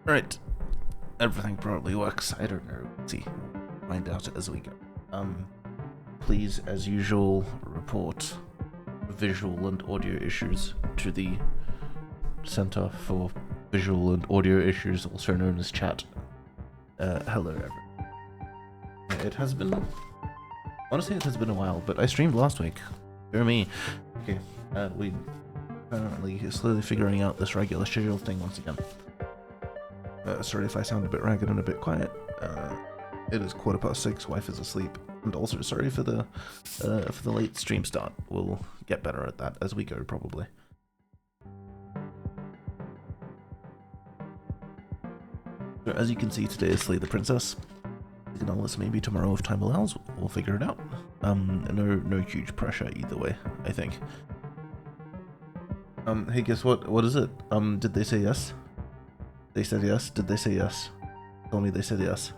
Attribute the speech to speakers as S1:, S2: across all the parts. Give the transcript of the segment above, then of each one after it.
S1: Alright, everything probably works. I don't know. Let's see. Find out as we go. Please, as usual, report visual and audio issues to the Center for Visual and Audio Issues, also known as chat. Hello, everyone. It has been... Honestly, it has been a while, but I streamed last week. Dear me. Okay, we apparently slowly figuring out this regular schedule thing once again. Sorry if I sound a bit ragged and a bit quiet. It is 6:15, wife is asleep. And also sorry for the late stream start. We'll get better at that as we go, probably. So as you can see, today is Slay the Princess. You can listen maybe tomorrow if time allows. We'll figure it out. No huge pressure either way, I think. Hey, guess what? What is it? Did they say yes? They said yes? Did they say yes? Tell me they said yes.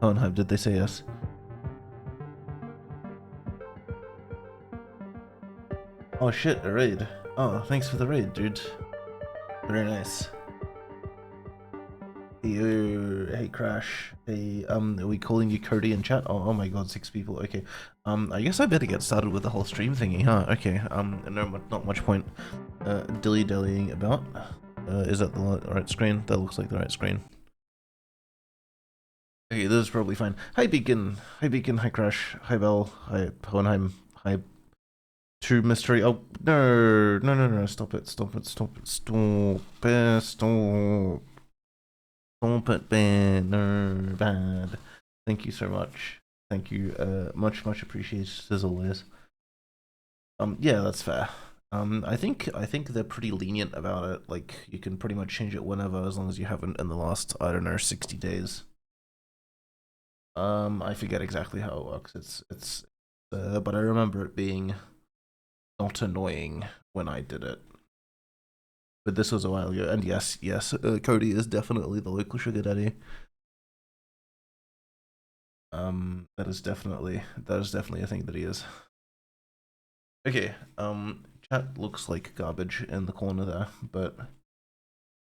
S1: Hohenheim, did they say yes? Oh shit, a raid. Oh, thanks for the raid, dude. Very nice. Hey Crash. Hey, are we calling you Cody in chat? Oh my god, 6 people. Okay. I guess I better get started with the whole stream thingy, huh? Okay. No, not much point dilly-dallying about. Is that the right screen? That looks like the right screen. Okay, this is probably fine. Hi Beacon. Hi Beacon. Hi Crash. Hi Bell. Hi Hohenheim. Hi True Mystery. Oh no! Stop it! Stop it! Stop it! Stop it! Stop! Stop it, bad. No, bad. Thank you so much. Thank you. Much appreciated as always. Yeah, that's fair. I think they're pretty lenient about it. Like, you can pretty much change it whenever, as long as you haven't in the last, I don't know, 60 days. I forget exactly how it works. But I remember it being not annoying when I did it. But this was a while ago, and yes, Cody is definitely the local sugar daddy. That is definitely a thing that he is. Okay, chat looks like garbage in the corner there, but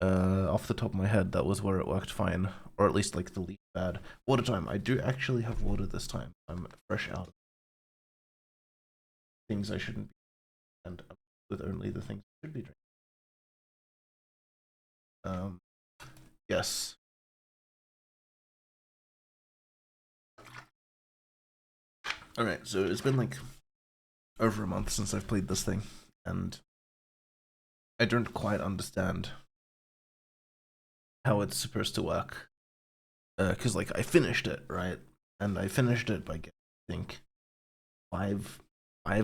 S1: off the top of my head, that was where it worked fine, or at least like the least bad. Water time. I do actually have water this time. I'm fresh out of things I shouldn't be, and with only the things I should be drinking. Yes. Alright, so it's been like over a month since I've played this thing, and I don't quite understand how it's supposed to work. Because like I finished it, right? And I finished it by getting, I think, five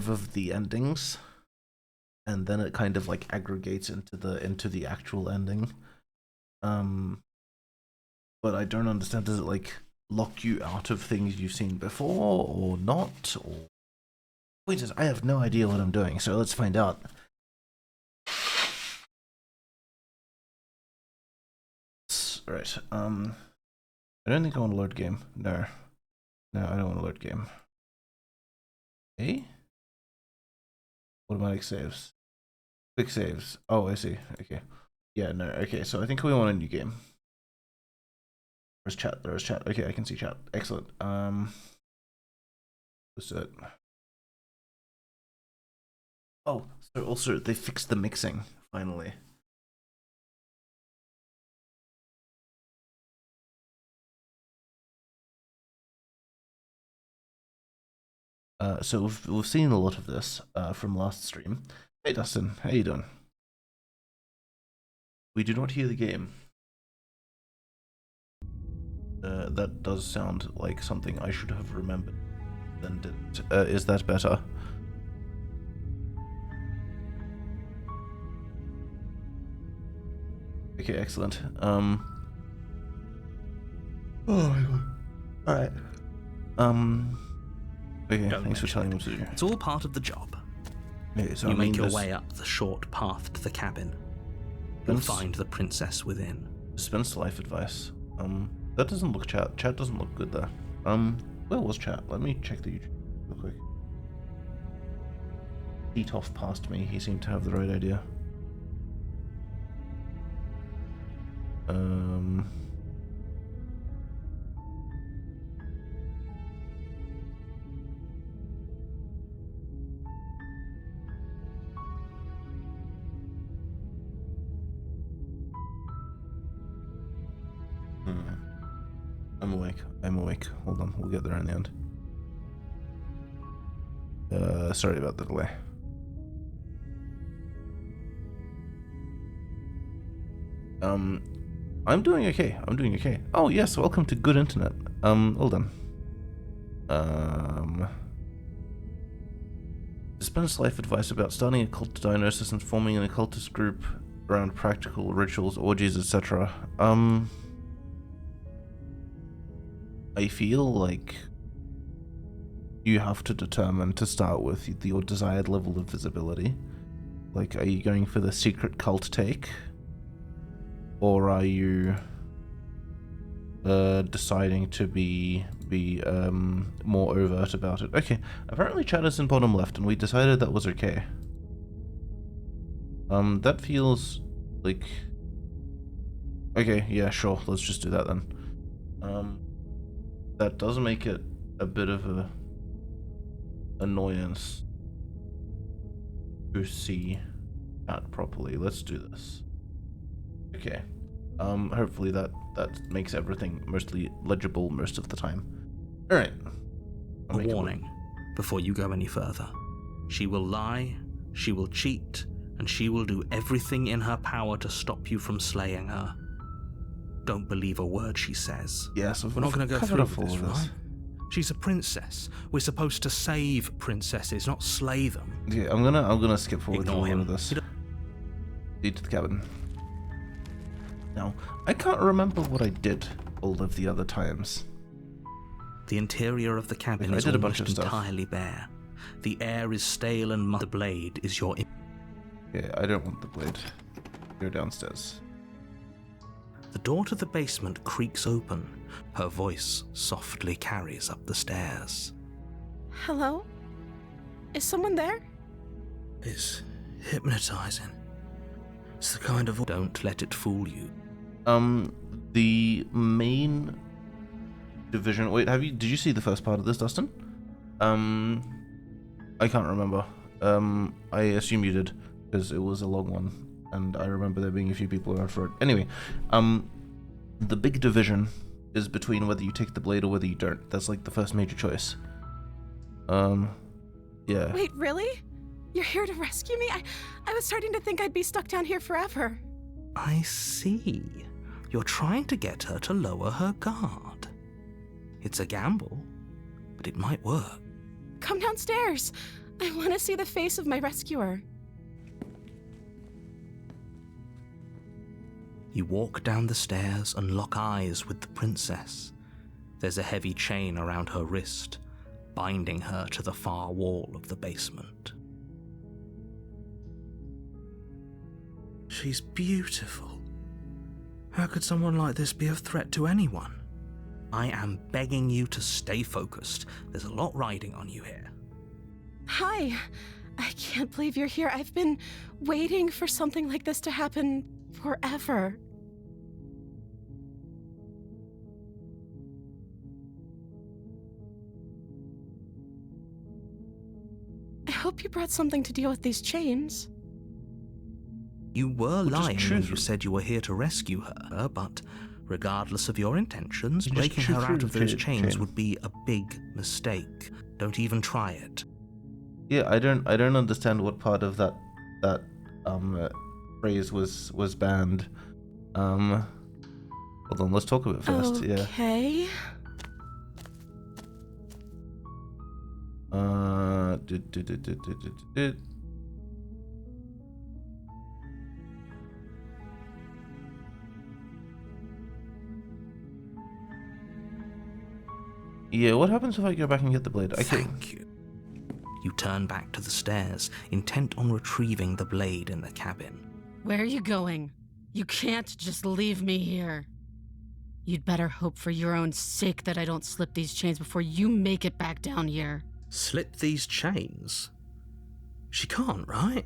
S1: of the endings, and then it kind of like aggregates into the actual ending. But I don't understand. Does it like lock you out of things you've seen before or not? Or point is, I have no idea what I'm doing. So let's find out. Right. I don't think I want to load game. No, I don't want to load game. Hey. Automatic saves. Quick saves. Oh, I see. Okay. Yeah, no. Okay, so I think we want a new game. There's chat. There's chat. Okay, I can see chat. Excellent. What's it? Oh, so also they fixed the mixing finally. So we've seen a lot of this from last stream. Hey Dustin, how you doing? We do not hear the game. That does sound like something I should have remembered, then didn't. Is that better? Okay, excellent. Oh my god. Alright. Okay, thanks for telling me what to do.
S2: It's all part of the job.
S1: Okay, so
S2: you make your way up the short path to the cabin. You'll find the princess within.
S1: Dispense life advice. That doesn't look chat. Chat doesn't look good there. Where was chat? Let me check the YouTube real quick. Heat off past me. He seemed to have the right idea. Um. I'm awake. I'm awake. Hold on, we'll get there in the end. Sorry about the delay. I'm doing okay. I'm doing okay. Oh yes, welcome to good internet. Hold on. Dispense life advice about starting a cult diagnosis and forming an occultist group around practical rituals, orgies, etc. I feel like you have to determine to start with your desired level of visibility. Like, are you going for the secret cult take? Or are you deciding to be more overt about it? Okay, apparently chat is in bottom left, and we decided that was okay. That feels like... Okay, yeah, sure, let's just do that then. That does make it a bit of a annoyance to see chat properly. Let's do this. Okay. Hopefully that makes everything mostly legible most of the time. Alright.
S2: A warning before you go any further. She will lie, she will cheat, and she will do everything in her power to stop you from slaying her. Don't believe a word she says.
S1: Yes,
S2: we're not going to go through with this, right? She's a princess. We're supposed to save princesses, not slay them.
S1: Yeah, I'm gonna skip forward to all of this. Lead to the cabin. Now, I can't remember what I did all of the other times.
S2: The interior of the cabin is almost entirely bare. The air is stale and the blade is your...
S1: Yeah, I don't want the blade. Go downstairs.
S2: The door to the basement creaks open. Her voice softly carries up the stairs.
S3: Hello? Is someone there?
S2: It's hypnotizing. It's the kind of... Don't let it fool you.
S1: The main division... Wait, did you see the first part of this, Dustin? I can't remember. I assume you did, because it was a long one, and I remember there being a few people around for it. Anyway, the big division is between whether you take the blade or whether you don't. That's like the first major choice. Yeah.
S3: Wait, really? You're here to rescue me? I was starting to think I'd be stuck down here forever.
S2: I see. You're trying to get her to lower her guard. It's a gamble, but it might work.
S3: Come downstairs. I want to see the face of my rescuer.
S2: You walk down the stairs and lock eyes with the princess. There's a heavy chain around her wrist, binding her to the far wall of the basement. She's beautiful. How could someone like this be a threat to anyone? I am begging you to stay focused. There's a lot riding on you here.
S3: Hi. I can't believe you're here. I've been waiting for something like this to happen forever. I hope you brought something to deal with these chains.
S2: You were lying when you said you were here to rescue her, but regardless of your intentions, breaking her out of those chains would be a big mistake. Don't even try it.
S1: Yeah, I don't understand what part of that phrase was banned. Hold on, let's talk about it first.
S3: Okay.
S1: Yeah, what happens if I go back and get the blade?
S2: Thank you. You turn back to the stairs, intent on retrieving the blade in the cabin.
S3: Where are you going? You can't just leave me here. You'd better hope for your own sake that I don't slip these chains before you make it back down here.
S2: Slip these chains? She can't, right?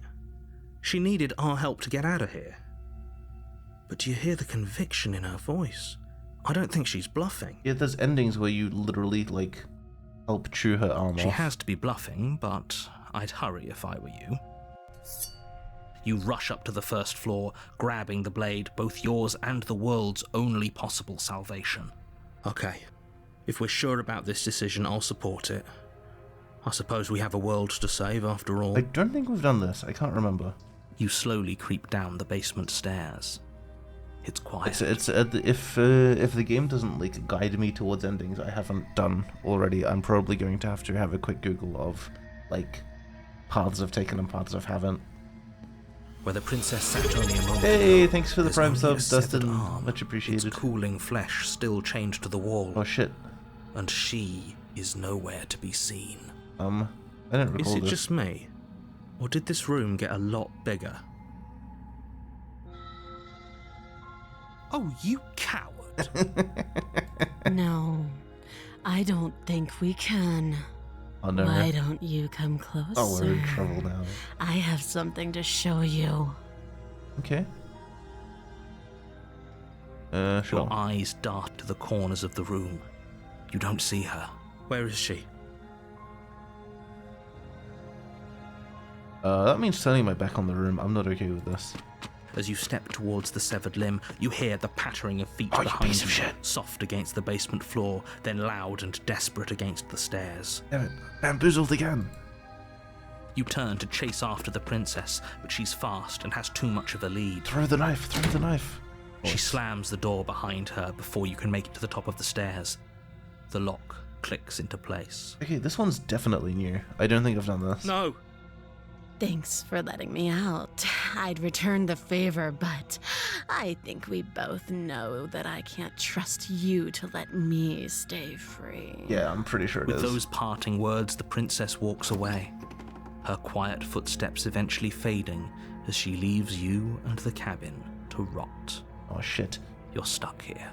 S2: She needed our help to get out of here. But do you hear the conviction in her voice? I don't think she's bluffing.
S1: Yeah, there's endings where you literally, like, help chew her arm off.
S2: She has to be bluffing, but I'd hurry if I were you. You rush up to the first floor, grabbing the blade, both yours and the world's only possible salvation. Okay, if we're sure about this decision, I'll support it. I suppose we have a world to save after all.
S1: I don't think we've done this. I can't remember.
S2: You slowly creep down the basement stairs. It's quiet.
S1: If the game doesn't like guide me towards endings I haven't done already, I'm probably going to have a quick Google of like paths I've taken and paths I haven't.
S2: Where the princess sat only a moment
S1: Hey,
S2: ago,
S1: thanks for the
S2: there's
S1: prime
S2: only
S1: sub,
S2: a severed
S1: Dustin.
S2: arm,
S1: Much appreciated.
S2: Its cooling flesh still chained to the wall.
S1: Oh shit.
S2: And she is nowhere to be seen.
S1: I don't recall
S2: Is it
S1: this.
S2: just me? Or did this room get a lot bigger? Oh, you coward!
S3: No, I don't think we can.
S1: Oh no.
S3: Why don't you come closer?
S1: Oh, we're in trouble now.
S3: I have something to show you.
S1: Okay. Sure.
S2: Your eyes dart to the corners of the room. You don't see her. Where is she?
S1: That means turning my back on the room. I'm not okay with this.
S2: As you step towards the severed limb, you hear the pattering of feet
S1: Oh, you
S2: behind
S1: piece of shit.
S2: soft against the basement floor, then loud and desperate against the stairs.
S1: Damn it. Bamboozled again.
S2: You turn to chase after the princess, but she's fast and has too much of a lead.
S1: Throw the knife. Throw the knife.
S2: She slams the door behind her before you can make it to the top of the stairs. The lock clicks into place.
S1: Okay, this one's definitely new. I don't think I've done this.
S2: No!
S3: Thanks for letting me out. I'd return the favor, but I think we both know that I can't trust you to let me stay free.
S1: Yeah, I'm pretty sure it
S2: With
S1: is.
S2: those parting words, the princess walks away, her quiet footsteps eventually fading as she leaves you and the cabin to rot.
S1: Oh shit.
S2: You're stuck here.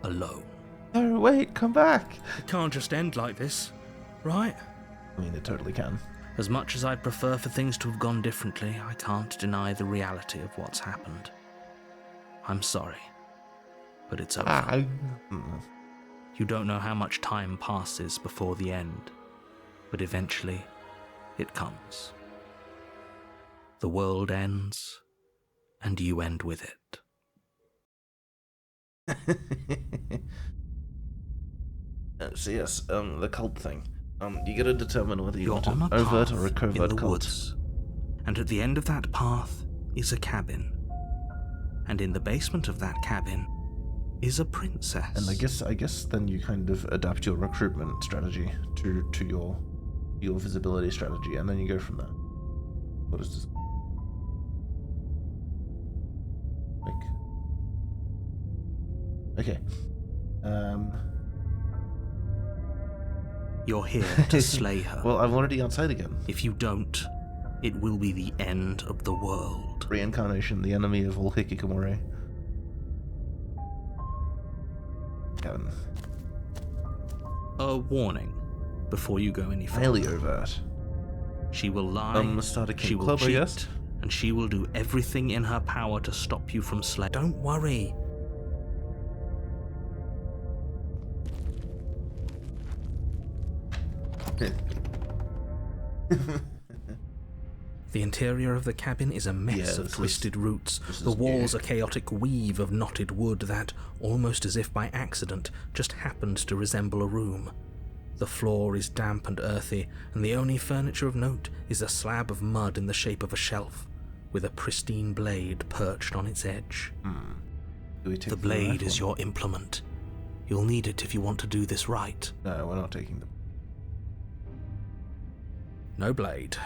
S2: Alone.
S1: No, wait, come back.
S2: It can't just end like this, right?
S1: I mean, it totally can.
S2: As much as I'd prefer for things to have gone differently, I can't deny the reality of what's happened. I'm sorry, but it's over. You don't know how much time passes before the end, but eventually it comes. The world ends, and you end with it.
S1: So yes, the cult thing. You gotta determine whether you
S2: You're
S1: want
S2: on
S1: an
S2: a
S1: overt
S2: path
S1: or a
S2: in
S1: covert
S2: the
S1: cult.
S2: woods, and at the end of that path is a cabin, and in the basement of that cabin is a princess.
S1: And I guess then you kind of adapt your recruitment strategy to your visibility strategy, and then you go from there. What is this? Like, okay.
S2: You're here to slay her.
S1: Well, I'm already outside again.
S2: If you don't, it will be the end of the world.
S1: Reincarnation, the enemy of all hikikomori. Kevin.
S2: A warning before you go any further.
S1: Highly overt.
S2: She will lie,
S1: Start a
S2: she
S1: king
S2: will
S1: club, I
S2: cheat,
S1: guess.
S2: and she will do everything in her power to stop you from slaying. Don't worry. The interior of the cabin is a mess of twisted roots. The walls a chaotic weave of knotted wood that, almost as if by accident, just happened to resemble a room. The floor is damp and earthy, and the only furniture of note is a slab of mud in the shape of a shelf, with a pristine blade perched on its edge. The blade is your implement. You'll need it if you want to do this right.
S1: No, we're not taking them.
S2: No blade.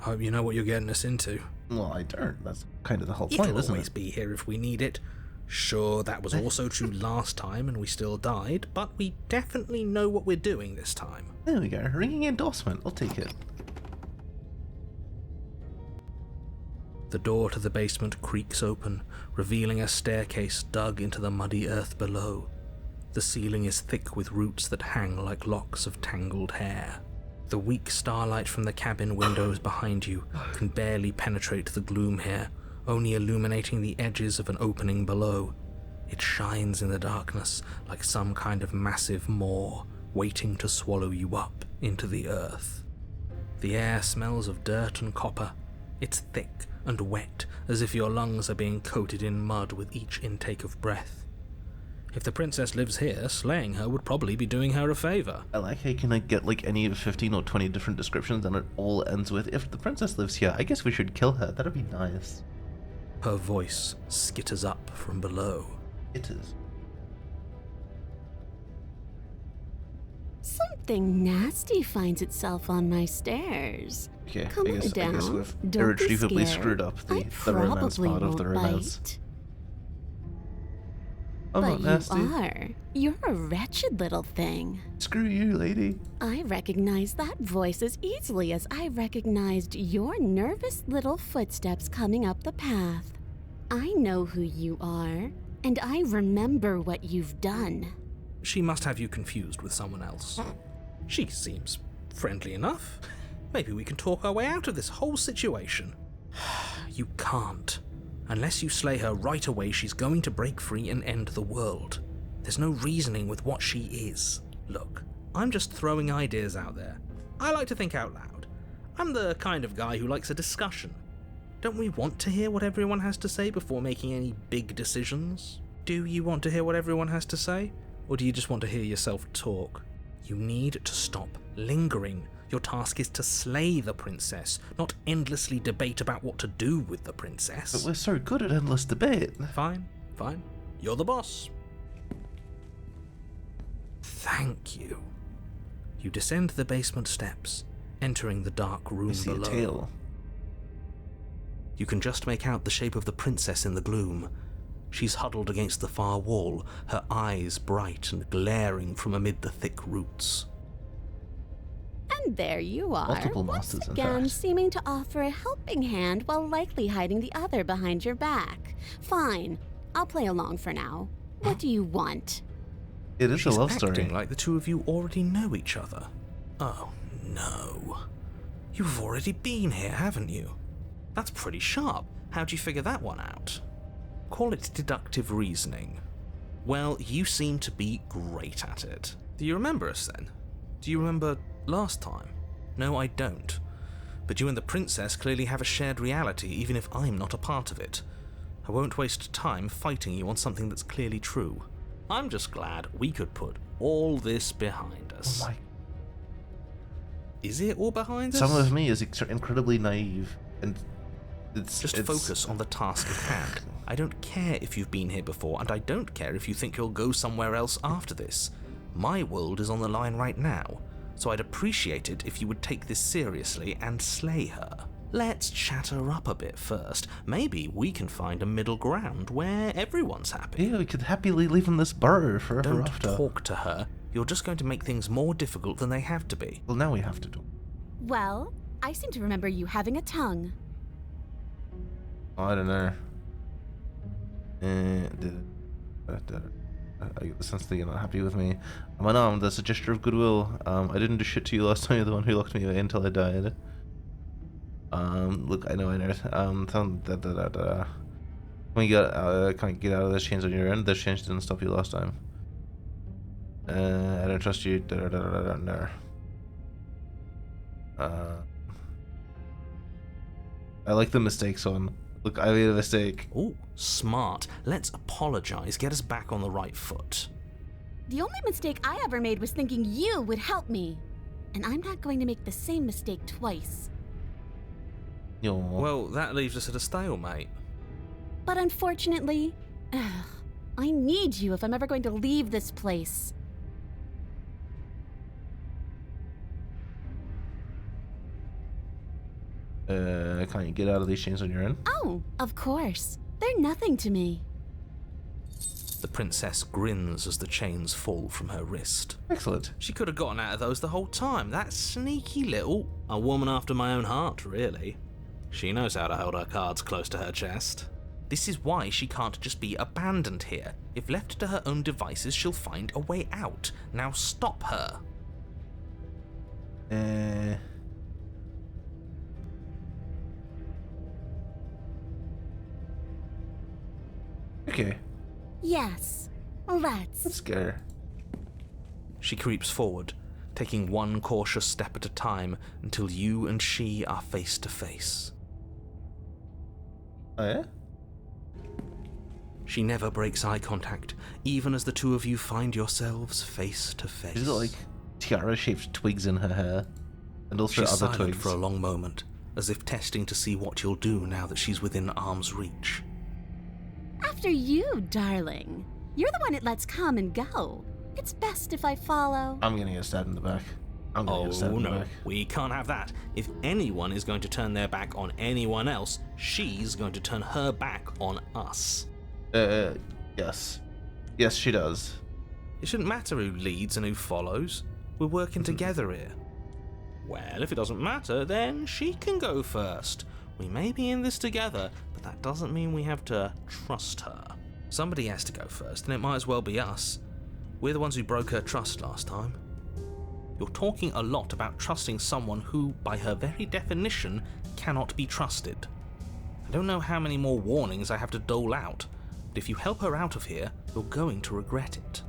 S2: Hope you know what you're getting us into.
S1: Well, I don't. That's kind of the whole point,
S2: It'll
S1: isn't
S2: always
S1: it?
S2: be here if we need it. Sure, that was also true last time and we still died, but we definitely know what we're doing this time.
S1: There we go. Ringing endorsement. I'll take it.
S2: The door to the basement creaks open, revealing a staircase dug into the muddy earth below. The ceiling is thick with roots that hang like locks of tangled hair. The weak starlight from the cabin windows behind you can barely penetrate the gloom here, only illuminating the edges of an opening below. It shines in the darkness like some kind of massive maw waiting to swallow you up into the earth. The air smells of dirt and copper. It's thick and wet, as if your lungs are being coated in mud with each intake of breath. If the princess lives here, slaying her would probably be doing her a favor.
S1: I like how you can get like any of 15 or 20 different descriptions and it all ends with, if the princess lives here, I guess we should kill her. That'd be nice.
S2: Her voice skitters up from below.
S1: It is.
S3: Something nasty finds itself on my stairs.
S1: Okay,
S3: Come
S1: I
S3: on
S1: guess
S3: down.
S1: we've
S3: Don't be
S1: irretrievably
S3: scared.
S1: screwed up
S3: I
S1: the romance
S3: probably
S1: part of the
S3: won't
S1: romance.
S3: bite.
S1: I'm
S3: But
S1: not nasty.
S3: you are. You're a wretched little thing.
S1: Screw you, lady.
S3: I recognize that voice as easily as I recognized your nervous little footsteps coming up the path. I know who you are, and I remember what you've done.
S2: She must have you confused with someone else. She seems friendly enough. Maybe we can talk our way out of this whole situation. You can't. Unless you slay her right away, she's going to break free and end the world. There's no reasoning with what she is. Look, I'm just throwing ideas out there. I like to think out loud. I'm the kind of guy who likes a discussion. Don't we want to hear what everyone has to say before making any big decisions? Do you want to hear what everyone has to say? Or do you just want to hear yourself talk? You need to stop lingering. Your task is to slay the princess, not endlessly debate about what to do with the princess.
S1: But we're so good at endless debate.
S2: Fine. You're the boss. Thank you. You descend the basement steps, entering the dark room
S1: I see
S2: below.
S1: a tail.
S2: You can just make out the shape of the princess in the gloom. She's huddled against the far wall, her eyes bright and glaring from amid the thick roots.
S3: And there you are,
S1: Multiple
S3: once
S1: masters, in
S3: again
S1: fact.
S3: seeming to offer a helping hand while likely hiding the other behind your back. Fine, I'll play along for now. What do you want?
S1: It is
S2: She's
S1: a love
S2: acting
S1: story.
S2: like the two of you already know each other. Oh, no. You've already been here, haven't you? That's pretty sharp. How'd you figure that one out? Call it deductive reasoning. Well, you seem to be great at it. Do you remember us then? Do you remember last time? No, I don't. But you and the princess clearly have a shared reality, even if I'm not a part of it. I won't waste time fighting you on something that's clearly true. I'm just glad we could put all this behind us.
S1: Oh my.
S2: Is it all behind us?
S1: Some of me is incredibly naive, and it's
S2: Focus on the task at hand. I don't care if you've been here before, and I don't care if you think you'll go somewhere else after this. My world is on the line right now, so I'd appreciate it if you would take this seriously and slay her. Let's chat her up a bit first. Maybe we can find a middle ground where everyone's happy.
S1: Yeah, we could happily live in this burrow forever
S2: Don't
S1: after.
S2: talk to her. You're just going to make things more difficult than they have to be.
S1: Well, now we have to do.
S3: Well, I seem to remember you having a tongue.
S1: I don't know. I get the sense that you're not happy with me. I'm unarmed. That's a gesture of goodwill. I didn't do shit to you last time. You're the one who locked me away until I died. Look, I know. When you can't get out of this chains on your own. This change didn't stop you last time. I don't trust you. No. I like the mistakes one. Look, I made a mistake.
S2: Oh, smart. Let's apologize. Get us back on the right foot.
S3: The only mistake I ever made was thinking you would help me. And I'm not going to make the same mistake twice.
S1: Yo.
S2: Well, that leaves us at a stalemate.
S3: But unfortunately, I need you if I'm ever going to leave this place.
S1: Can't you get out of these chains on your own?
S3: Oh, of course. They're nothing to me.
S2: The princess grins as the chains fall from her wrist.
S1: Excellent.
S2: She could have gotten out of those the whole time. That sneaky little... A woman after my own heart, really. She knows how to hold her cards close to her chest. This is why she can't just be abandoned here. If left to her own devices, she'll find a way out. Now stop her.
S1: Okay,
S3: Yes, let's.
S1: let's go.
S2: She creeps forward, taking one cautious step at a time until you and she are face to face.
S1: Oh yeah?
S2: She never breaks eye contact, even as the two of you find yourselves face to face.
S1: She's got like tiara-shaped twigs in her hair, and also
S2: She's
S1: other
S2: silent
S1: twigs.
S2: for a long moment, as if testing to see what you'll do now that she's within arm's reach.
S3: After you, darling. You're the one it lets come and go. It's best if I follow.
S1: I'm gonna get stabbed in the back. I'm gonna get
S2: Oh
S1: stabbed in the
S2: no,
S1: back.
S2: we can't have that. If anyone is going to turn their back on anyone else, she's going to turn her back on us.
S1: Yes. Yes, she does.
S2: It shouldn't matter who leads and who follows. We're working together here. Well, if it doesn't matter, then she can go first. We may be in this together, but that doesn't mean we have to trust her. Somebody has to go first, and it might as well be us. We're the ones who broke her trust last time. You're talking a lot about trusting someone who, by her very definition, cannot be trusted. I don't know how many more warnings I have to dole out, but if you help her out of here, you're going to regret it.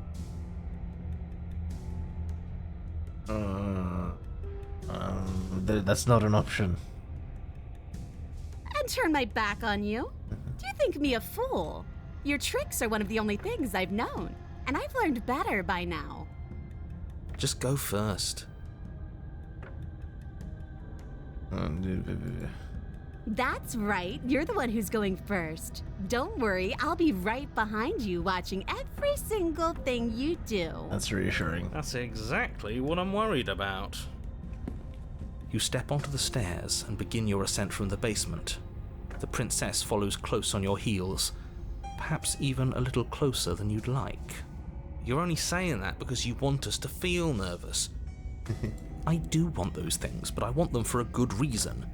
S1: That's not an option.
S3: And turn my back on you? Do you think me a fool? Your tricks are one of the only things I've known, and I've learned better by now.
S2: Just go first.
S3: That's right, you're the one who's going first. Don't worry, I'll be right behind you watching every single thing you do.
S1: That's reassuring.
S2: That's exactly what I'm worried about. You step onto the stairs and begin your ascent from the basement. The princess follows close on your heels, perhaps even a little closer than you'd like. You're only saying that because you want us to feel nervous. I do want those things, but I want them for a good reason.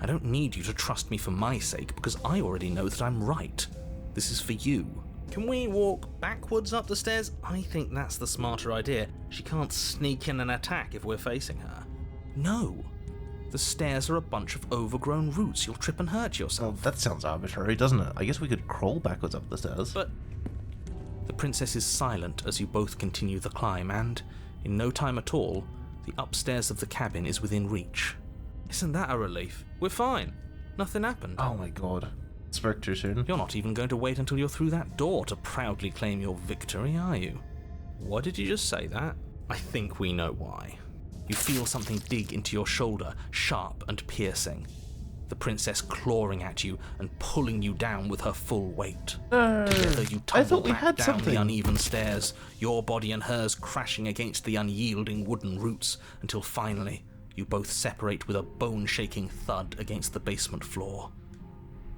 S2: I don't need you to trust me for my sake, because I already know that I'm right. This is for you. Can we walk backwards up the stairs? I think that's the smarter idea. She can't sneak in and attack if we're facing her. No. The stairs are a bunch of overgrown roots. You'll trip and hurt yourself.
S1: Well, that sounds arbitrary, doesn't it? I guess we could crawl backwards up the stairs.
S2: But the princess is silent as you both continue the climb, and, in no time at all, the upstairs of the cabin is within reach. Isn't that a relief? We're fine. Nothing happened.
S1: Oh my god. Spoke too soon.
S2: You're not even going to wait until you're through that door to proudly claim your victory, are you? Why did you just say that? I think we know why. You feel something dig into your shoulder, sharp and piercing. The princess clawing at you and pulling you down with her full weight. Together you
S1: I
S2: tumble
S1: thought we
S2: back
S1: had
S2: down
S1: something.
S2: the uneven stairs, your body and hers crashing against the unyielding wooden roots, until finally you both separate with a bone-shaking thud against the basement floor.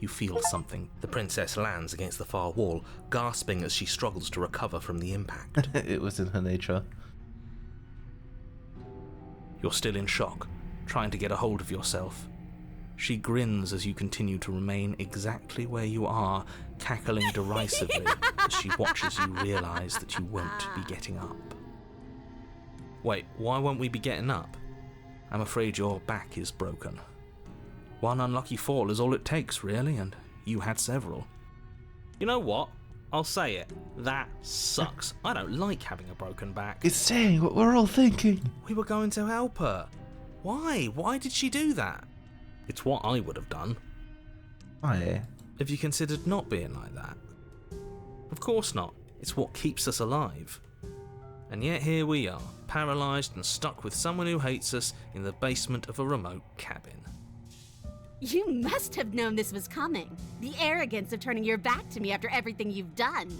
S2: You feel something. The princess lands against the far wall, gasping as she struggles to recover from the impact.
S1: It was in her nature.
S2: You're still in shock, trying to get a hold of yourself. She grins as you continue to remain exactly where you are, cackling derisively as she watches you realise that you won't be getting up. Wait, why won't we be getting up? I'm afraid your back is broken. One unlucky fall is all it takes, really, and you had several. You know what? I'll say it. That sucks. I don't like having a broken back.
S1: It's saying what we're all thinking.
S2: We were going to help her. Why? Why did she do that? It's what I would have done.
S1: Why?
S2: Have you considered not being like that? Of course not. It's what keeps us alive. And yet here we are, paralysed and stuck with someone who hates us in the basement of a remote cabin.
S3: You must have known this was coming. The arrogance of turning your back to me after everything you've done.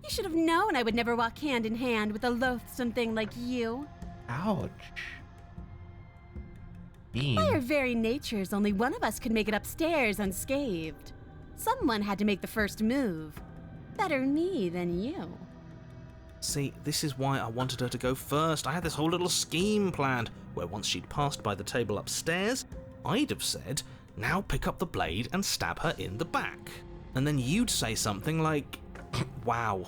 S3: You should have known I would never walk hand in hand with a loathsome thing like you.
S1: Ouch. Mean.
S3: By our very natures, only one of us could make it upstairs unscathed. Someone had to make the first move. Better me than you.
S2: See, this is why I wanted her to go first. I had this whole little scheme planned, where once she'd passed by the table upstairs, I'd have said, now pick up the blade and stab her in the back. And then you'd say something like, wow,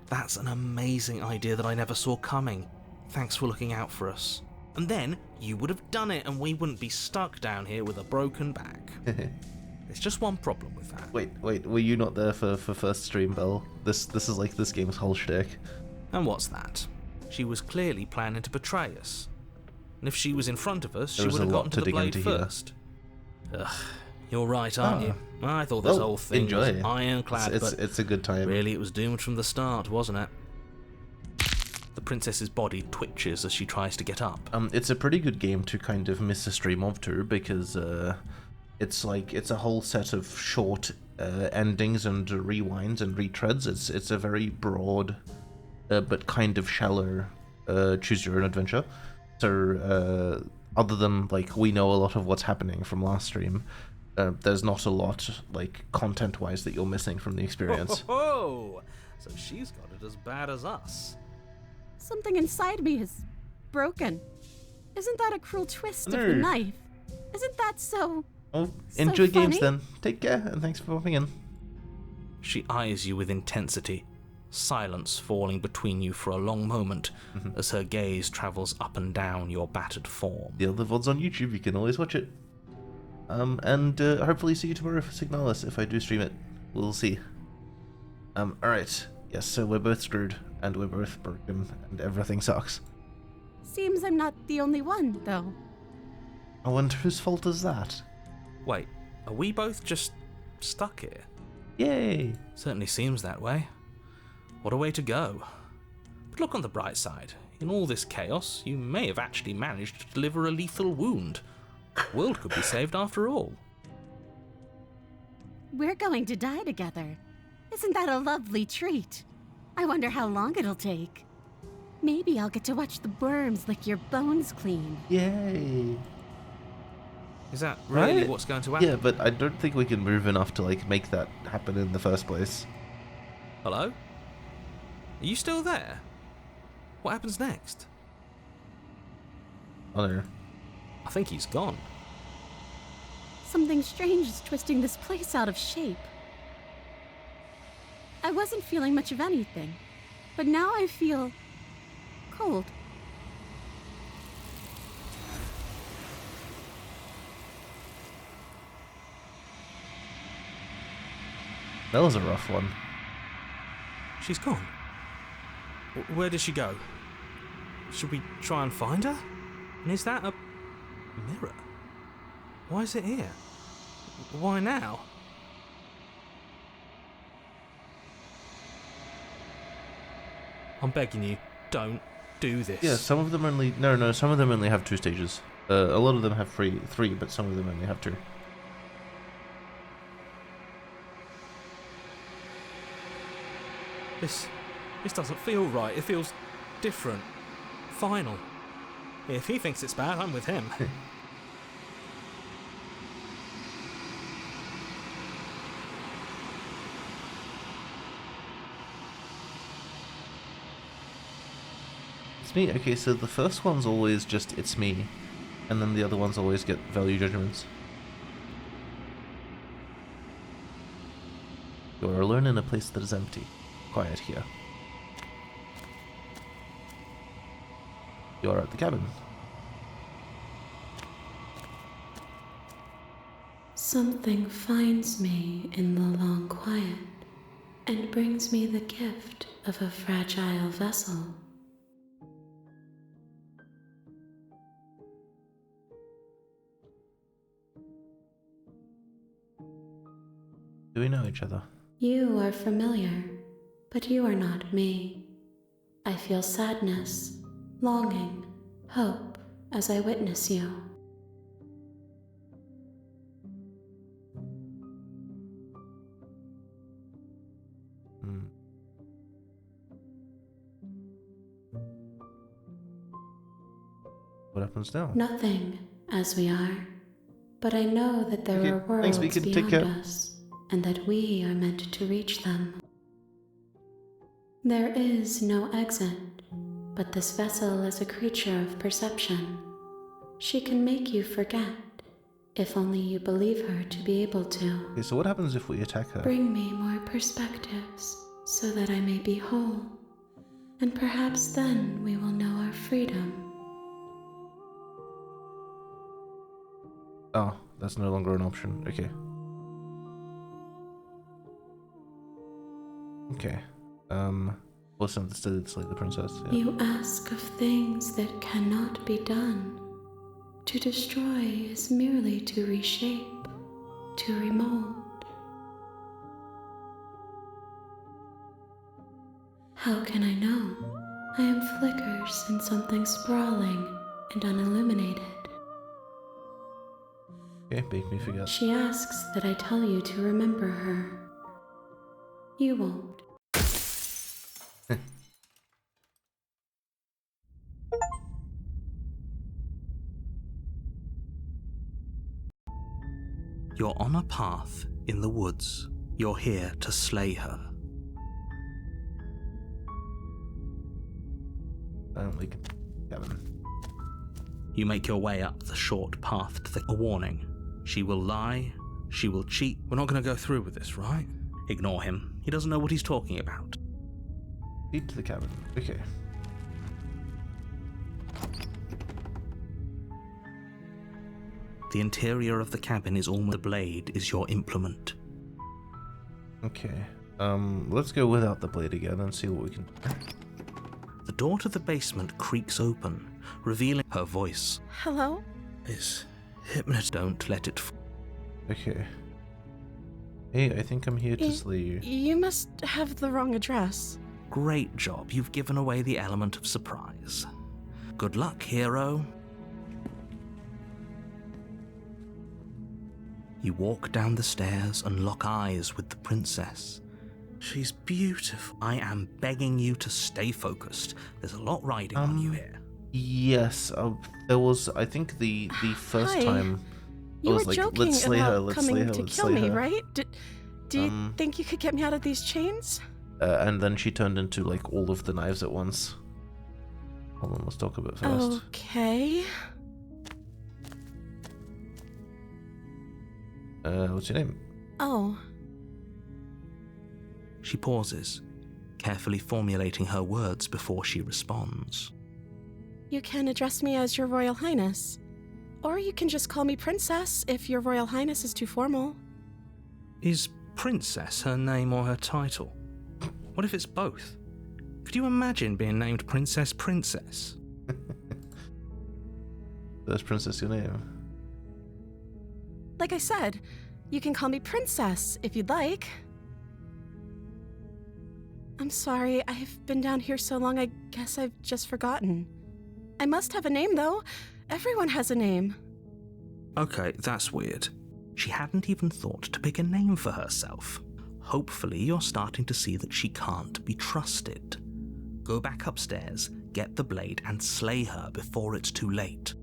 S2: that's an amazing idea that I never saw coming. Thanks for looking out for us. And then you would have done it and we wouldn't be stuck down here with a broken back. There's just one problem with that.
S1: Wait, were you not there for first stream, Belle? This is like this game's whole shtick.
S2: And what's that? She was clearly planning to betray us. And if she was in front of us, she would have gotten to the blade first. Ugh, you're right, aren't you? I thought this whole thing was ironclad, but
S1: it's a good time.
S2: Really, it was doomed from the start, wasn't it? The princess's body twitches as she tries to get up.
S1: It's a pretty good game to kind of miss a stream of too, because it's a whole set of short endings and rewinds and retreads. It's a very broad but kind of shallow choose your own adventure. So other than like we know a lot of what's happening from last stream, there's not a lot like content wise that you're missing from the experience.
S2: Oh, so she's got it as bad as us.
S3: Something inside me is broken. Isn't that a cruel twist of the knife? Isn't that so?
S1: Oh,
S3: so
S1: enjoy
S3: funny?
S1: games then. Take care and thanks for popping in.
S2: She eyes you with intensity, silence falling between you for a long moment as her gaze travels up and down your battered form.
S1: The other VOD's on YouTube, you can always watch it. And hopefully see you tomorrow for Signalis if I do stream it. We'll see. Alright. Yes, so we're both screwed, and we're both broken, and everything sucks.
S3: Seems I'm not the only one, though.
S1: I wonder whose fault is that?
S2: Wait, are we both just stuck here?
S1: Yay!
S2: Certainly seems that way. What a way to go. But look on the bright side. In all this chaos, you may have actually managed to deliver a lethal wound. The world could be saved after all.
S3: We're going to die together. Isn't that a lovely treat? I wonder how long it'll take. Maybe I'll get to watch the worms lick your bones clean.
S1: Yay!
S2: Is that really
S1: Right?
S2: what's going to happen?
S1: Yeah, but I don't think we can move enough to like make that happen in the first place.
S2: Hello? Are you still there? What happens next?
S1: Oh no.
S2: I think he's gone.
S3: Something strange is twisting this place out of shape. I wasn't feeling much of anything, but now I feel cold.
S1: That was a rough one.
S2: She's gone. Where did she go? Should we try and find her? And is that a mirror? Why is it here? Why now? I'm begging you, don't do this.
S1: Yeah, some of them only... No, some of them only have 2 stages. A lot of them have three, but some of them only have 2.
S2: This doesn't feel right. It feels different. Final. If he thinks it's bad, I'm with him.
S1: It's me. Okay, so the first one's always just it's me, and then the other ones always get value judgments. You are alone in a place that is empty. Quiet here. You are at the cabin.
S4: Something finds me in the long quiet and brings me the gift of a fragile vessel.
S1: Do we know each other?
S4: You are familiar, but you are not me. I feel sadness, longing, hope as I witness you.
S1: What happens now?
S4: Nothing, as we are, but I know that there
S1: Okay,
S4: are
S1: thanks,
S4: worlds
S1: Beacon. Take
S4: beyond
S1: care.
S4: us, and that we are meant to reach them. There is no exit, but this vessel is a creature of perception. She can make you forget, if only you believe her to be able to.
S1: Okay, so what happens if we attack her?
S4: Bring me more perspectives, so that I may be whole, and perhaps then we will know our freedom.
S1: Oh, that's no longer an option. Okay. Okay. Listen, to slay the princess. Yeah.
S4: You ask of things that cannot be done. To destroy is merely to reshape, to remold. How can I know? I am flickers in something sprawling and unilluminated.
S1: Okay, make me forget.
S4: She asks that I tell you to remember her. You won't.
S2: You're on a path in the woods. You're here to slay her.
S1: Kevin.
S2: You make your way up the short path to a warning. She will lie, she will cheat. We're not going to go through with this, right? Ignore him. He doesn't know what he's talking about.
S1: Lead to the cabin. Okay.
S2: The interior of the cabin is almost the blade is your implement.
S1: Okay. Let's go without the blade again and see what we can do.
S2: The door to the basement creaks open, revealing her voice.
S5: Hello?
S2: Is hypnotized. Don't let it
S1: Okay. Hey, I think I'm here to slay you.
S5: You must have the wrong address.
S2: Great job. You've given away the element of surprise. Good luck, hero. You walk down the stairs and lock eyes with the princess. She's beautiful. I am begging you to stay focused. There's a lot riding on you here.
S1: Yes, there was, I think the first
S5: Hi.
S1: time I
S5: You
S1: was
S5: were
S1: like,
S5: joking
S1: let's slay
S5: about
S1: her, let's slay
S5: coming
S1: her,
S5: to
S1: let's
S5: kill
S1: slay
S5: me,
S1: her.
S5: right? Do you think you could get me out of these chains?
S1: And then she turned into like all of the knives at once. Hold on, let's talk a bit first.
S5: Okay.
S1: What's your name?
S5: Oh,
S2: She pauses, carefully formulating her words before she responds.
S5: you can address me as Your Royal Highness. Or you can just call me Princess if Your Royal Highness is too formal.
S2: Is Princess her name or her title? What if it's both? Could you imagine being named Princess Princess?
S1: That's Princess your name.
S5: Like I said, you can call me Princess if you'd like. I'm sorry, I've been down here so long, I guess I've just forgotten. I must have a name, though. Everyone has a name.
S2: Okay, that's weird. She hadn't even thought to pick a name for herself. Hopefully you're starting to see that she can't be trusted. Go back upstairs, get the blade, and slay her before it's too late.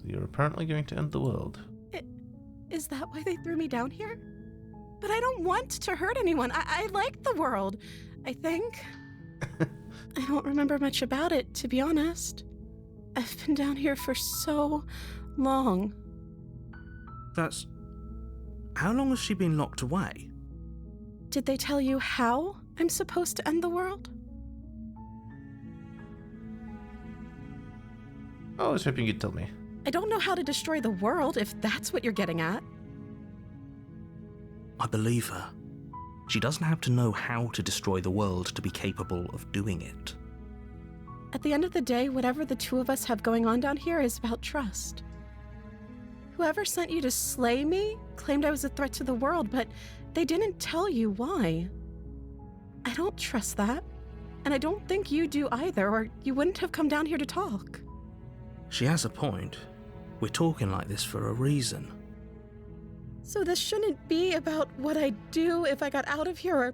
S1: You're apparently going to end the world.
S5: Is that why they threw me down here? But I don't want to hurt anyone. I like the world, I think. I don't remember much about it, to be honest. I've been down here for so long.
S2: That's... How long has she been locked away?
S5: Did they tell you how I'm supposed to end the world?
S1: Oh, I was hoping you'd tell me.
S5: I don't know how to destroy the world, if that's what you're getting at.
S2: I believe her. She doesn't have to know how to destroy the world to be capable of doing it.
S5: At the end of the day, whatever the two of us have going on down here is about trust. Whoever sent you to slay me claimed I was a threat to the world, but they didn't tell you why. I don't trust that, and I don't think you do either, or you wouldn't have come down here to talk.
S2: She has a point. We're talking like this for a reason.
S5: So this shouldn't be about what I'd do if I got out of here, or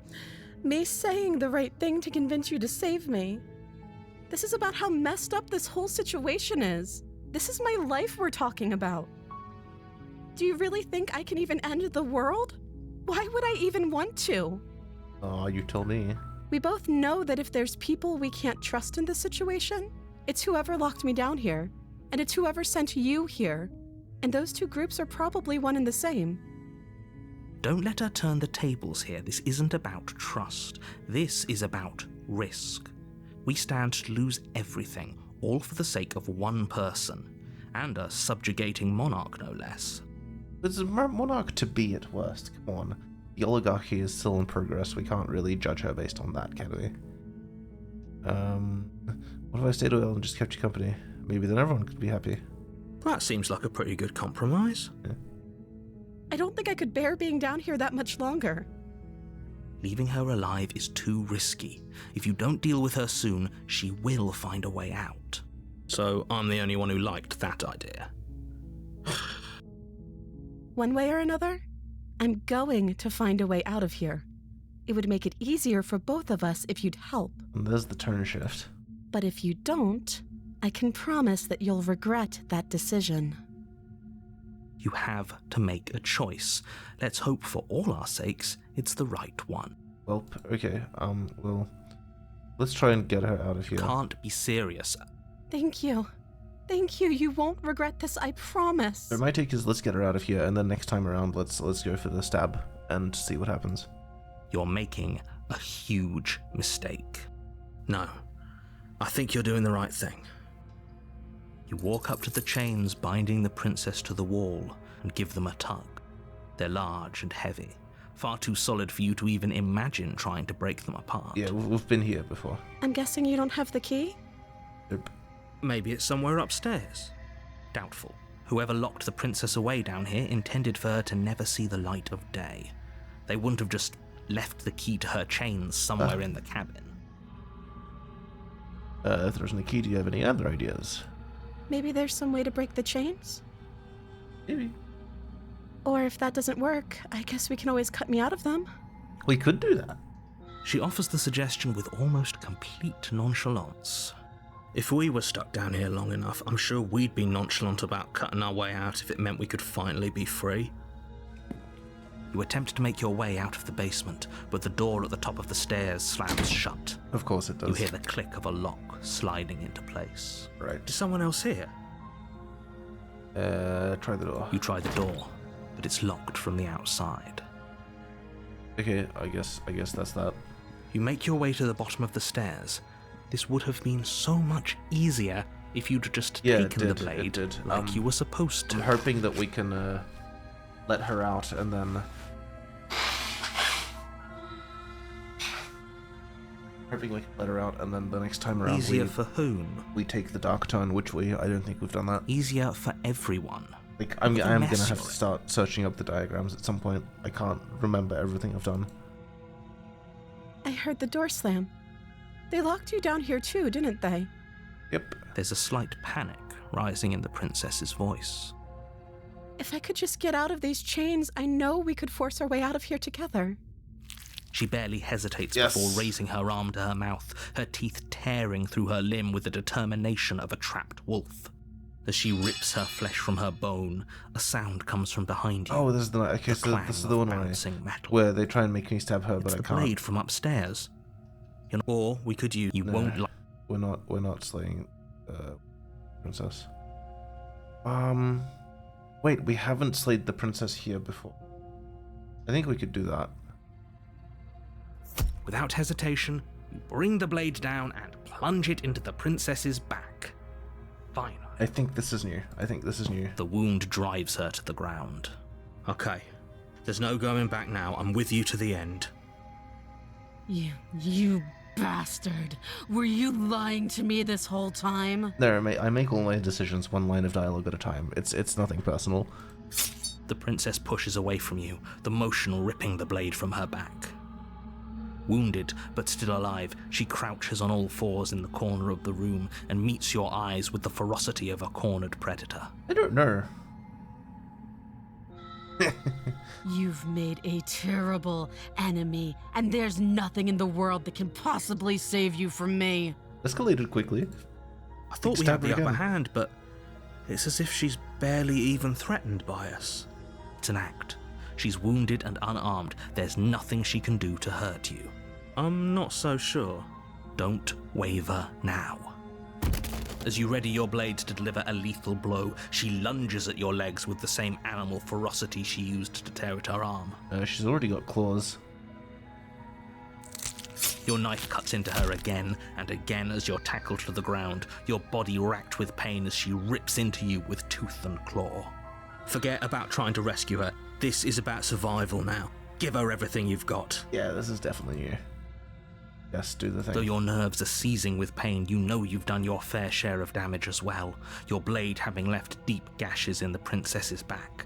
S5: me saying the right thing to convince you to save me. This is about how messed up this whole situation is. This is my life we're talking about. Do you really think I can even end the world? Why would I even want to?
S1: Oh, you told me.
S5: We both know that if there's people we can't trust in this situation, it's whoever locked me down here, and it's whoever sent you here. And those two groups are probably one and the same.
S2: Don't let her turn the tables here. This isn't about trust. This is about risk. We stand to lose everything, all for the sake of one person, and a subjugating monarch no less.
S1: There's a monarch to be at worst, come on. The oligarchy is still in progress, we can't really judge her based on that, can we? What if I stayed loyal and just kept you company? Maybe then everyone could be happy.
S2: That seems like a pretty good compromise.
S1: Yeah.
S5: I don't think I could bear being down here that much longer.
S2: Leaving her alive is too risky. If you don't deal with her soon, she will find a way out. So I'm the only one who liked that idea.
S5: One way or another, I'm going to find a way out of here. It would make it easier for both of us if you'd help.
S1: And there's the turn shift.
S5: But if you don't, I can promise that you'll regret that decision.
S2: You have to make a choice. Let's hope for all our sakes it's the right one.
S1: Well, okay, well, let's try and get her out of here.
S2: Can't be serious.
S5: Thank you. Thank you. You won't regret this, I promise.
S1: My take is let's get her out of here, and then next time around, let's go for the stab and see what happens.
S2: You're making a huge mistake. No, I think you're doing the right thing. You walk up to the chains binding the princess to the wall and give them a tug. They're large and heavy, far too solid for you to even imagine trying to break them apart.
S1: Yeah, we've been here before.
S5: I'm guessing you don't have the key?
S1: Nope.
S2: Maybe it's somewhere upstairs. Doubtful. Whoever locked the princess away down here intended for her to never see the light of day. They wouldn't have just left the key to her chains somewhere in the cabin.
S1: If there's no key, do you have any other ideas?
S5: Maybe there's some way to break the chains?
S1: Maybe.
S5: Or if that doesn't work, I guess we can always cut me out of them.
S1: We could do that.
S2: She offers the suggestion with almost complete nonchalance. If we were stuck down here long enough, I'm sure we'd be nonchalant about cutting our way out if it meant we could finally be free. You attempt to make your way out of the basement, but the door at the top of the stairs slams shut.
S1: Of course it does.
S2: You hear the click of a lock sliding into place.
S1: Right.
S2: Is someone else here?
S1: Try the door.
S2: You try the door, but it's locked from the outside.
S1: Okay, I guess that's that.
S2: You make your way to the bottom of the stairs. This would have been so much easier if you'd just taken the blade like you were supposed to.
S1: I'm hoping that we can let her out and then... Hoping we can let her out and then the next time around
S2: Easier for whom?
S1: we take the dark turn, which I don't think we've done that.
S2: Easier for everyone.
S1: Like, I'm
S2: Look at the
S1: gonna
S2: mess
S1: have
S2: you're
S1: to
S2: in.
S1: start searching up the diagrams at some point. I can't remember everything I've done.
S5: I heard the door slam. They locked you down here too, didn't they?
S1: Yep.
S2: There's a slight panic rising in the princess's voice.
S5: If I could just get out of these chains, I know we could force our way out of here together.
S2: She barely hesitates
S1: Yes.
S2: before raising her arm to her mouth, her teeth tearing through her limb with the determination of a trapped wolf. As she rips her flesh from her bone, a sound comes from behind you.
S1: Oh, this is the... Okay,
S2: The
S1: so
S2: clang
S1: this is
S2: of
S1: the one
S2: bouncing metal.
S1: where they try and make me stab her, but
S2: It's
S1: I
S2: the
S1: can't.
S2: blade from upstairs. Or we could use... You
S1: No.
S2: won't like...
S1: We're not slaying princess. Wait, we haven't slayed the princess here before. I think we could do that.
S2: Without hesitation, you bring the blade down and plunge it into the princess's back. Fine.
S1: I think this is new.
S2: The wound drives her to the ground. Okay. There's no going back now. I'm with you to the end.
S3: You bastard. Were you lying to me this whole time?
S1: No, I make all my decisions one line of dialogue at a time. It's nothing personal.
S2: The princess pushes away from you, the motion ripping the blade from her back. Wounded, but still alive, she crouches on all fours in the corner of the room and meets your eyes with the ferocity of a cornered predator.
S1: I don't know.
S3: You've made a terrible enemy, and there's nothing in the world that can possibly save you from me.
S1: Escalated quickly.
S2: I thought we
S1: Stab
S2: had
S1: her
S2: the upper
S1: again.
S2: hand, but it's as if she's barely even threatened by us. It's an act. She's wounded and unarmed. There's nothing she can do to hurt you. I'm not so sure. Don't waver now. As you ready your blade to deliver a lethal blow, she lunges at your legs with the same animal ferocity she used to tear at her arm.
S1: She's already got claws.
S2: Your knife cuts into her again and again as you're tackled to the ground, your body racked with pain as she rips into you with tooth and claw. Forget about trying to rescue her. This is about survival now. Give her everything you've got.
S1: Yeah, this is definitely you. Yes, do the thing.
S2: Though your nerves are seizing with pain, you know you've done your fair share of damage as well, your blade having left deep gashes in the princess's back.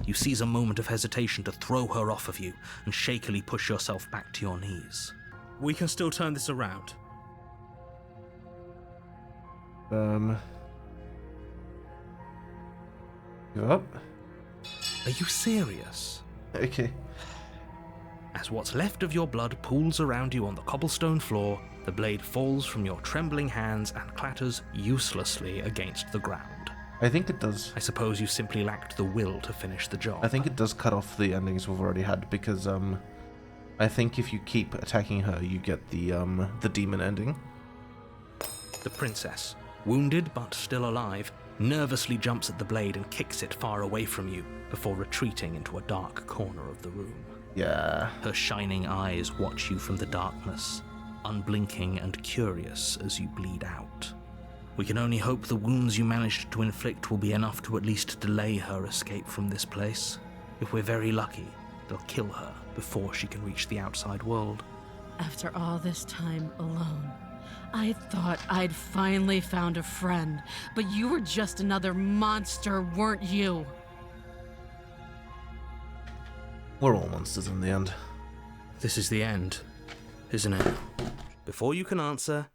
S2: You seize a moment of hesitation to throw her off of you and shakily push yourself back to your knees. We can still turn this around.
S1: Give up?
S2: Are you serious?
S1: Okay.
S2: As what's left of your blood pools around you on the cobblestone floor, the blade falls from your trembling hands and clatters uselessly against the ground.
S1: I think it does.
S2: I suppose you simply lacked the will to finish the job.
S1: I think it does cut off the endings we've already had because, I think if you keep attacking her, you get the demon ending.
S2: The princess, wounded but still alive, nervously jumps at the blade and kicks it far away from you before retreating into a dark corner of the room.
S1: Yeah.
S2: Her shining eyes watch you from the darkness, unblinking and curious as you bleed out. We can only hope the wounds you managed to inflict will be enough to at least delay her escape from this place. If we're very lucky, they'll kill her before she can reach the outside world.
S5: After all this time alone, I thought I'd finally found a friend, but you were just another monster, weren't you?
S1: We're all monsters in the end.
S2: This is the end, isn't it? Before you can answer,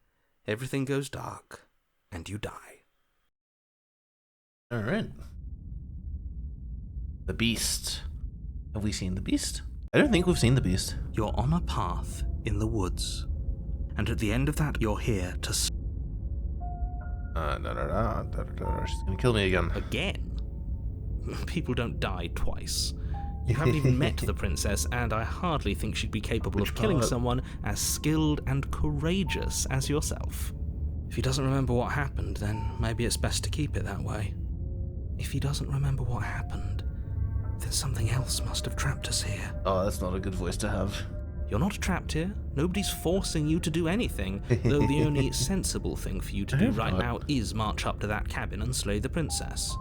S2: everything goes dark, and you die.
S1: Alright. The Beast. Have we seen the Beast? I don't think we've seen the Beast.
S2: You're on a path in the woods, and at the end of that, you're here to
S1: No. She's gonna kill me again.
S2: again. People don't die twice. You haven't even met the princess, and I hardly think she'd be capable
S1: Which
S2: of killing
S1: part?
S2: someone as skilled and courageous as yourself. If he doesn't remember what happened, then maybe it's best to keep it that way. If he doesn't remember what happened, then something else must have trapped us here.
S1: Oh, that's not a good voice to have.
S2: You're not trapped here. Nobody's forcing you to do anything, though the only sensible thing for you to do right now is march up to that cabin and slay the princess.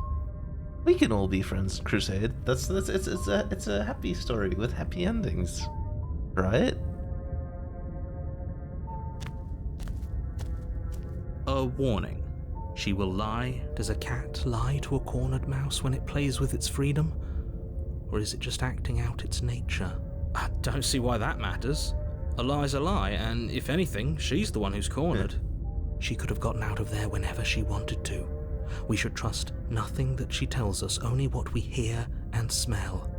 S1: We can all be friends, Crusade. It's a happy story with happy endings, right?
S2: A warning. She will lie. Does a cat lie to a cornered mouse when it plays with its freedom? Or is it just acting out its nature? I don't see why that matters. A lie's a lie, and if anything, she's the one who's cornered. She could have gotten out of there whenever she wanted to. We should trust nothing that she tells us, only what we hear and smell.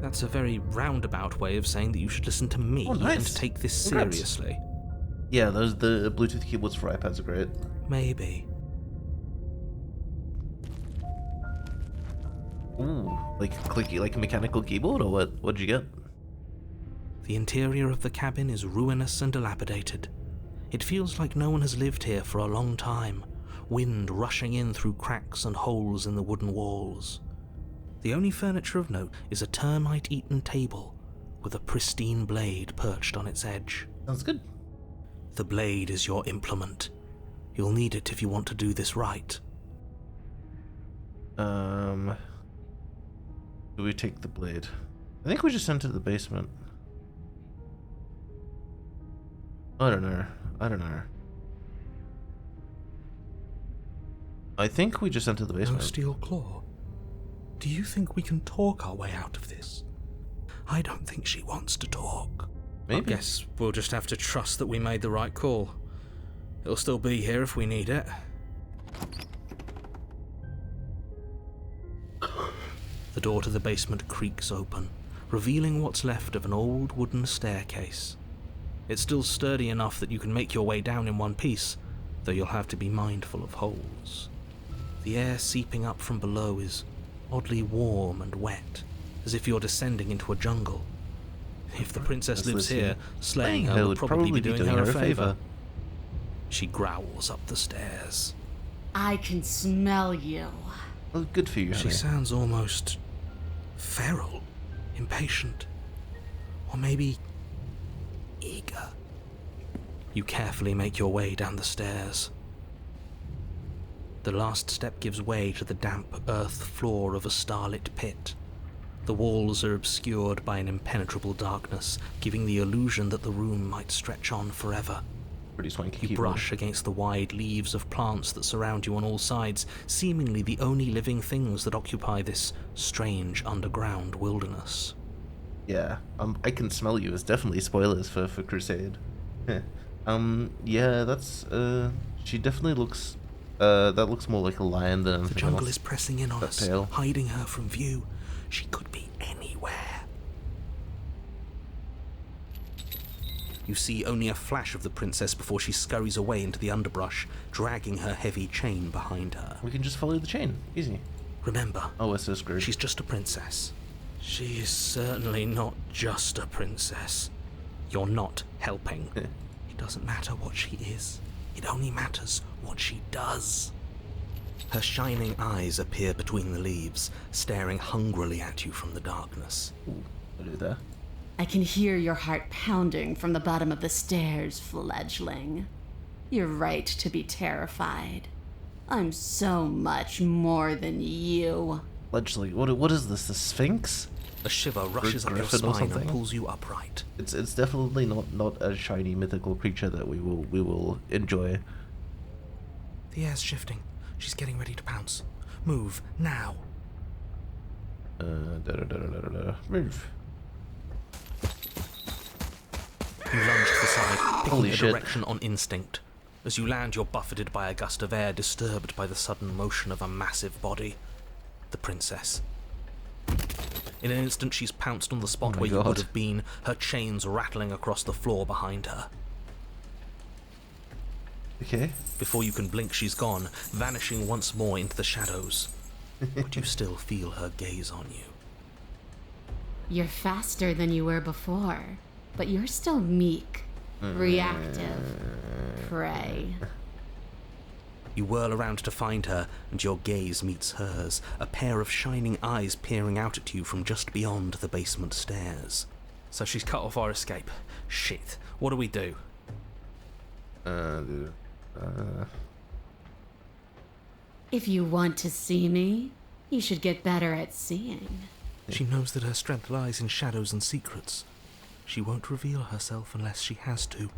S2: That's a very roundabout way of saying that you should listen to me and take this seriously.
S1: Yeah, the Bluetooth keyboards for iPads are great.
S2: Maybe.
S1: Ooh, like clicky, like a mechanical keyboard, or what? What'd you get?
S2: The interior of the cabin is ruinous and dilapidated. It feels like no one has lived here for a long time, wind rushing in through cracks and holes in the wooden walls. The only furniture of note is a termite-eaten table with a pristine blade perched on its edge.
S1: Sounds good.
S2: The blade is your implement. You'll need it if you want to do this right.
S1: Do we take the blade? I think we just sent it to the basement. I don't know. I think we just sent it to the
S2: No
S1: basement.
S2: steel claw. Do you think we can talk our way out of this? I don't think she wants to talk.
S1: Maybe.
S2: I guess we'll just have to trust that we made the right call. It'll still be here if we need it. The door to the basement creaks open, revealing what's left of an old wooden staircase. It's still sturdy enough that you can make your way down in one piece, though you'll have to be mindful of holes. The air seeping up from below is oddly warm and wet, as if you're descending into a jungle. If the princess lives here, slaying her would probably be doing her a favor. She growls up the stairs.
S5: I can smell you.
S1: Well, good for you,
S2: She
S1: honey.
S2: sounds almost feral, impatient, or maybe eager. You carefully make your way down the stairs. The last step gives way to the damp earth floor of a starlit pit. The walls are obscured by an impenetrable darkness, giving the illusion that the room might stretch on forever.
S1: Pretty swanky.
S2: You brush against the wide leaves of plants that surround you on all sides, seemingly the only living things that occupy this strange underground wilderness.
S1: Yeah, I can smell you. It's definitely spoilers for Crusade. Yeah, that's, she definitely looks, that looks more like a lion than anything
S2: The jungle
S1: else.
S2: is pressing in on
S1: That
S2: us,
S1: pale.
S2: hiding her from view. She could be anywhere. You see only a flash of the princess before she scurries away into the underbrush, dragging her heavy chain behind her.
S1: We can just follow the chain. Easy.
S2: Remember,
S1: Oh, we're so screwed.
S2: she's just a princess. She is certainly not just a princess. You're not helping. It doesn't matter what she is. It only matters what she does. Her shining eyes appear between the leaves, staring hungrily at you from the darkness.
S1: Ooh, hello there.
S3: I can hear your heart pounding from the bottom of the stairs, fledgling. You're right to be terrified. I'm so much more than you.
S1: Allegedly, what is this? The Sphinx?
S2: A shiver rushes up your
S1: Griffin or
S2: spine
S1: something?
S2: and pulls you upright.
S1: It's definitely not a shiny mythical creature that we will enjoy.
S2: The air's shifting. She's getting ready to pounce. Move, now.
S1: Move.
S2: You lunge to the side, picking
S1: Holy
S2: a
S1: shit.
S2: direction on instinct. As you land, you're buffeted by a gust of air, disturbed by the sudden motion of a massive body. The princess. In an instant, she's pounced on the spot
S1: Oh my
S2: where you
S1: God.
S2: would have been, her chains rattling across the floor behind her.
S1: Okay.
S2: Before you can blink, she's gone, vanishing once more into the shadows. But you still feel her gaze on you.
S3: You're faster than you were before, but you're still meek, reactive, prey.
S2: You whirl around to find her, and your gaze meets hers, a pair of shining eyes peering out at you from just beyond the basement stairs. So she's cut off our escape. Shit. What do we do?
S3: If you want to see me, you should get better at seeing.
S2: She knows that her strength lies in shadows and secrets. She won't reveal herself unless she has to.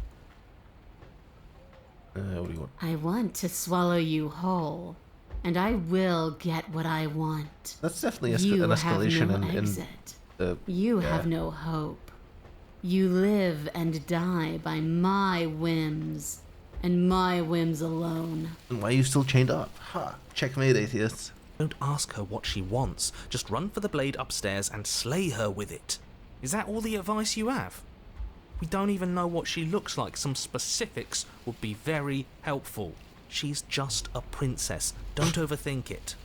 S1: What do you want?
S3: I want to swallow you whole, and I will get what I want.
S1: That's definitely
S3: You
S1: an escalation
S3: have no
S1: in
S3: exit.
S1: the.
S3: You
S1: yeah.
S3: have no hope. You live and die by my whims, and my whims alone.
S1: Why are you still chained up? Ha! Checkmate, atheists.
S2: Don't ask her what she wants. Just run for the blade upstairs and slay her with it. Is that all the advice you have? We don't even know what she looks like. Some specifics would be very helpful. She's just a princess. Don't overthink it.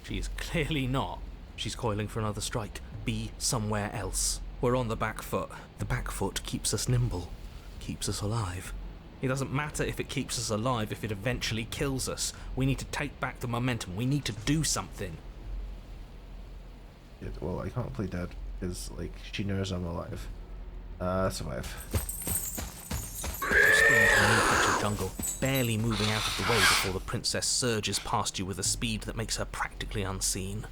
S2: She is clearly not. She's coiling for another strike. Be somewhere else. We're on the back foot. The back foot keeps us nimble, keeps us alive. It doesn't matter if it keeps us alive if it eventually kills us. We need to take back the momentum. We need to do something.
S1: Yeah, well, I can't play dead because, like, she knows I'm alive. Survive.
S2: You sprint to a new patch of jungle, barely moving out of the way before the princess surges past you with a speed that makes her practically unseen.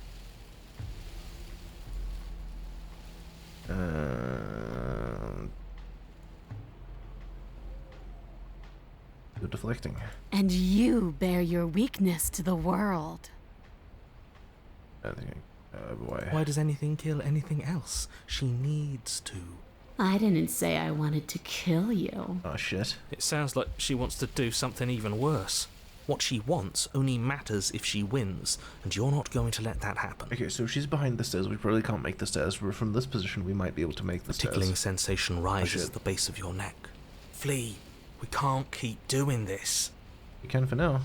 S1: You're deflecting.
S3: And you bear your weakness to the world.
S1: I think. Boy.
S2: Why does anything kill anything else? She needs to.
S3: I didn't say I wanted to kill you.
S1: Oh shit.
S2: It sounds like she wants to do something even worse. What she wants only matters if she wins, and you're not going to let that happen.
S1: Okay, so she's behind the stairs. We probably can't make the stairs. But from this position, we might be able to make the
S2: A tickling
S1: stairs.
S2: sensation rises
S1: shit.
S2: at the base of your neck. Flee. We can't keep doing this.
S1: We can for now.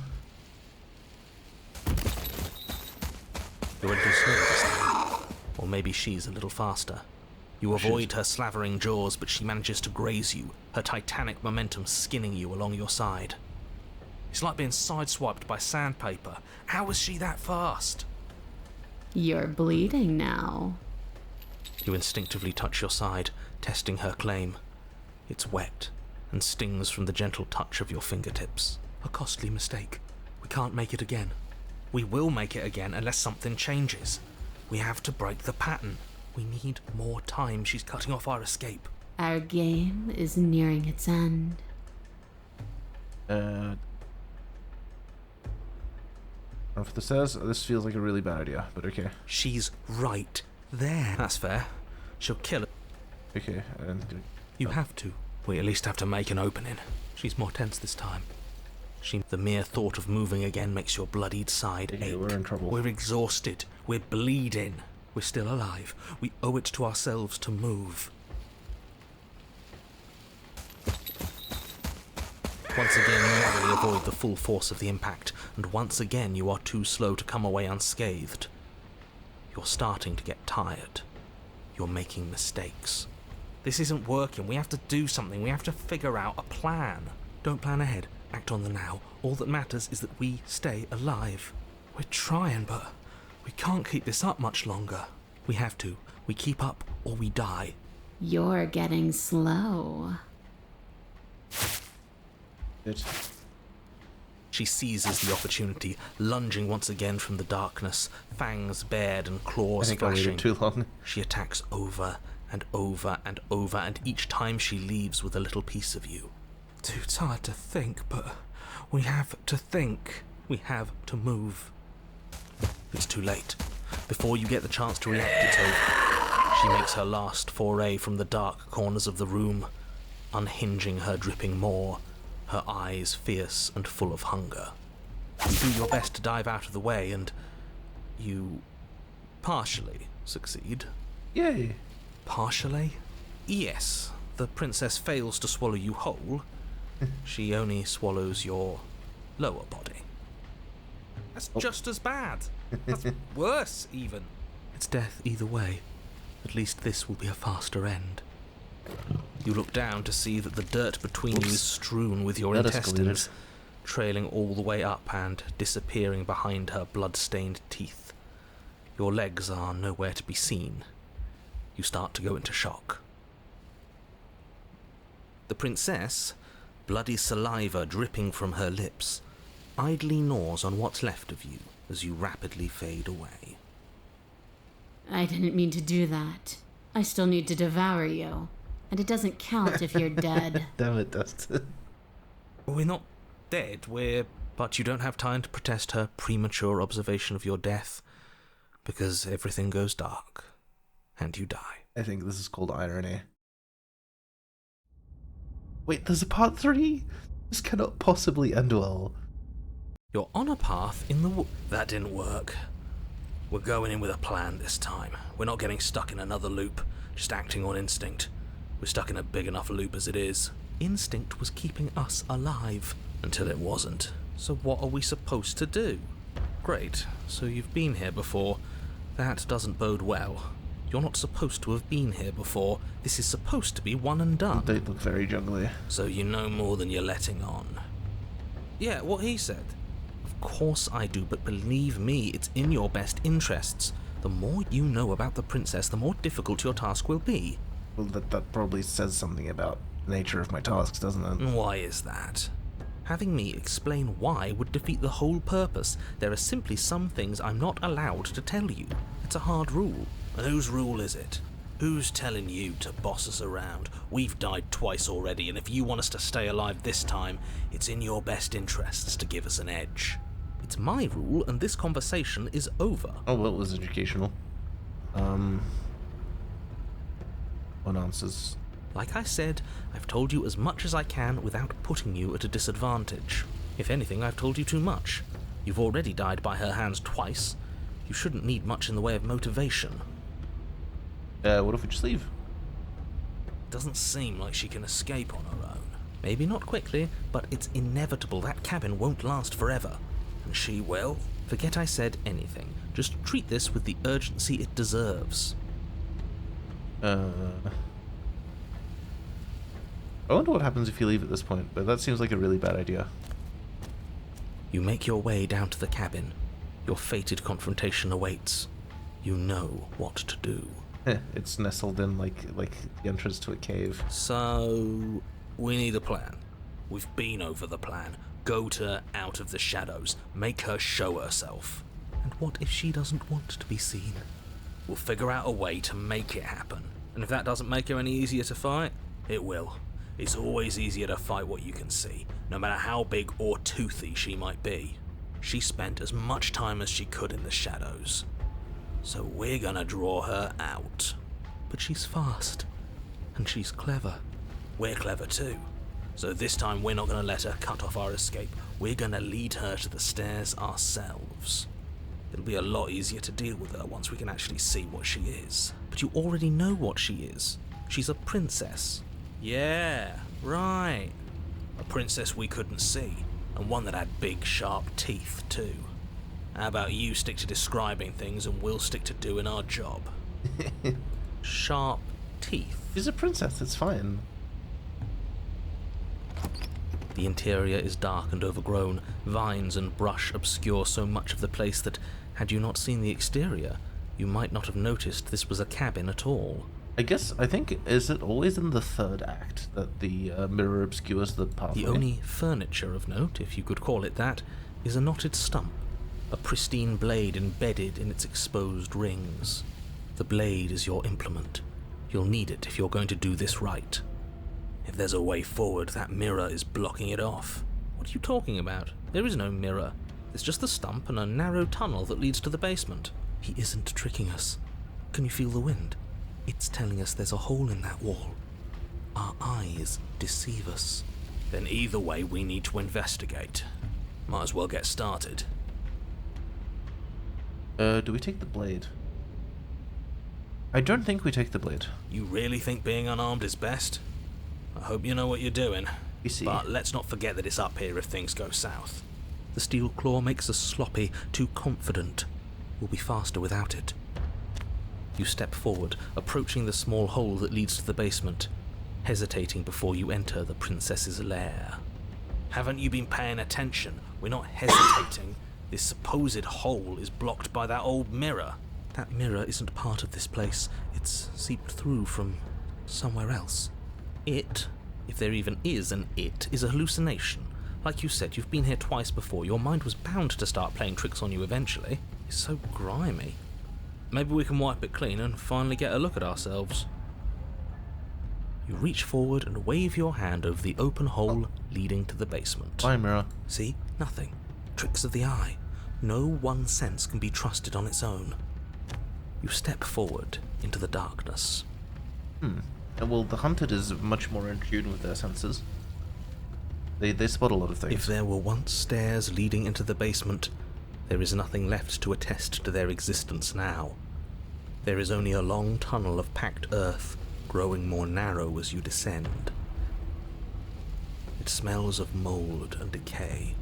S2: You're a little slow this time. Or maybe she's a little faster. You avoid her slavering jaws, but she manages to graze you, her titanic momentum skinning you along your side. It's like being sideswiped by sandpaper. How is she that fast?
S3: You're bleeding now.
S2: You instinctively touch your side, testing her claim. It's wet and stings from the gentle touch of your fingertips. A costly mistake. We can't make it again. We will make it again unless something changes. We have to break the pattern. We need more time. She's cutting off our escape.
S4: Our game is nearing its end.
S1: If this says, this feels like a really bad idea, but okay.
S2: She's right there. That's fair. She'll kill it.
S1: Okay, and...
S2: You have to. We at least have to make an opening. She's more tense this time. The mere thought of moving again makes your bloodied side ache.
S1: We're in trouble.
S2: We're exhausted. We're bleeding. We're still alive. We owe it to ourselves to move. Once again, you narrowly avoid the full force of the impact, and once again you are too slow to come away unscathed. You're starting to get tired. You're making mistakes. This isn't working. We have to do something. We have to figure out a plan. Don't plan ahead. Act on the now. All that matters is that we stay alive. We're trying, but we can't keep this up much longer. We have to. We keep up or we die.
S4: You're getting slow.
S1: It.
S2: She seizes the opportunity, lunging once again from the darkness, fangs bared and claws
S1: I think
S2: flashing.
S1: I waited too long.
S2: She attacks over and over and over, and each time she leaves with a little piece of you. Too tired to think, but we have to think. We have to move. It's too late. Before you get the chance to react, it's over. She makes her last foray from the dark corners of the room, unhinging her dripping maw, her eyes fierce and full of hunger. You do your best to dive out of the way, and you partially succeed.
S1: Yay!
S2: Partially? Yes. The princess fails to swallow you whole. She only swallows your lower body. That's just as bad. That's worse, even. It's death either way. At least this will be a faster end. You look down to see that the dirt between you is strewn with your intestines, trailing all the way up and disappearing behind her blood-stained teeth. Your legs are nowhere to be seen. You start to go into shock. The princess, bloody saliva dripping from her lips, idly gnaws on what's left of you as you rapidly fade away.
S4: I didn't mean to do that. I still need to devour you. And it doesn't count if you're dead.
S1: Damn it, Dustin.
S2: We're not dead, but you don't have time to protest her premature observation of your death, because everything goes dark, and you die.
S1: I think this is called irony. Wait, there's a part 3? This cannot possibly end well.
S2: You're on a path in the That didn't work. We're going in with a plan this time. We're not getting stuck in another loop, just acting on instinct. We're stuck in a big enough loop as it is. Instinct was keeping us alive, until it wasn't. So what are we supposed to do? Great, so you've been here before. That doesn't bode well. You're not supposed to have been here before. This is supposed to be one and done.
S1: They look very jungly.
S2: So you know more than you're letting on. Yeah, what he said. Of course I do, but believe me, it's in your best interests. The more you know about the princess, the more difficult your task will be.
S1: Well, that probably says something about the nature of my tasks, doesn't it?
S2: Why is that? Having me explain why would defeat the whole purpose. There are simply some things I'm not allowed to tell you. It's a hard rule. And whose rule is it? Who's telling you to boss us around? We've died twice already, and if you want us to stay alive this time, it's in your best interests to give us an edge. It's my rule, and this conversation is over.
S1: Oh, well, it was educational. What answers?
S2: Like I said, I've told you as much as I can without putting you at a disadvantage. If anything, I've told you too much. You've already died by her hands twice. You shouldn't need much in the way of motivation.
S1: What if we just leave?
S2: Doesn't seem like she can escape on her own. Maybe not quickly, but it's inevitable. That cabin won't last forever. And she will. Forget I said anything. Just treat this with the urgency it deserves.
S1: I wonder what happens if you leave at this point, but that seems like a really bad idea.
S2: You make your way down to the cabin. Your fated confrontation awaits. You know what to do.
S1: It's nestled in like the entrance to a cave.
S2: So, we need a plan. We've been over the plan. Goad her out of the shadows. Make her show herself. And what if she doesn't want to be seen? We'll figure out a way to make it happen. And if that doesn't make her any easier to fight, it will. It's always easier to fight what you can see, no matter how big or toothy she might be. She spent as much time as she could in the shadows. So we're gonna draw her out. But she's fast. And she's clever. We're clever too. So this time we're not gonna let her cut off our escape. We're gonna lead her to the stairs ourselves. It'll be a lot easier to deal with her once we can actually see what she is. But you already know what she is. She's a princess. Yeah, right. A princess we couldn't see, and one that had big, sharp teeth, too. How about you stick to describing things and we'll stick to doing our job? Sharp teeth.
S1: She's a princess, it's fine.
S2: The interior is dark and overgrown. Vines and brush obscure so much of the place that, had you not seen the exterior, you might not have noticed this was a cabin at all.
S1: I think, is it always in the third act that the mirror obscures the pathway?
S2: The only furniture of note, if you could call it that, is a knotted stump, a pristine blade embedded in its exposed rings. The blade is your implement. You'll need it if you're going to do this right. If there's a way forward, that mirror is blocking it off. What are you talking about? There is no mirror. It's just the stump and a narrow tunnel that leads to the basement. He isn't tricking us. Can you feel the wind? It's telling us there's a hole in that wall. Our eyes deceive us. Then either way, we need to investigate. Might as well get started.
S1: Do we take the blade? I don't think we take the blade.
S2: You really think being unarmed is best? I hope you know what you're doing.
S1: You see.
S2: But let's not forget that it's up here if things go south. The steel claw makes us sloppy, too confident. We'll be faster without it. You step forward, approaching the small hole that leads to the basement, hesitating before you enter the princess's lair. Haven't you been paying attention? We're not hesitating. This supposed hole is blocked by that old mirror. That mirror isn't part of this place. It's seeped through from somewhere else. It, if there even is an it, is a hallucination. Like you said, you've been here twice before. Your mind was bound to start playing tricks on you eventually. It's so grimy. Maybe we can wipe it clean and finally get a look at ourselves. You reach forward and wave your hand over the open hole leading to the basement.
S1: Bye, mirror.
S2: See? Nothing. Tricks of the eye. No one sense can be trusted on its own. You step forward into the darkness.
S1: Well, the hunted is much more in tune with their senses. They spot a lot of things.
S2: If there were once stairs leading into the basement, there is nothing left to attest to their existence now. There is only a long tunnel of packed earth, growing more narrow as you descend. It smells of mold and decay.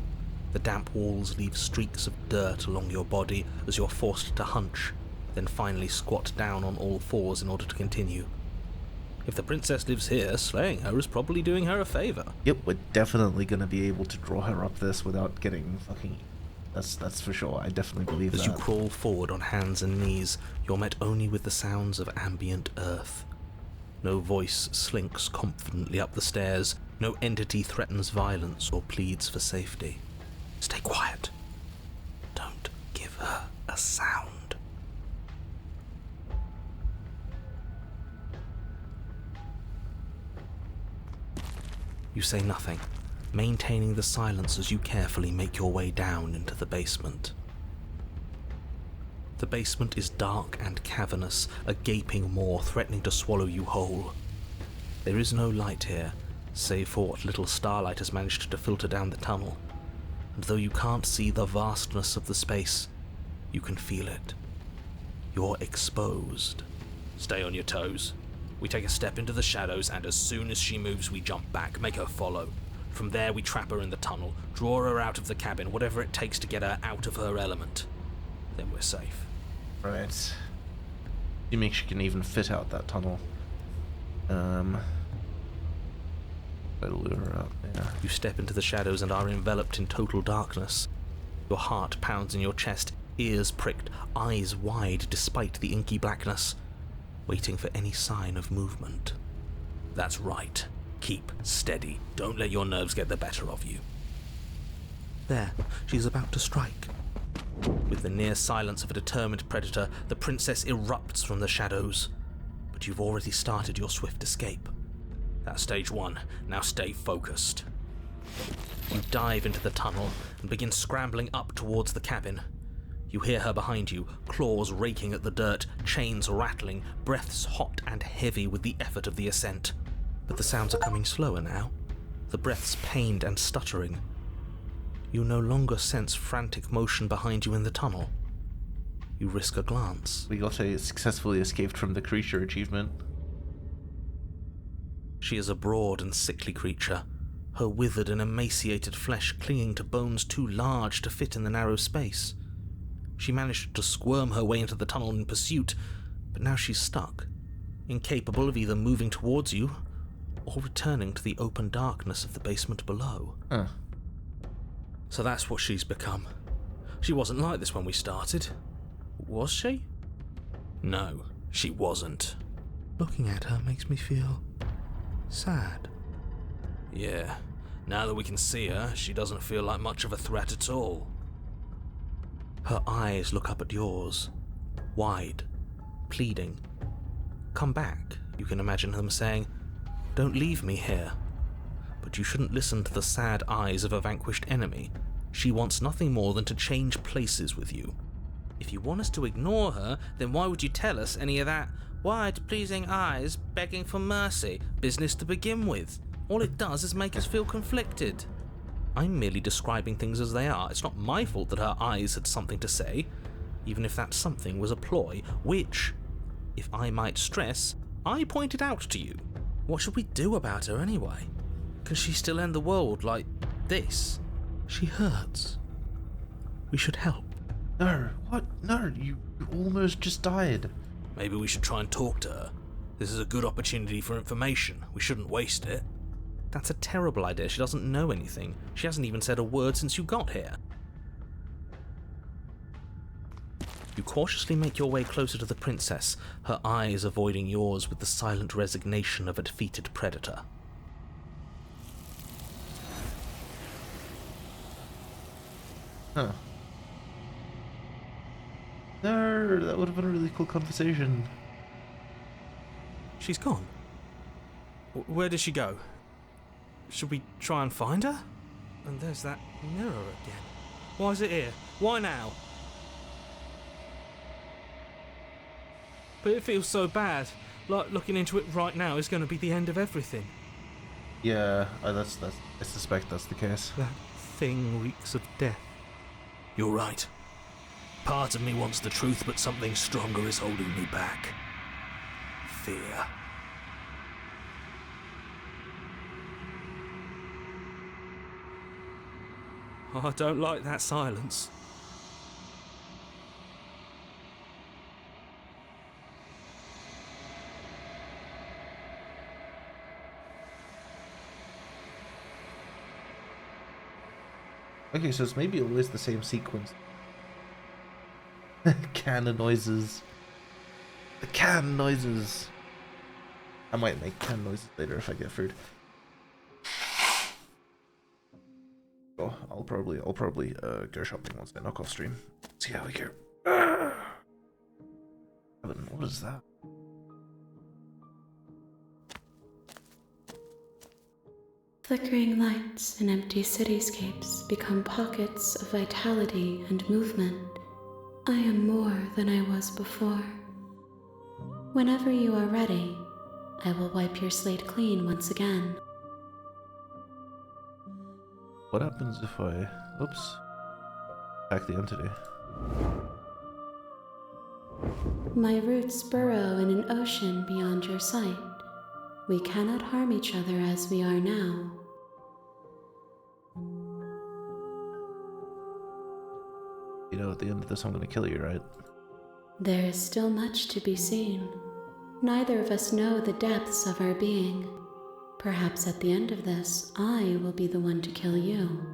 S2: The damp walls leave streaks of dirt along your body as you're forced to hunch, then finally squat down on all fours in order to continue. If the princess lives here, slaying her is probably doing her a favor.
S1: Yep, we're definitely going to be able to draw her up this without getting fucking... That's for sure. I definitely believe that.
S2: As you crawl forward on hands and knees, you're met only with the sounds of ambient earth. No voice slinks confidently up the stairs. No entity threatens violence or pleads for safety. Stay quiet. Don't give her a sound. You say nothing, maintaining the silence as you carefully make your way down into the basement. The basement is dark and cavernous, a gaping maw threatening to swallow you whole. There is no light here, save for what little starlight has managed to filter down the tunnel. And though you can't see the vastness of the space, you can feel it. You're exposed. Stay on your toes. We take a step into the shadows, and as soon as she moves, we jump back, make her follow. From there, we trap her in the tunnel, draw her out of the cabin, whatever it takes to get her out of her element. Then we're safe.
S1: Right. You make she can even fit out that tunnel. Better lure her out there.
S2: You step into the shadows and are enveloped in total darkness. Your heart pounds in your chest, ears pricked, eyes wide despite the inky blackness. waiting for any sign of movement. That's right. Keep steady. Don't let your nerves get the better of you. There, she's about to strike. With the near silence of a determined predator, the princess erupts from the shadows. But you've already started your swift escape. That's stage 1. Now stay focused. You dive into the tunnel and begin scrambling up towards the cabin. You hear her behind you, claws raking at the dirt, chains rattling, breaths hot and heavy with the effort of the ascent. But the sounds are coming slower now, the breaths pained and stuttering. You no longer sense frantic motion behind you in the tunnel. You risk a glance.
S1: We got a successfully escaped from the creature achievement.
S2: She is a broad and sickly creature, her withered and emaciated flesh clinging to bones too large to fit in the narrow space. She managed to squirm her way into the tunnel in pursuit, but now she's stuck, incapable of either moving towards you or returning to the open darkness of the basement below. So that's what she's become. She wasn't like this when we started. Was she? No, she wasn't. Looking at her makes me feel sad. Yeah, now that we can see her, she doesn't feel like much of a threat at all. Her eyes look up at yours, wide, pleading. Come back, you can imagine them saying. Don't leave me here. But you shouldn't listen to the sad eyes of a vanquished enemy. She wants nothing more than to change places with you. If you want us to ignore her, then why would you tell us any of that wide, pleasing eyes begging for mercy business to begin with? All it does is make us feel conflicted. I'm merely describing things as they are. It's not my fault that her eyes had something to say, even if that something was a ploy, which, if I might stress, I pointed out to you. What should we do about her anyway? Can she still end the world like this? She hurts. We should help.
S1: No, what? No, you almost just died.
S2: Maybe we should try and talk to her. This is a good opportunity for information. We shouldn't waste it. That's a terrible idea. She doesn't know anything. She hasn't even said a word since you got here. You cautiously make your way closer to the princess, her eyes avoiding yours with the silent resignation of a defeated predator.
S1: Huh. No, that would have been a really cool conversation.
S2: She's gone. Where did she go? Should we try and find her? And there's that mirror again. Why is it here? Why now? But it feels so bad. Like looking into it right now is going to be the end of everything.
S1: Yeah, I suspect that's the case.
S2: That thing reeks of death. You're right. Part of me wants the truth, but something stronger is holding me back. Fear. I don't like that silence.
S1: Okay, so it's maybe always the same sequence. Cannon noises. The can noises. I might make can noises later if I get food. Oh, I'll probably go shopping once I knock off stream. See how we go. What is that?
S4: Flickering lights and empty cityscapes become pockets of vitality and movement. I am more than I was before. Whenever you are ready, I will wipe your slate clean once again.
S1: What happens if I... Oops. Hack the entity.
S4: My roots burrow in an ocean beyond your sight. We cannot harm each other as we are now.
S1: You know, at the end of this I'm gonna kill you, right?
S4: There is still much to be seen. Neither of us know the depths of our being. Perhaps at the end of this, I will be the one to kill you.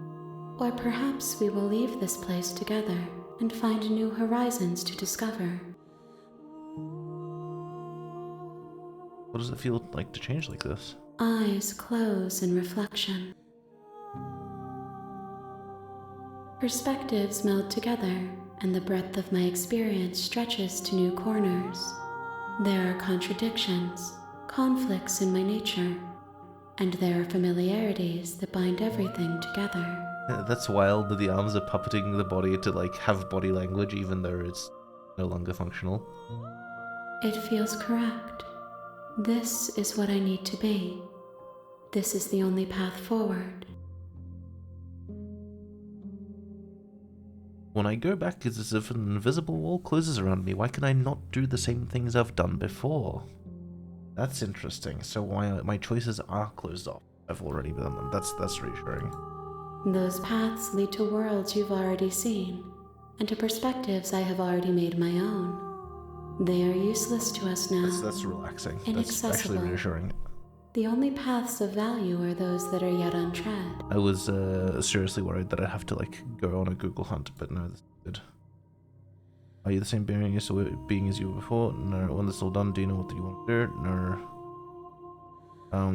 S4: Or perhaps we will leave this place together and find new horizons to discover.
S1: What does it feel like to change like this?
S4: Eyes close in reflection. Perspectives meld together, and the breadth of my experience stretches to new corners. There are contradictions, conflicts in my nature, and there are familiarities that bind everything together.
S1: That's wild that the arms are puppeting the body to like have body language even though it's no longer functional.
S4: It feels correct. This is what I need to be. This is the only path forward.
S1: When I go back, it's as if an invisible wall closes around me. Why can I not do the same things I've done before? That's interesting. So why my choices are closed off? I've already done them. That's reassuring.
S4: Those paths lead to worlds you've already seen, and to perspectives I have already made my own. They are useless to us now.
S1: That's relaxing. That's
S4: Inaccessible.
S1: actually reassuring.
S4: The only paths of value are those that are yet untread.
S1: I was seriously worried that I'd have to like go on a Google hunt, but no, this is good. Are you the same being as you were before? No. When this is all done, do you know what you want to do? No.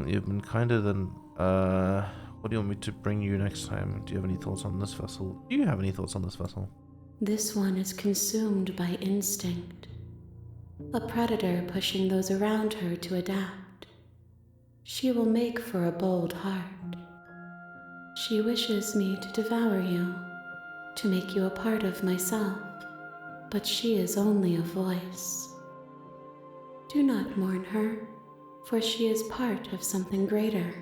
S1: You've been kinder than. What do you want me to bring you next time? Do you have any thoughts on this vessel? Do you have any thoughts on this vessel?
S4: This one is consumed by instinct. A predator pushing those around her to adapt. She will make for a bold heart. She wishes me to devour you, to make you a part of myself, but she is only a voice. Do not mourn her, for she is part of something greater.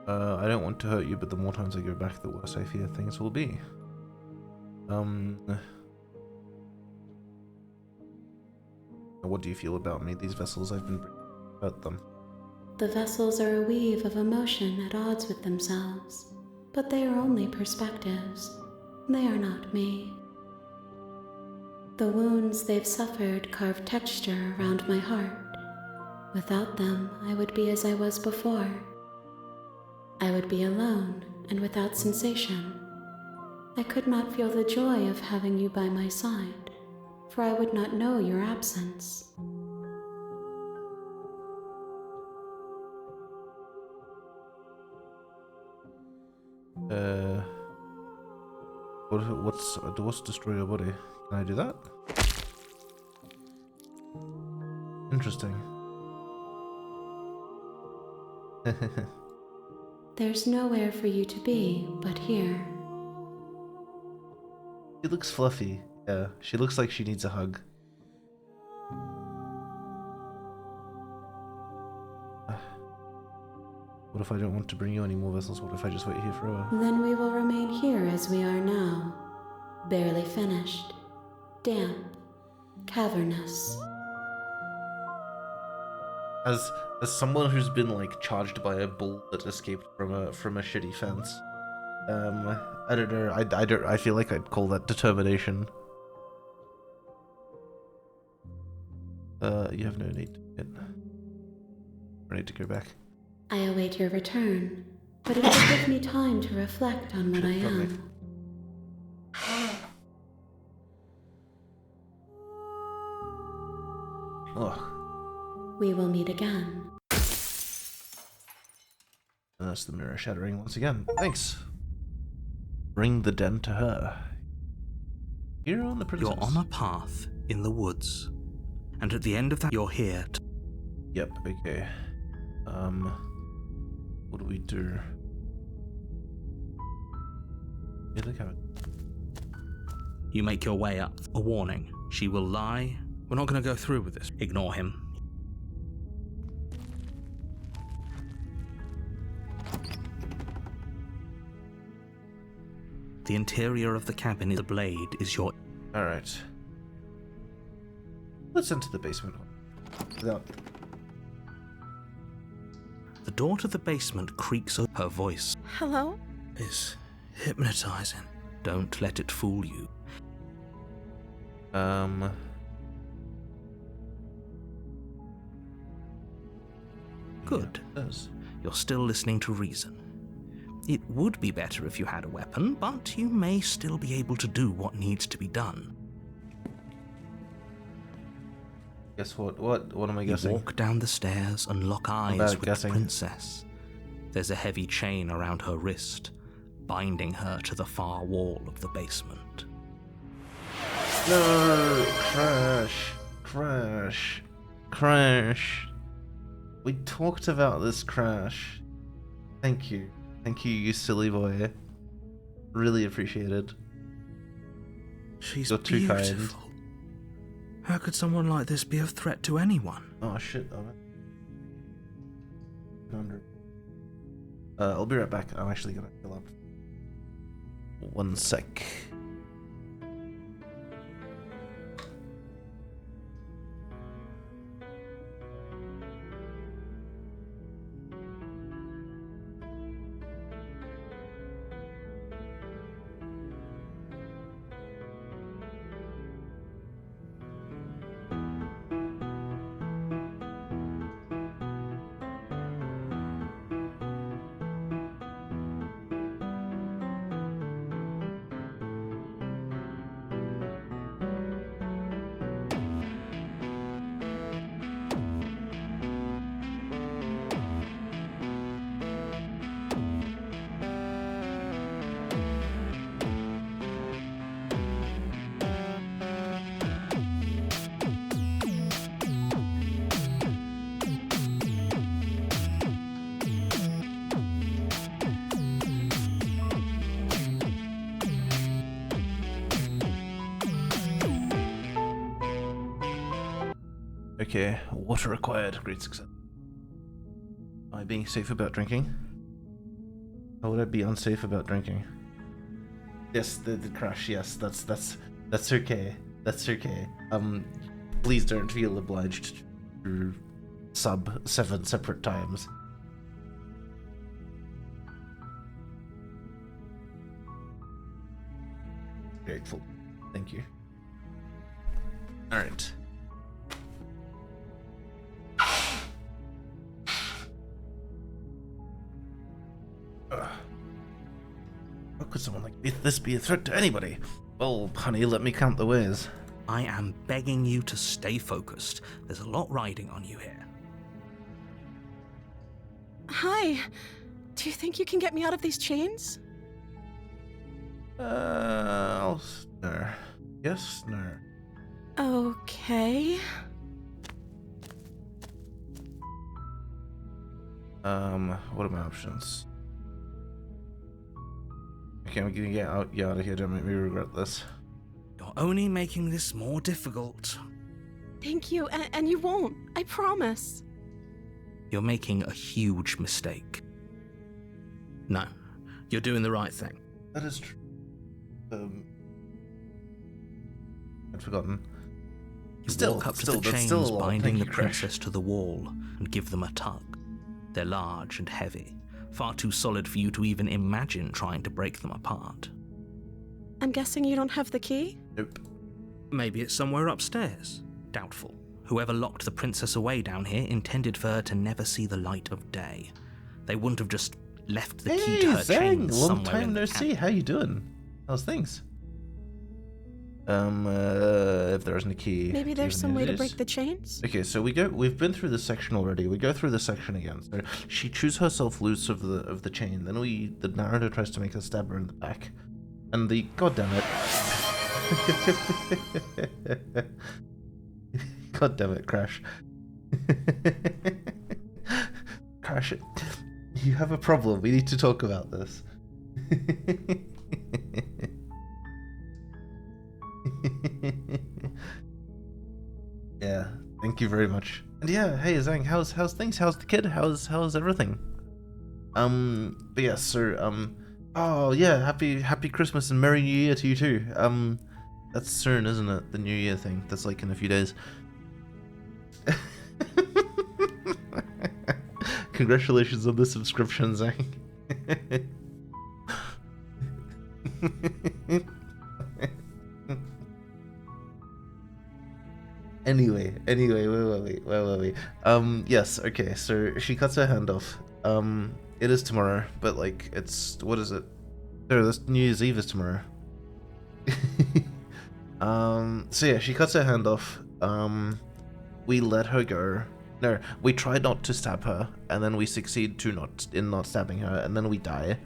S1: I don't want to hurt you, but the more times I go back, the worse I fear things will be. What do you feel about me? These vessels I've been bringing about them.
S4: The vessels are a weave of emotion at odds with themselves, but they are only perspectives. They are not me. The wounds they've suffered carve texture around my heart. Without them, I would be as I was before. I would be alone and without sensation. I could not feel the joy of having you by my side, for I would not know your absence.
S1: What's destroy your body? Can I do that? Interesting.
S4: There's nowhere for you to be but here.
S1: She looks fluffy. Yeah, she looks like she needs a hug. What if I don't want to bring you any more vessels? What if I just wait here forever?
S4: Then we will remain here as we are now, barely finished, damp, cavernous.
S1: As someone who's been like charged by a bull that escaped from a shitty fence, I don't know. I feel like I'd call that determination. You have no need to go back.
S4: I await your return, but it will give me time to reflect on what I am.
S1: Ugh.
S4: We will meet again.
S1: And that's the mirror shattering once again. Thanks. Bring the den to her. You're on the princess.
S2: You're on a path in the woods, and at the end of that, you're here.
S1: Yep. Okay. What do we do? Yeah, look at it.
S2: You make your way up. A warning. She will lie. We're not going to go through with this. Ignore him. The interior of the cabin is the blade is your...
S1: Alright. Let's enter the basement. Without...
S2: The door to the basement creaks over. Her voice
S5: Hello?
S2: is hypnotizing. Don't let it fool you. Good.
S1: Yeah, it does.
S2: You're still listening to reason. It would be better if you had a weapon, but you may still be able to do what needs to be done.
S1: Guess what? What am I
S2: You
S1: guessing?
S2: walk down the stairs and lock eyes
S1: About
S2: with
S1: guessing.
S2: the princess. There's a heavy chain around her wrist, binding her to the far wall of the basement.
S1: No! Crash! We talked about this, Crash. Thank you, you silly boy. Really appreciate it.
S2: She's
S1: You're too kind.
S2: beautiful. How could someone like this be a threat to anyone?
S1: Oh shit! I'll be right back. I'm actually gonna fill up. 1 sec. Okay, water required. Great success. Am I being safe about drinking? How would I be unsafe about drinking? Yes, the crash. Yes, that's okay. That's okay. Please don't feel obliged to sub 7 separate times. Grateful. Thank you. All right. How could someone like this be a threat to anybody? Well, honey, let me count the ways.
S2: I am begging you to stay focused. There's a lot riding on you here.
S5: Hi. Do you think you can get me out of these chains?
S1: No. Yes, no.
S5: Okay.
S1: What are my options? Okay, I'm gonna get out of here. Don't make me regret this.
S2: You're only making this more difficult.
S5: Thank you, and you won't. I promise.
S2: You're making a huge mistake. No, you're doing the right thing.
S1: That is true. I'd forgotten.
S2: You walk up to the
S1: that's
S2: chains
S1: still a lot.
S2: binding
S1: Thank
S2: the
S1: you, Crash.
S2: princess to the wall and give them a tug. They're large and heavy, far too solid for you to even imagine trying to break them apart.
S5: I'm guessing you don't have the key?
S1: Nope.
S2: Maybe it's somewhere upstairs. Doubtful. Whoever locked the princess away down here intended for her to never see the light of day. They wouldn't have just left the key to her
S1: Zang,
S2: chains
S1: long
S2: somewhere
S1: time
S2: in
S1: no
S2: the
S1: see.
S2: camp.
S1: How you doing? How's things? If there isn't a key,
S5: Maybe
S1: do you
S5: there's
S1: have
S5: some
S1: any
S5: way to
S1: ideas?
S5: break the chains?
S1: Okay, so we've been through this section already. We go through this section again. So she chews herself loose of the chain. Then the narrator tries to make her stab her in the back. And god damn it. God damn it, Crash. Crash, you have a problem. We need to talk about this. Yeah, thank you very much. And yeah, hey Zhang, how's things? How's the kid? How's everything? But yeah, so oh yeah, happy Christmas and Merry New Year to you too. That's soon, isn't it? The New Year thing. That's like in a few days. Congratulations on the subscription, Zhang. Anyway, where were we? Yes, okay, so she cuts her hand off. It is tomorrow, but like, what is it? No, this New Year's Eve is tomorrow. So yeah, she cuts her hand off. we let her go. No, we try not to stab her, and then we succeed in not stabbing her, and then we die.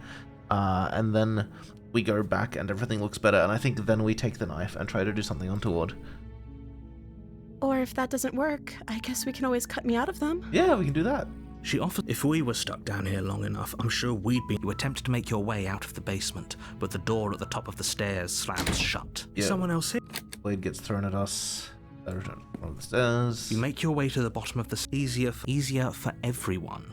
S1: And then we go back and everything looks better, and I think then we take the knife and try to do something untoward.
S5: Or if that doesn't work, I guess we can always cut me out of them.
S1: Yeah, we can do that.
S2: She offered, if we were stuck down here long enough, I'm sure we'd be. You attempted to make your way out of the basement, but the door at the top of the stairs slams shut.
S1: Yeah.
S2: Is someone else here?
S1: Blade gets thrown at us. On the stairs.
S2: You make your way to the bottom of the easier for everyone.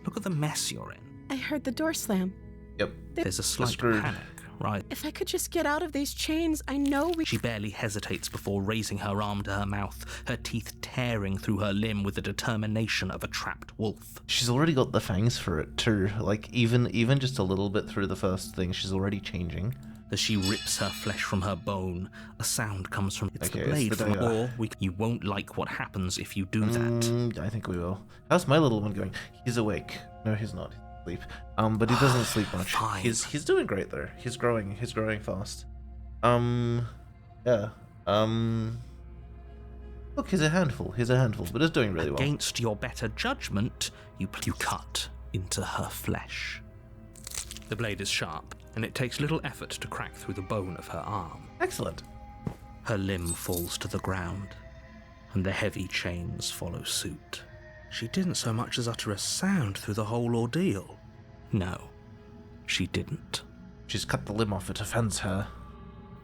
S2: Look at the mess you're in.
S5: I heard the door slam.
S1: Yep.
S2: There's a slight
S1: screwed.
S2: panic, right?
S5: If I could just get out of these chains, I know we...
S2: She barely hesitates before raising her arm to her mouth, her teeth tearing through her limb with the determination of a trapped wolf.
S1: She's already got the fangs for it too. Like even just a little bit through the first thing, she's already changing.
S2: As she rips her flesh from her bone, a sound comes from the blade.
S1: It's the dagger.
S2: You won't like what happens if you do that.
S1: I think we will. How's my little one going? He's awake. No, he's not. He's asleep. But he doesn't sleep much.
S2: Fine.
S1: He's doing great though. He's growing fast. Yeah. Look, he's a handful, but he's doing really well.
S2: Against your better judgment, you cut into her flesh. The blade is sharp, and it takes little effort to crack through the bone of her arm.
S1: Excellent.
S2: Her limb falls to the ground, and the heavy chains follow suit. She didn't so much as utter a sound through the whole ordeal. No, she didn't.
S1: She's cut the limb off. It offends her.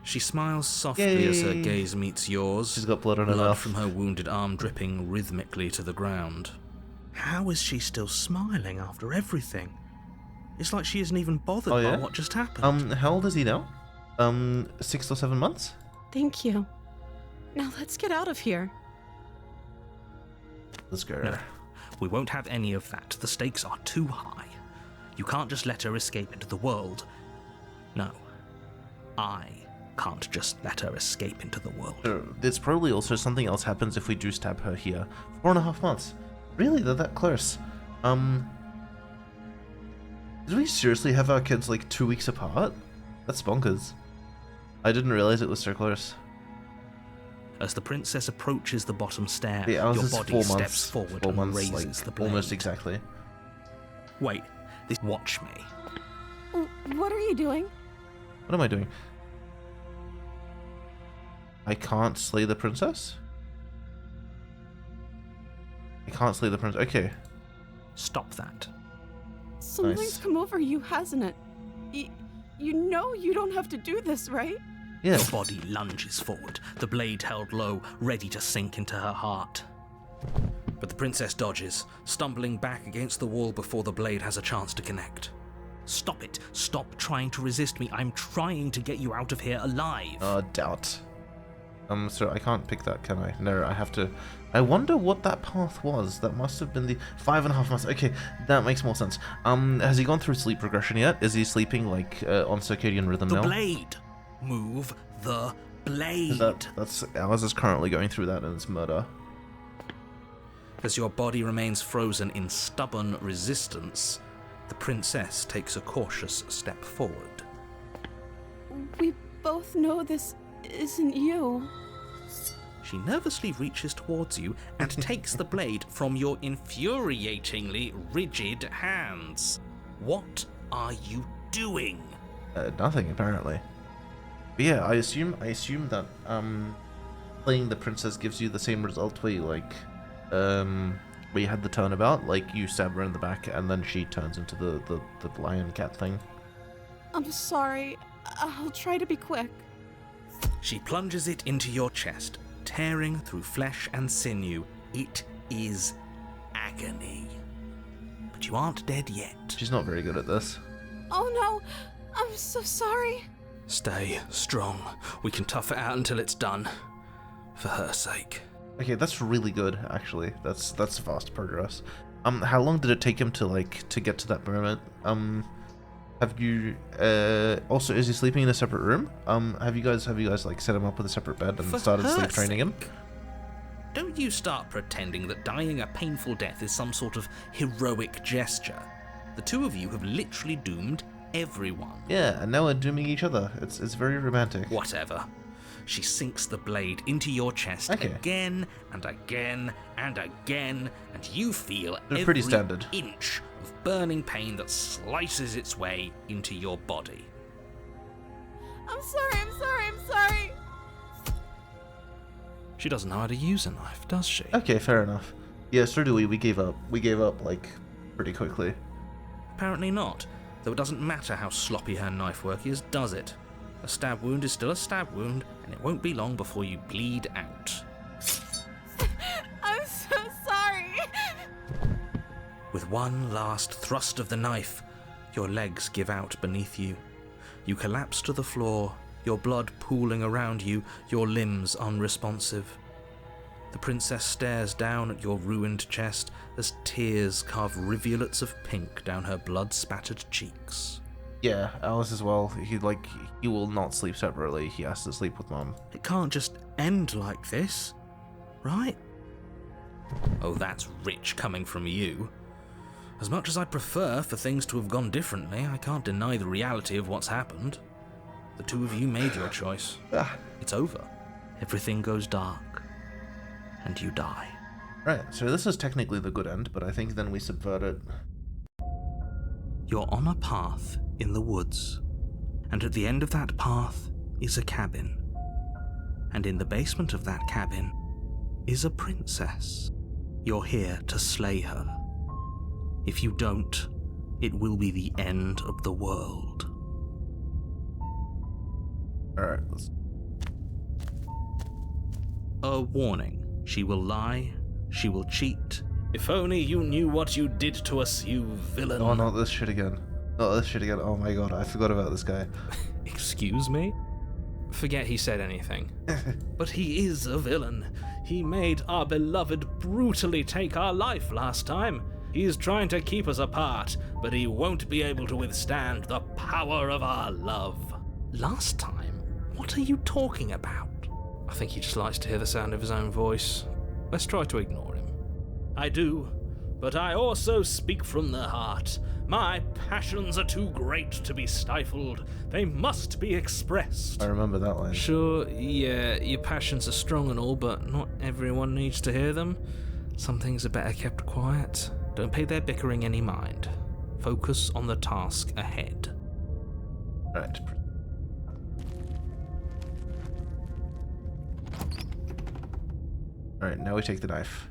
S2: She smiles softly as her gaze meets yours.
S1: She's got blood on her mouth.
S2: From her wounded arm dripping rhythmically to the ground. How is she still smiling after everything? It's like she isn't even bothered by what just happened.
S1: How old is he now? 6 or 7 months?
S5: Thank you. Now let's get out of here.
S1: Let's go.
S2: No, we won't have any of that. The stakes are too high. You can't just let her escape into the world. No, I can't just let her escape into the world.
S1: There's probably also something else happens if we do stab her here. 4.5 months. Really? They're that close. Did we seriously have our kids like 2 weeks apart? That's bonkers. I didn't realize it was so close.
S2: As the princess approaches the bottom stair,
S1: Yeah,
S2: your body steps forward and raises
S1: like,
S2: the blade.
S1: almost exactly.
S2: Wait, watch me.
S5: What are you doing?
S1: What am I doing? I can't slay the princess? I can't slay the princess. Okay.
S2: Stop that.
S5: Something's come over you, hasn't it? You know you don't have to do this, right?
S1: Yeah.
S2: Your body lunges forward, the blade held low, ready to sink into her heart. But the princess dodges, stumbling back against the wall before the blade has a chance to connect. Stop it. Stop trying to resist me. I'm trying to get you out of here alive.
S1: Doubt. So I can't pick that, can I? No, I have to... I wonder what that path was. That must have been the 5.5 months. Okay, that makes more sense. Has he gone through sleep regression yet? Is he sleeping, like, on circadian rhythm now?
S2: The blade! Move the blade!
S1: That's... Ours is currently going through that, and it's murder.
S2: As your body remains frozen in stubborn resistance, the princess takes a cautious step forward.
S5: We both know this isn't you.
S2: She nervously reaches towards you and takes the blade from your infuriatingly rigid hands. What are you doing?
S1: Nothing, apparently. But yeah, I assume that playing the princess gives you the same result where you, like, where you had the turnabout, like you stab her in the back and then she turns into the lion cat thing.
S5: I'm sorry. I'll try to be quick.
S2: She plunges it into your chest, tearing through flesh and sinew. It is agony. But you aren't dead yet.
S1: She's not very good at this.
S5: Oh no! I'm so sorry.
S2: Stay strong. We can tough it out until it's done. For her sake.
S1: Okay, that's really good, actually. That's fast progress. How long did it take him to get to that moment? Have you also, is he sleeping in a separate room? Have you guys like set him up with a separate bed and started sleep training him?
S2: Don't you start pretending that dying a painful death is some sort of heroic gesture. The two of you have literally doomed everyone.
S1: Yeah, and now we're dooming each other. It's very romantic.
S2: Whatever. she sinks the blade into your chest again and again and again, and you feel
S1: They're
S2: every
S1: pretty standard.
S2: inch of burning pain that slices its way into your body.
S5: I'm sorry.
S2: She doesn't know how to use a knife, does she?
S1: Okay, fair enough. Yeah, so do we. We gave up. We gave up, like, pretty quickly.
S2: Apparently not, though it doesn't matter how sloppy her knife work is, does it? A stab wound is still a stab wound, and it won't be long before you bleed out.
S5: I'm so sorry.
S2: With one last thrust of the knife, your legs give out beneath you. You collapse to the floor, your blood pooling around you, your limbs unresponsive. The princess stares down at your ruined chest as tears carve rivulets of pink down her blood-spattered cheeks.
S1: Yeah, Alice as well. He will not sleep separately. He has to sleep with Mom.
S2: It can't just end like this, right? Oh, that's rich coming from you. As much as I'd prefer for things to have gone differently, I can't deny the reality of what's happened. The two of you made your choice. It's over. Everything goes dark, and you die.
S1: Right, so this is technically the good end, but I think then we subvert it.
S2: You're on a path in the woods, and at the end of that path is a cabin. And in the basement of that cabin is a princess. You're here to slay her. If you don't, it will be the end of the world.
S1: Alright, let's...
S2: A warning. She will lie. She will cheat. If only you knew what you did to us, you villain.
S1: Oh, not this shit again. Not this shit again. Oh my god, I forgot about this guy.
S2: Excuse me? Forget he said anything. But he is a villain. He made our beloved brutally take our life last time. He's trying to keep us apart, but he won't be able to withstand the power of our love. Last time? What are you talking about? I think he just likes to hear the sound of his own voice. Let's try to ignore him. I do, but I also speak from the heart. My passions are too great to be stifled. They must be expressed.
S1: I remember that line.
S2: Sure, yeah, your passions are strong and all, but not everyone needs to hear them. Some things are better kept quiet. Don't pay their bickering any mind. Focus on the task ahead.
S1: Alright. Alright, now we take the knife.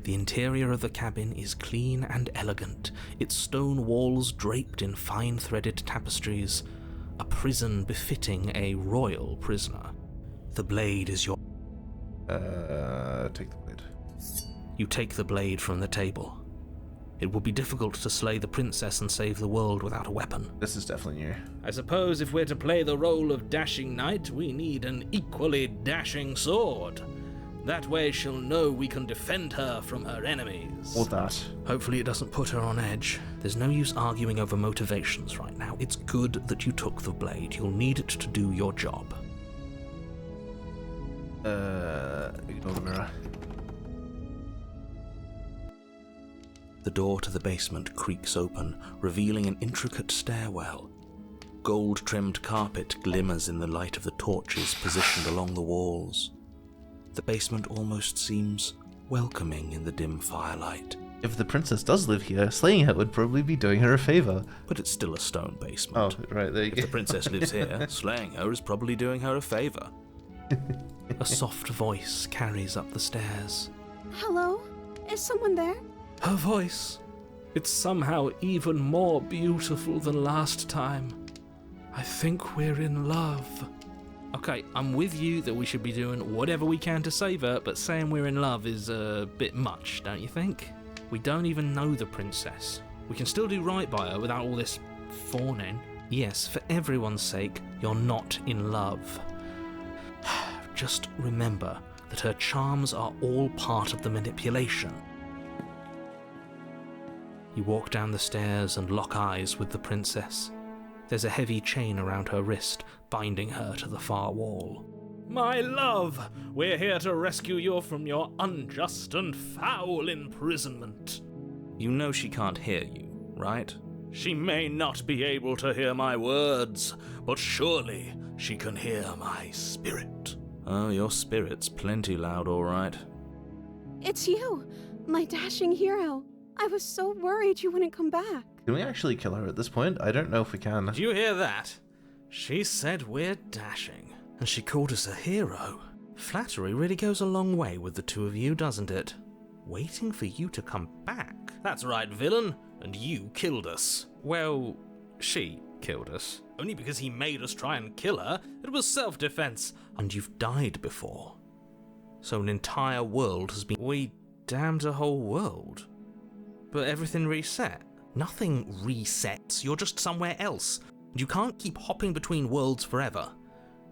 S2: The interior of the cabin is clean and elegant, its stone walls draped in fine-threaded tapestries, a prison befitting a royal prisoner. The blade is your...
S1: Take the blade.
S2: You take the blade from the table. It would be difficult to slay the princess and save the world without a weapon.
S1: This is definitely new.
S2: I suppose if we're to play the role of dashing knight, we need an equally dashing sword. That way she'll know we can defend her from her enemies.
S1: Or that.
S2: Hopefully it doesn't put her on edge. There's no use arguing over motivations right now. It's good that you took the blade. You'll need it to do your job.
S1: Ignore the mirror.
S2: The door to the basement creaks open, revealing an intricate stairwell. Gold-trimmed carpet glimmers in the light of the torches positioned along the walls. The basement almost seems welcoming in the dim firelight.
S1: If the princess does live here, slaying her would probably be doing her a favor.
S2: But it's still a stone basement.
S1: Oh, right, there you go.
S2: If the princess lives here, slaying her is probably doing her a favor. A soft voice carries up the stairs.
S3: Hello? Is someone there?
S2: Her voice. It's somehow even more beautiful than last time. I think we're in love. Okay, I'm with you that we should be doing whatever we can to save her, but saying we're in love is a bit much, don't you think? We don't even know the princess. We can still do right by her without all this fawning. Yes, for everyone's sake, you're not in love. Just remember that her charms are all part of the manipulation. You walk down the stairs and lock eyes with the princess. There's a heavy chain around her wrist, binding her to the far wall. My love, we're here to rescue you from your unjust and foul imprisonment. You know she can't hear you, right? She may not be able to hear my words, but surely She can hear my spirit. Oh, your spirit's plenty loud, all right.
S3: It's you, my dashing hero. I was so worried you wouldn't come back.
S1: Can we actually kill her at this point? I don't know if we can.
S2: Did you hear that? She said we're dashing, and she called us a hero. Flattery really goes a long way with the two of you, doesn't it? Waiting for you to come back. That's right, villain, and you killed us. Well, she killed us. Only because he made us try and kill her. It was self-defense, and you've died before. So an entire world has been... We damned a whole world. But everything reset. Nothing resets, you're just somewhere else. And you can't keep hopping between worlds forever.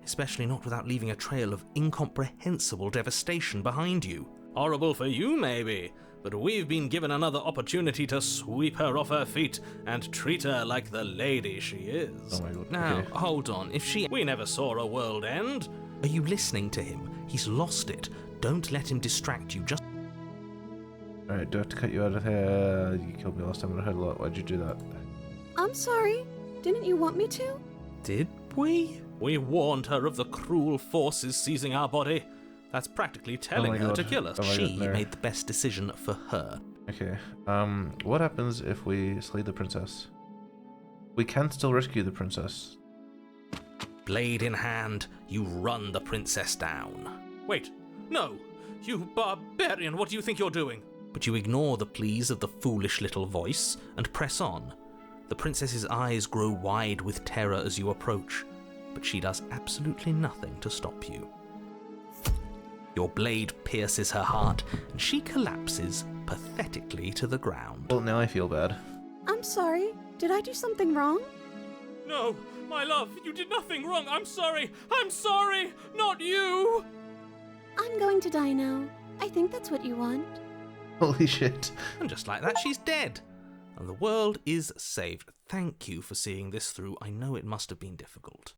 S2: Especially not without leaving a trail of incomprehensible devastation behind you. Horrible for you, maybe, but we've been given another opportunity to sweep her off her feet and treat her like the lady she is.
S1: Oh my god.
S2: Now,
S1: Okay.
S2: hold on, we never saw a world end. Are you listening to him? He's lost it. Don't let him distract you, just...
S1: Alright, do I have to cut you out of here? You killed me last time and I heard a lot. Why'd you do that?
S3: I'm sorry. Didn't you want me to?
S2: Did we? We warned her of the cruel forces seizing our body. That's practically telling
S1: my
S2: her
S1: God.
S2: to kill us.
S1: Oh my God,
S2: She
S1: no.
S2: made the best decision for her.
S1: Okay. What happens if we slay the princess? We can still rescue the princess.
S2: Blade in hand, you run the princess down. Wait, no! You barbarian, what do you think you're doing? But you ignore the pleas of the foolish little voice and press on. The princess's eyes grow wide with terror as you approach, but she does absolutely nothing to stop you. Your blade pierces her heart, and she collapses pathetically to the ground.
S1: Well, now I feel bad.
S3: I'm sorry. Did I do something wrong?
S2: No, my love, you did nothing wrong. I'm sorry, not you!
S3: I'm going to die now. I think that's what you want.
S1: Holy shit.
S2: And just like that, she's dead. And the world is saved. Thank you for seeing this through. I know it must have been difficult.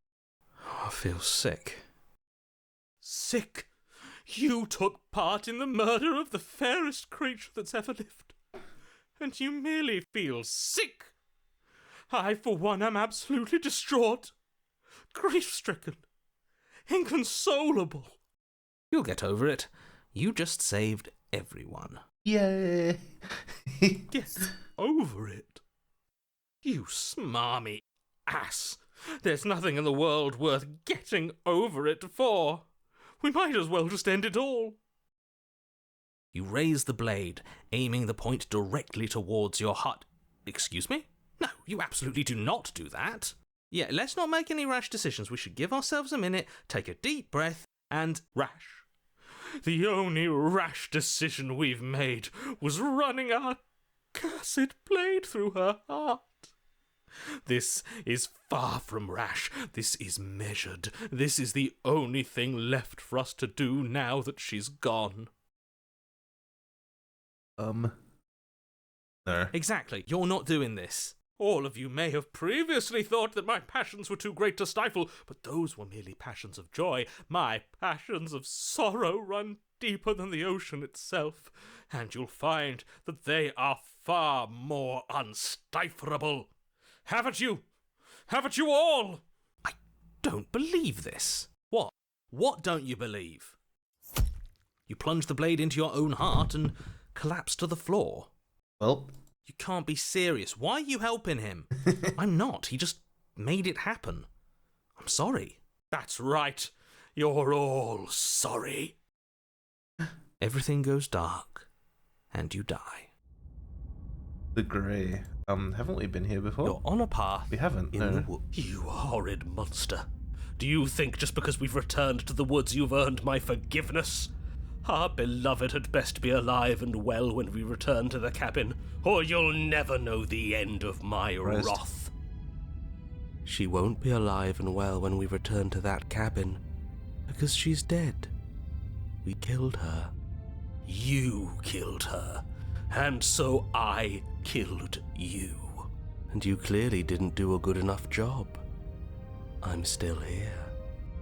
S2: I feel sick. Sick? You took part in the murder of the fairest creature that's ever lived. And you merely feel sick? I, for one, am absolutely distraught. Grief-stricken. Inconsolable. You'll get over it. You just saved everyone.
S1: Yay.
S2: Get over it. You smarmy ass. There's nothing in the world worth getting over it for. We might as well just end it all. You raise the blade, aiming the point directly towards your heart. Excuse me? No, you absolutely do not do that. Yeah, let's not make any rash decisions. We should give ourselves a minute, take a deep breath, and rash. The only rash decision we've made was running our cursed blade through her heart. This is far from rash. This is measured. This is the only thing left for us to do now that she's gone.
S1: No.
S2: Exactly. You're not doing this. All of you may have previously thought that my passions were too great to stifle, but those were merely passions of joy. My passions of sorrow run deeper than the ocean itself, and you'll find that they are far more unstiflable. Haven't you? Haven't you all? I don't believe this. What? What don't you believe? You plunge the blade into your own heart and collapse to the floor.
S1: Well,
S2: You can't be serious. Why are you helping him? I'm not. He just made it happen. I'm sorry. That's right. You're all sorry. Everything goes dark, and you die.
S1: the grey. Haven't we been here before?
S2: You're on a path.
S1: We haven't,
S2: in
S1: no.
S2: the woods. You horrid monster. Do you think just because we've returned to the woods you've earned my forgiveness? Our beloved had best be alive and well when we return to the cabin, or you'll never know the end of my
S1: Christ.
S2: wrath. She won't be alive and well when we return to that cabin, because she's dead. We killed her. You killed her, and so I killed you. And you clearly didn't do a good enough job. I'm still here.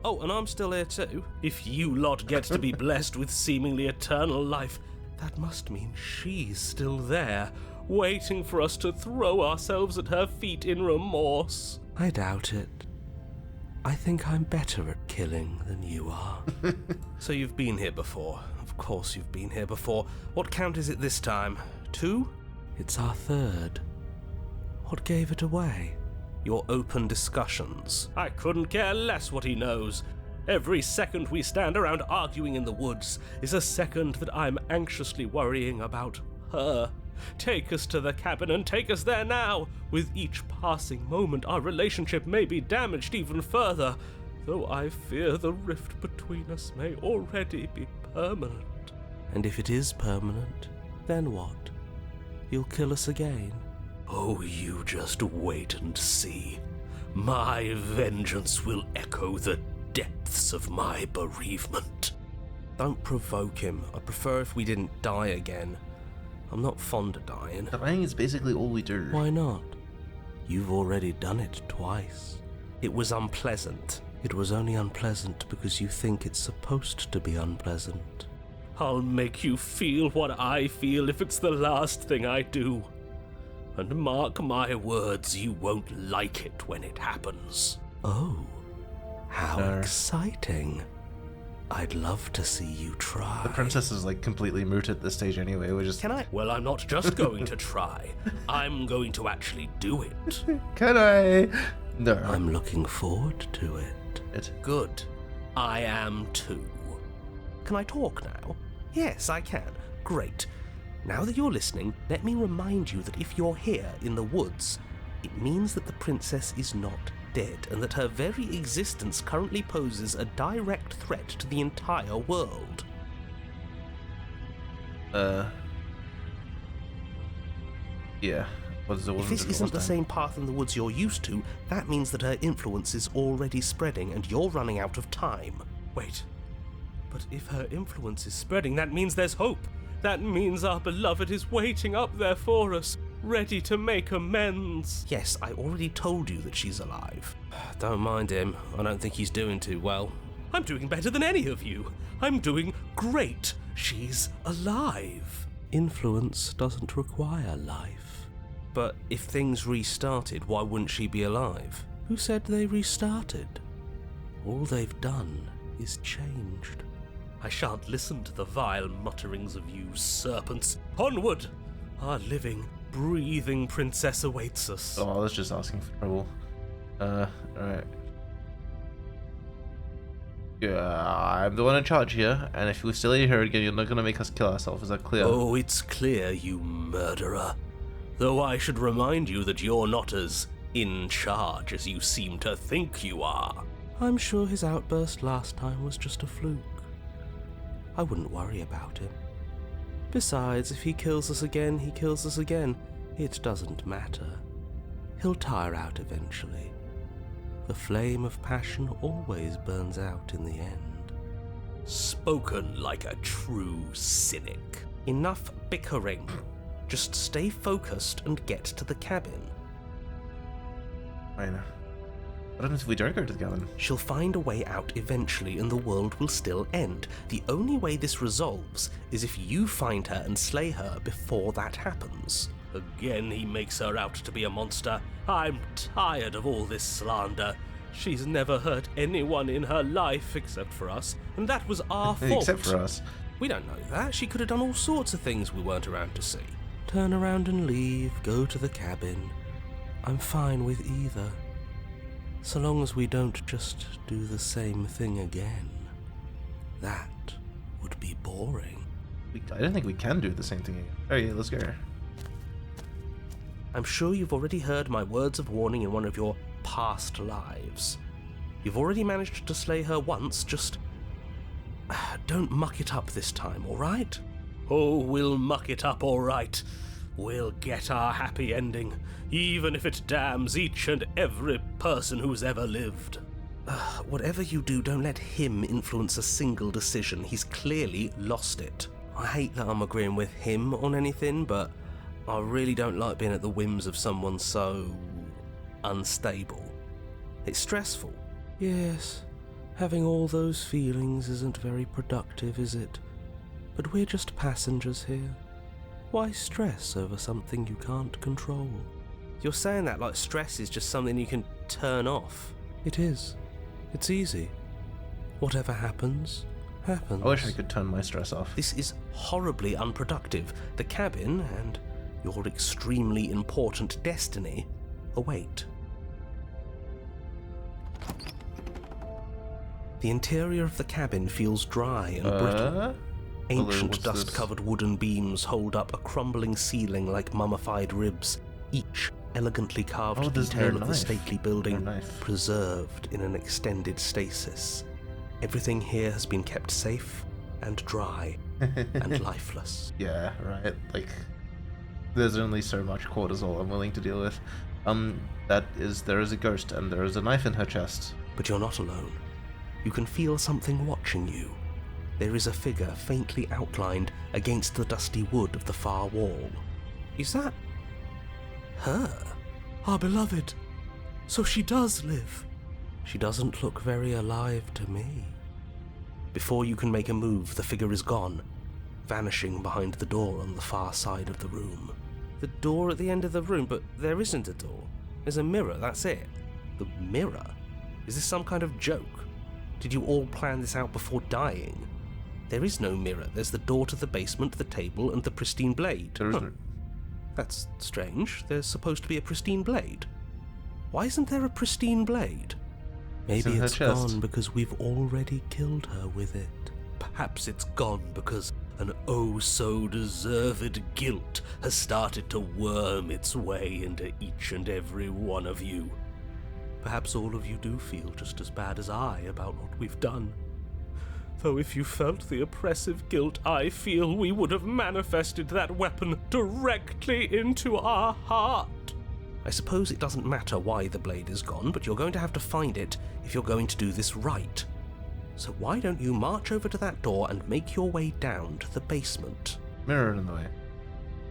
S2: Oh, and I'm still here too. If you lot get to be blessed with seemingly eternal life, that must mean she's still there, waiting for us to throw ourselves at her feet in remorse. I doubt it.
S6: I think I'm better at killing than you are.
S7: So you've been here before. Of course you've been here before. What count is it this time? 2?
S6: It's our third. What gave it away?
S7: Your open discussions. I couldn't care less what he knows. Every second we stand around arguing in the woods is a second that I'm anxiously worrying about her. Take us to the cabin and take us there now. With each passing moment, our relationship may be damaged even further, though I fear the rift between us may already be permanent.
S6: And if it is permanent, then what? You'll kill us again?
S7: Oh, you just wait and see. My vengeance will echo the depths of my bereavement.
S6: Don't provoke him. I prefer if we didn't die again. I'm not fond of dying.
S1: Dying is basically all we do.
S6: Why not? You've already done it twice.
S7: It was unpleasant.
S6: It was only unpleasant because you think it's supposed to be unpleasant.
S7: I'll make you feel what I feel if it's the last thing I do. And mark my words, you won't like it when it happens.
S6: Oh, how exciting. I'd love to see you try.
S1: The princess is like completely moot at this stage anyway. We're just.
S7: Can I? Well, I'm not just going to try. I'm going to actually do it.
S1: Can I? No.
S6: I'm looking forward to it.
S7: Good. I am too. Can I talk now? Yes, I can. Great. Now that you're listening, let me remind you that if you're here in the woods, it means that the princess is not dead, and that her very existence currently poses a direct threat to the entire world.
S1: Yeah.
S7: If this isn't the same path in the woods you're used to, that means that her influence is already spreading and you're running out of time. Wait. But if her influence is spreading, that means there's hope. That means our beloved is waiting up there for us, ready to make amends. Yes, I already told you that she's alive.
S6: Don't mind him. I don't think he's doing too well.
S7: I'm doing better than any of you. I'm doing great. She's alive.
S6: Influence doesn't require life.
S7: But if things restarted, why wouldn't she be alive?
S6: Who said they restarted? All they've done is changed.
S7: I shan't listen to the vile mutterings of you serpents. Onward! Our living, breathing princess awaits us.
S1: Oh, I was just asking for trouble. Alright. Yeah, I'm the one in charge here, and if we still hear her again, you're not gonna make us kill ourselves, is that clear?
S7: Oh, it's clear, you murderer. Though I should remind you that you're not as in charge as you seem to think you are.
S6: I'm sure his outburst last time was just a fluke. I wouldn't worry about him. Besides, if he kills us again, he kills us again. It doesn't matter. He'll tire out eventually. The flame of passion always burns out in the end.
S7: Spoken like a true cynic. Enough bickering. Just stay focused and get to the cabin.
S1: Fine. What happens if we don't go to the cabin?
S7: She'll find a way out eventually and the world will still end. The only way this resolves is if you find her and slay her before that happens. Again he makes her out to be a monster. I'm tired of all this slander. She's never hurt anyone in her life except for us, and that was our fault.
S1: Except for us.
S7: We don't know that. She could have done all sorts of things we weren't around to see.
S6: Turn around and leave, go to the cabin. I'm fine with either. So long as we don't just do the same thing again. That would be boring.
S1: I don't think we can do the same thing again. Oh yeah, let's go.
S7: I'm sure you've already heard my words of warning in one of your past lives. You've already managed to slay her once, just don't muck it up this time, alright? Oh, we'll muck it up alright. We'll get our happy ending, even if it damns each and every person who's ever lived. Whatever you do, don't let him influence a single decision. He's clearly lost it. I hate that I'm agreeing with him on anything, but I really don't like being at the whims of someone so unstable. It's stressful.
S6: Yes, having all those feelings isn't very productive, is it? But we're just passengers here. Why stress over something you can't control?
S7: You're saying that like stress is just something you can turn off.
S6: It is. It's easy. Whatever happens, happens.
S1: I wish I could turn my stress off.
S7: This is horribly unproductive. The cabin and your extremely important destiny await. The interior of the cabin feels dry and brittle. Ancient
S1: what's
S7: dust-covered wooden beams hold up a crumbling ceiling like mummified ribs, each elegantly carved
S1: there's
S7: detail
S1: no
S7: of the
S1: knife.
S7: stately building
S1: No knife.
S7: preserved in an extended stasis. Everything here has been kept safe and dry and lifeless.
S1: Yeah, right. Like, there's only so much cortisol I'm willing to deal with. There is a ghost and there is a knife in her chest.
S7: But you're not alone. You can feel something watching you. There is a figure faintly outlined against the dusty wood of the far wall. Is that her?
S6: Our beloved. So she does live.
S7: She doesn't look very alive to me. Before you can make a move, the figure is gone, vanishing behind the door on the far side of the room.
S6: The door at the end of the room, but there isn't a door. There's a mirror, that's it.
S7: The mirror? Is this some kind of joke? Did you all plan this out before dying? There is no mirror. There's the door to the basement, the table, and the pristine blade.
S1: There isn't.
S7: That's strange. There's supposed to be a pristine blade. Why isn't there a pristine blade?
S6: Maybe
S1: in her
S6: it's
S1: chest.
S6: gone because we've already killed her with it.
S7: Perhaps it's gone because an oh-so-deserved guilt has started to worm its way into each and every one of you. Perhaps all of you do feel just as bad as I about what we've done. Though if you felt the oppressive guilt I feel, we would have manifested that weapon directly into our heart. I suppose it doesn't matter why the blade is gone, but you're going to have to find it if you're going to do this right. So why don't you march over to that door and make your way down to the basement?
S1: Mirror in the way.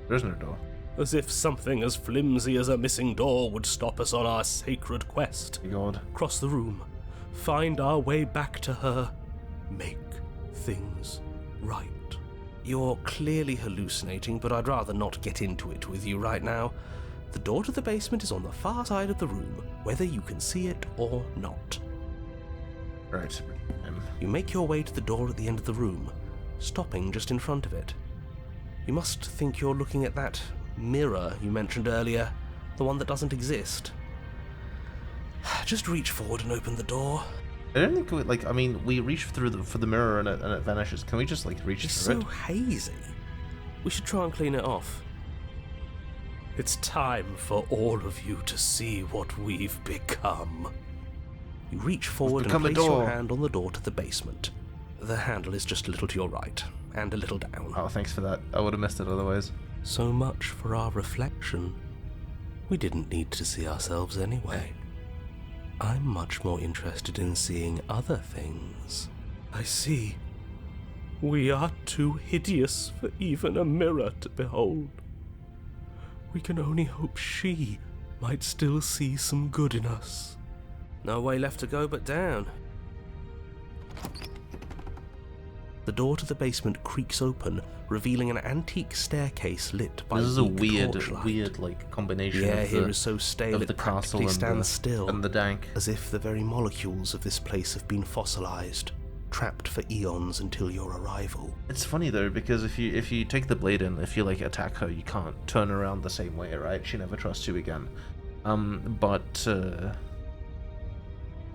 S1: There's no door.
S7: As if something as flimsy as a missing door would stop us on our sacred quest.
S1: My God.
S7: Cross the room, find our way back to her, make things right. You're clearly hallucinating, but I'd rather not get into it with you right now. The door to the basement is on the far side of the room, whether you can see it or not.
S1: Right.
S7: You make your way to the door at the end of the room, stopping just in front of it. You must think you're looking at that mirror you mentioned earlier, the one that doesn't exist. Just reach forward and open the door.
S1: I don't think we reach through for the mirror and it vanishes. Can we just reach
S7: It's
S1: through
S7: so
S1: it?
S7: hazy.
S6: We should try and clean it off.
S7: It's time for all of you to see what we've become. You reach forward and
S1: become a
S7: place your
S1: door.
S7: hand on the door to the basement. The handle is just a little to your right, and a little down.
S1: Oh, thanks for that. I would have missed it otherwise.
S6: So much for our reflection. We didn't need to see ourselves anyway. I'm much more interested in seeing other things.
S7: I see. We are too hideous for even a mirror to behold. We can only hope she might still see some good in us.
S6: No way left to go but down.
S7: The door to the basement creaks open, revealing an antique staircase lit by
S1: This is a
S7: weak torchlight.
S1: weird combination
S7: The air
S1: of
S7: here
S1: the,
S7: is so stale
S1: of
S7: it
S1: the castle
S7: practically
S1: and
S7: stands still,
S1: and the dank.
S7: as if the very molecules of this place have been fossilized, trapped for eons until your arrival.
S1: It's funny though, because if you take the blade in, if you attack her, you can't turn around the same way, right? She never trusts you again.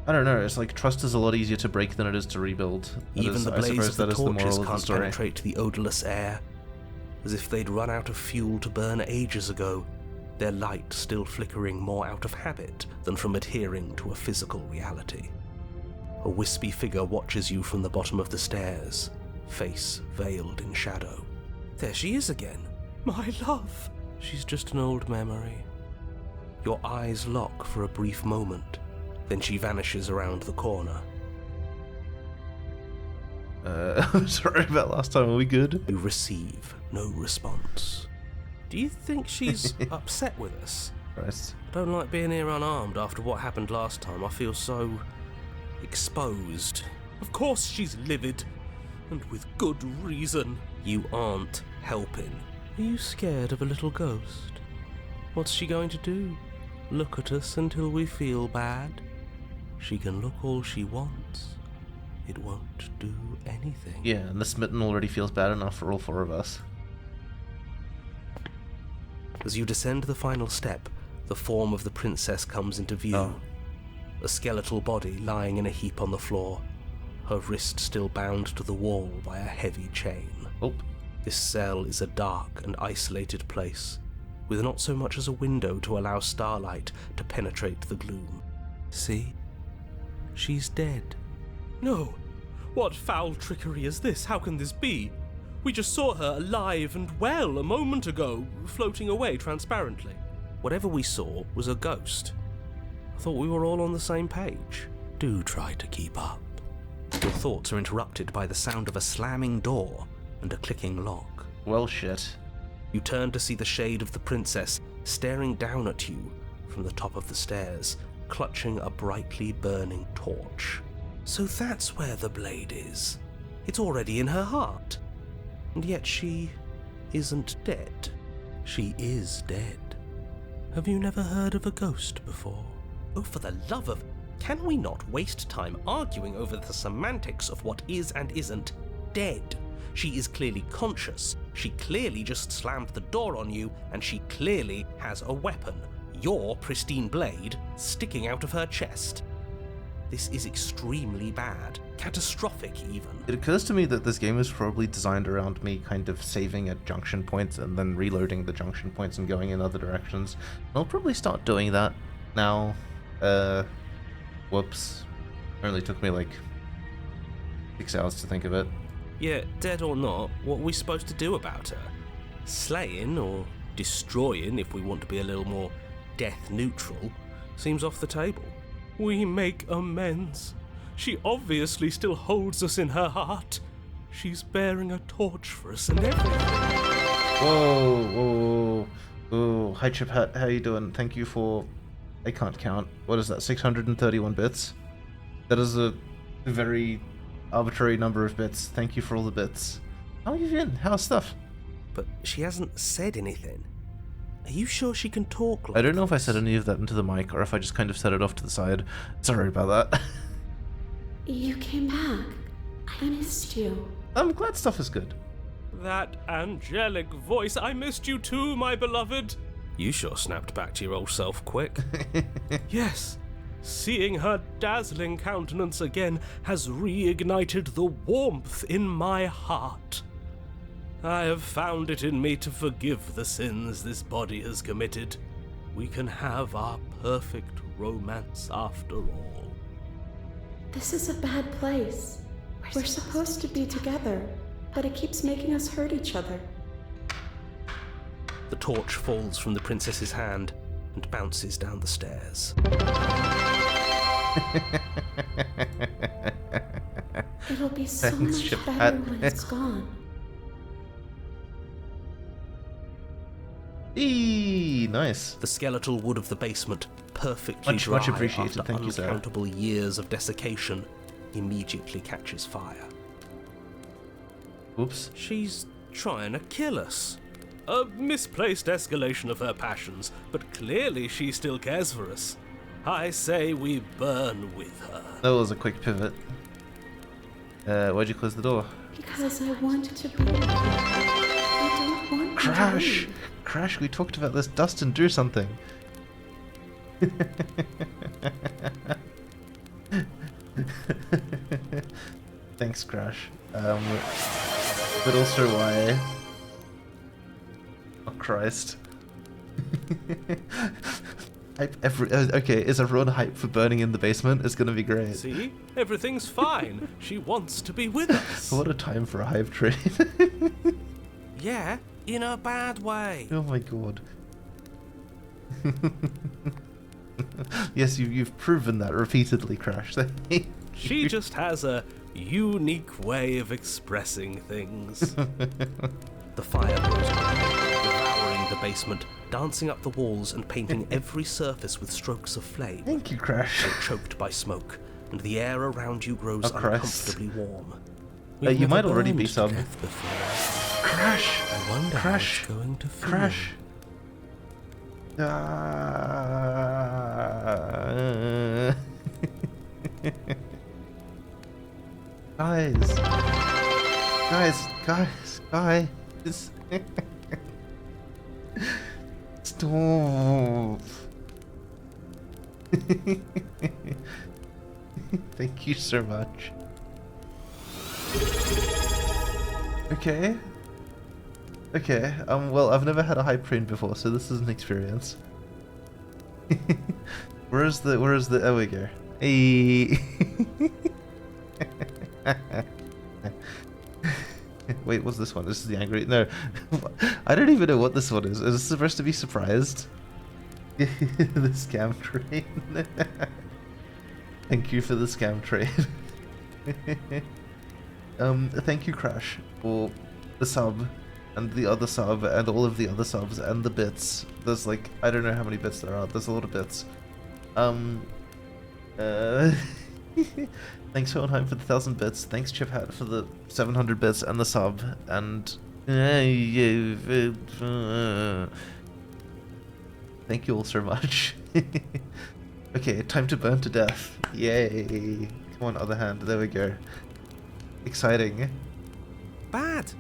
S1: I don't know, it's trust is a lot easier to break than it is to rebuild.
S7: Even the
S1: I
S7: blaze
S1: suppose
S7: of the
S1: that is the
S7: torches
S1: moral of the
S7: can't
S1: story.
S7: penetrate the odorless air. As if they'd run out of fuel to burn ages ago, their light still flickering more out of habit than from adhering to a physical reality. A wispy figure watches you from the bottom of the stairs, face veiled in shadow.
S6: There she is again. My love. She's just an old memory.
S7: Your eyes lock for a brief moment, then she vanishes around the corner.
S1: I'm sorry about last time, are we good?
S7: You receive no response.
S6: Do you think she's upset with us?
S1: Christ.
S6: I don't like being here unarmed after what happened last time. I feel so
S7: Exposed.
S6: Of course she's livid, and with good reason.
S7: You aren't helping.
S6: Are you scared of a little ghost? What's she going to do? Look at us until we feel bad? She can look all she wants. It won't do anything.
S1: Yeah, and the smitten already feels bad enough for all four of us.
S7: As you descend the final step, the form of the princess comes into view.
S1: Oh.
S7: A skeletal body lying in a heap on the floor, her wrist still bound to the wall by a heavy chain.
S1: Oh.
S7: This cell is a dark and isolated place, with not so much as a window to allow starlight to penetrate the gloom.
S6: See? She's dead.
S7: No! What foul trickery is this? How can this be? We just saw her alive and well a moment ago, floating away transparently. Whatever we saw was a ghost. I thought we were all on the same page.
S6: Do try to keep up.
S2: Your thoughts are interrupted by the sound of a slamming door and a clicking lock.
S1: Well, shit.
S7: You turn to see the shade of the princess staring down at you from the top of the stairs, clutching a brightly burning torch. So that's where the blade is. It's already in her heart. And yet she isn't dead.
S6: She is dead. Have you never heard of a ghost before?
S7: Oh, for the love of... Can we not waste time arguing over the semantics of what is and isn't dead? She is clearly conscious. She clearly just slammed the door on you, and she clearly has a weapon. Your pristine blade sticking out of her chest. This is extremely bad. Catastrophic, even.
S1: It occurs to me that this game is probably designed around me kind of saving at junction points and then reloading the junction points and going in other directions. I'll probably start doing that now. Whoops. Only took me like 6 hours to think of it.
S7: Yeah, dead or not, what are we supposed to do about her? Slaying, or destroying, if we want to be a little more death neutral, seems off the table. We make amends. She obviously still holds us in her heart. She's bearing a torch for us and everything.
S1: Whoa. Hi Chip Hat, how you doing? Thank you for... I can't count. What is that, 631 bits? That is a very arbitrary number of bits. Thank you for all the bits. How have you been? How's stuff?
S7: But she hasn't said anything. Are you sure she can talk like
S1: I don't know if I
S7: this?
S1: said any of that into the mic or if I just kind of set it off to the side. Sorry about that.
S4: You came back. I missed you.
S1: I'm glad stuff is good.
S7: That angelic voice, I missed you too, my beloved. You sure snapped back to your old self quick. Yes, seeing her dazzling countenance again has reignited the warmth in my heart. I have found it in me to forgive the sins this body has committed. We can have our perfect romance after all.
S4: This is a bad place. We're supposed to be together, but it keeps making us hurt each other.
S7: The torch falls from the princess's hand and bounces down the stairs.
S4: It'll be so
S1: Thanks,
S4: much
S1: Chip
S4: better
S1: Hat.
S4: when it's gone.
S1: Eee, nice.
S7: The skeletal wood of the basement, perfectly
S1: Much
S7: dry
S1: appreciated,
S7: after
S1: thank you, sir.
S7: uncountable years of desiccation, immediately catches fire.
S1: Oops.
S7: She's trying to kill us. A misplaced escalation of her passions, but clearly she still cares for us. I say we burn with her.
S1: That was a quick pivot. Why'd you close the door?
S4: Because I want to be with you. I don't want
S1: Crash!
S4: to leave.
S1: Crash, we talked about this. Dustin, do something. Thanks, Crash. But also why... Oh, Christ. Okay, is everyone hyped for burning in the basement? It's gonna be great.
S7: See? Everything's fine. She wants to be with us.
S1: What a time for a hive train.
S7: Yeah, in a bad way.
S1: Oh my god. Yes, you've proven that repeatedly, Crash.
S7: She just has a unique way of expressing things. The fire grows bright, devouring the basement, dancing up the walls and painting every surface with strokes of flame.
S1: Thank you, Crash.
S7: You're choked by smoke, and the air around you grows
S1: Oh, Christ.
S7: uncomfortably warm.
S1: You might already be
S6: burned to
S1: sub.
S6: death before.
S1: Crash!
S6: I wonder
S1: Crash!
S6: how it's going to feel.
S1: Crash! Guys. Stop. Thank you so much. Okay. Well, I've never had a hype train before, so this is an experience. Where's the, there we go. Hey. Wait, what's this one? This is the angry, no. I don't even know what this one is. Is this supposed to be surprised? The scam train. Thank you for the scam train. Thank you, Crash, for the sub, and the other sub, and all of the other subs, and the bits. There's like, I don't know how many bits there are. There's a lot of bits. Thanks Hohenheim for the 1,000 bits. Thanks Chip Hat for the 700 bits and the sub. And thank you all so much. Okay, time to burn to death. Yay! Come on, other hand. There we go. Exciting.
S7: Bad.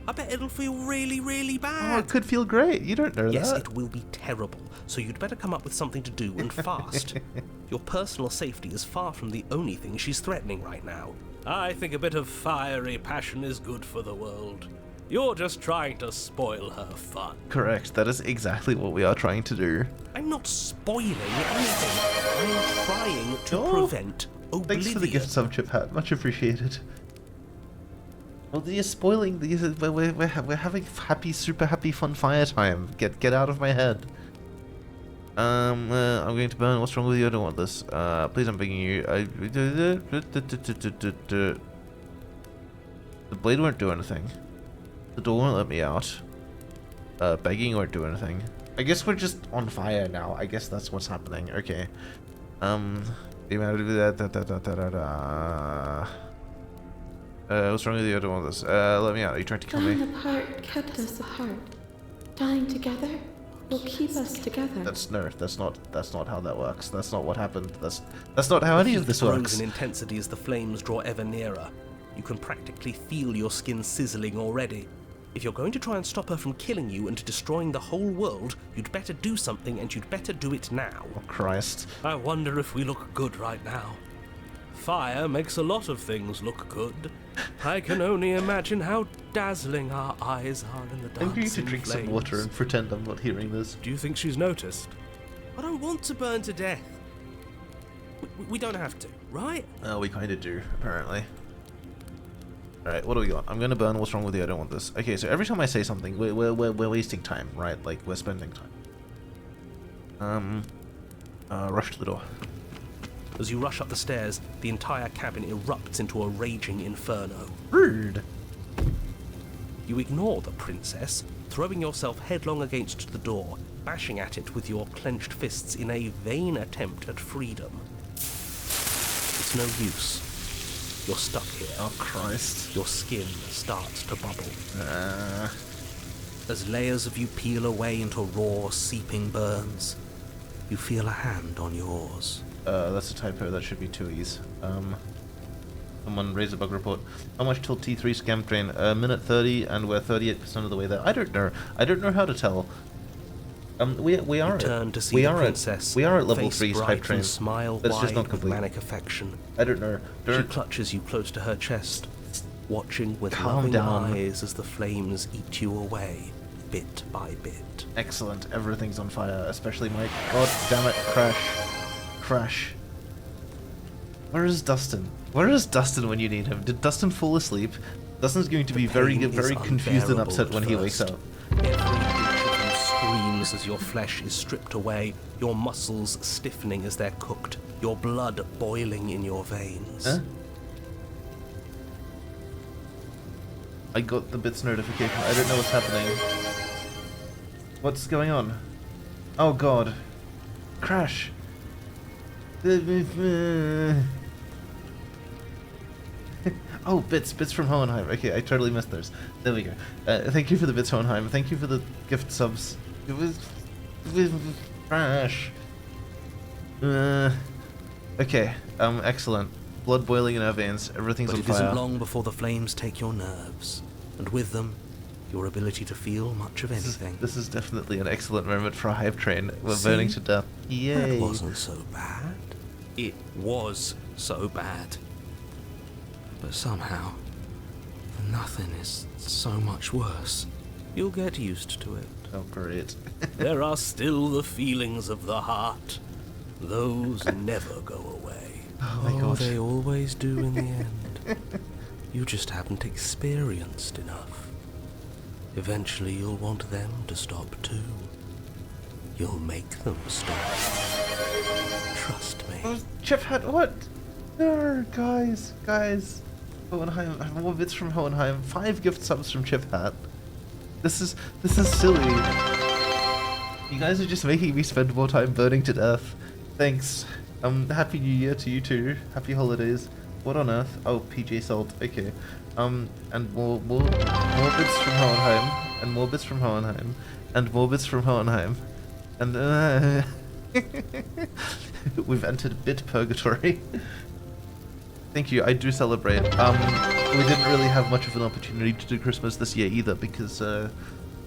S7: I bet it'll feel really, really bad.
S1: Oh, it could feel great. You don't know that.
S7: Yes, it will be terrible. So you'd better come up with something to do, and fast. Your personal safety is far from the only thing she's threatening right now. I think a bit of fiery passion is good for the world. You're just trying to spoil her fun.
S1: Correct. That is exactly what we are trying to do.
S7: I'm not spoiling anything. I'm trying to prevent oblivion.
S1: Thanks for the gift sub, Chip Hat. Much appreciated. Well, you're spoiling these. We're having happy, super happy, fun fire time. Get out of my head. I'm going to burn. What's wrong with you? I don't want this. Please, I'm begging you. The blade won't do anything. The door won't let me out. Begging won't do anything. I guess we're just on fire now. I guess that's what's happening. Okay. What's wrong with you? I don't want this. Let me out. Are you trying to kill me?
S4: Dying apart kept us apart. Dying together will keep us together.
S1: That's not how that works. That's not what happened. That's not how any of this
S7: grows
S1: works.
S7: in intensity as the flames draw ever nearer. You can practically feel your skin sizzling already. If you're going to try and stop her from killing you and destroying the whole world, you'd better do something, and you'd better do it now.
S1: Oh, Christ.
S7: I wonder if we look good right now. Fire makes a lot of things look good. I can only imagine how dazzling our eyes are in the dancing
S1: I'm going to drink
S7: flames.
S1: some water and pretend I'm not hearing this.
S7: Do you think she's noticed? I don't want to burn to death. We don't have to, right?
S1: We kind of do, apparently. Alright, what do we got? I'm gonna burn. What's wrong with you? I don't want this. Okay, so every time I say something, we're wasting time, right? Like, we're spending time. Rush to the door.
S7: As you rush up the stairs, the entire cabin erupts into a raging inferno.
S1: Rude!
S7: You ignore the princess, throwing yourself headlong against the door, bashing at it with your clenched fists in a vain attempt at freedom. It's no use. You're stuck here.
S1: Oh, Christ.
S7: Your skin starts to bubble. As layers of you peel away into raw, seeping burns, you feel a hand on yours.
S1: That's a typo. That should be 2 E's. Someone raise a bug report. How much till T3 scam train? Minute 30, and we're 38% of the way there. I don't know. I don't know how to tell. We are
S7: turn to see the princess.
S1: We are at level
S7: face
S1: 3
S7: bright
S1: type train.
S7: and smile
S1: That's
S7: wide
S1: just not
S7: with
S1: complete.
S7: manic affection.
S1: I don't know.
S7: She clutches you close to her chest, watching with
S1: Calm
S7: loving
S1: down.
S7: eyes as the flames eat you away, bit by bit.
S1: Excellent. Everything's on fire, especially my... God damn it, Crash. Where is Dustin? Where is Dustin when you need him? Did Dustin fall asleep? Dustin's going to be very confused and upset when he wakes up.
S7: Every inch of you screams as your flesh is stripped away, your muscles stiffening as they're cooked, your blood boiling in your veins.
S1: Huh? I got the bits notification. I don't know what's happening. What's going on? Oh god. Crash. Oh, bits from Hohenheim. Okay, I totally missed those. There we go. Thank you for the bits, Hohenheim. Thank you for the gift subs. It was Crash. Okay, excellent. Blood boiling in our veins, everything's
S2: But
S1: on
S2: it
S1: fire.
S2: isn't long before the flames take your nerves, and with them, your ability to feel much of anything.
S1: This is definitely an excellent moment for a hype train. We're
S2: See?
S1: burning to death. Yay!
S6: That wasn't so bad.
S2: It was so bad. But somehow, nothing is so much worse.
S6: You'll get used to it.
S1: Oh, great.
S6: There are still the feelings of the heart. Those never go away.
S1: Oh my god.
S6: They always do in the end. You just haven't experienced enough. Eventually you'll want them to stop too. You'll make them stop. Trust me.
S1: Oh, Chip had what? No, guys. Hohenheim, I have more bits from Hohenheim. 5 gift subs from Chip Hat. This is silly. You guys are just making me spend more time burning to death. Thanks. Happy New Year to you too. Happy holidays. What on earth? Oh, PJ Salt. Okay. And more bits from Hohenheim, and more bits from Hohenheim, and more bits from Hohenheim, and we've entered bit purgatory. Thank you. I do celebrate. We didn't really have much of an opportunity to do Christmas this year either because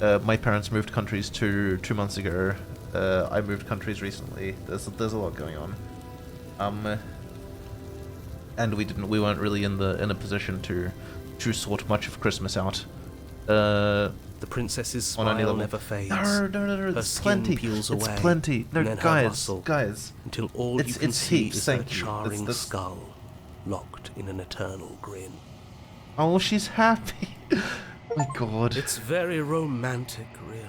S1: my parents moved countries 2 months ago. I moved countries recently. There's a lot going on. And we weren't really in a position to sort much of Christmas out.
S6: The princess's
S1: On any
S6: smile
S1: level.
S6: never fades.
S1: No,
S6: Her
S1: it's
S6: skin
S1: plenty.
S6: peels
S1: It's
S6: away,
S1: plenty. No,
S6: and then her
S1: guys,
S6: muscle,
S1: guys.
S6: until all you can
S1: It's
S6: see
S1: heaps,
S6: is her
S1: thank you.
S6: charring
S1: That's-
S6: skull, locked in an eternal grin.
S1: Oh, she's happy. Oh my god.
S6: It's very romantic, really.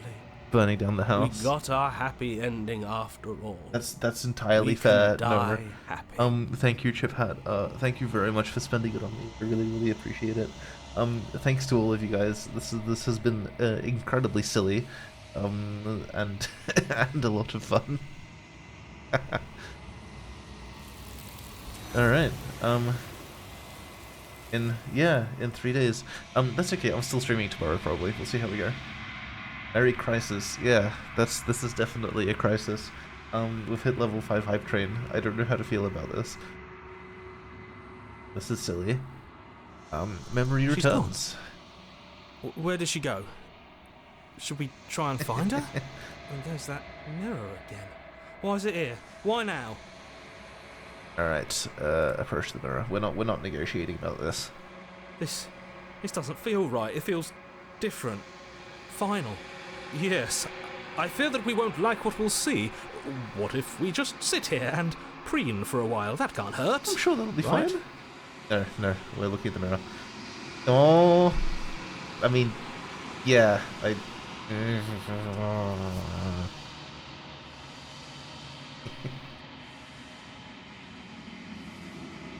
S1: Burning down the
S6: We
S1: house.
S6: got our happy ending after all.
S1: That's entirely
S6: we
S1: fair.
S6: Can die happy.
S1: Thank you, Chip Hat. Thank you very much for spending it on me. I really appreciate it. Thanks to all of you guys. This has been incredibly silly, and and a lot of fun. All right. In 3 days. That's okay. I'm still streaming tomorrow. Probably. We'll see how we go. Merry crisis. Yeah, this is definitely a crisis. We've hit level 5 hype train. I don't know how to feel about this. This is silly. Memory
S2: She's
S1: returns.
S2: Where did she go? Should we try and find her? And there's that mirror again. Why is it here? Why now?
S1: All right. Approach the mirror. We're not negotiating about this.
S2: This doesn't feel right. It feels different. Final. Yes. I fear that we won't like what we'll see. What if we just sit here and preen for a while? That can't hurt.
S1: I'm sure that'll be
S2: Right?
S1: fine. No, we're looking at the mirror. Oh, I mean, yeah,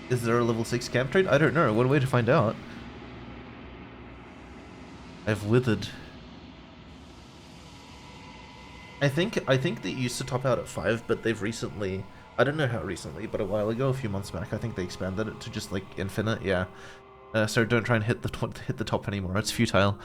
S1: Is there a level 6 camp trade? I don't know. One way to find out. I've withered. I think they used to top out at 5, but they've recently, I don't know how recently, but a while ago, a few months back, I think they expanded it to just like infinite. Yeah. So don't try and hit the top anymore. It's futile.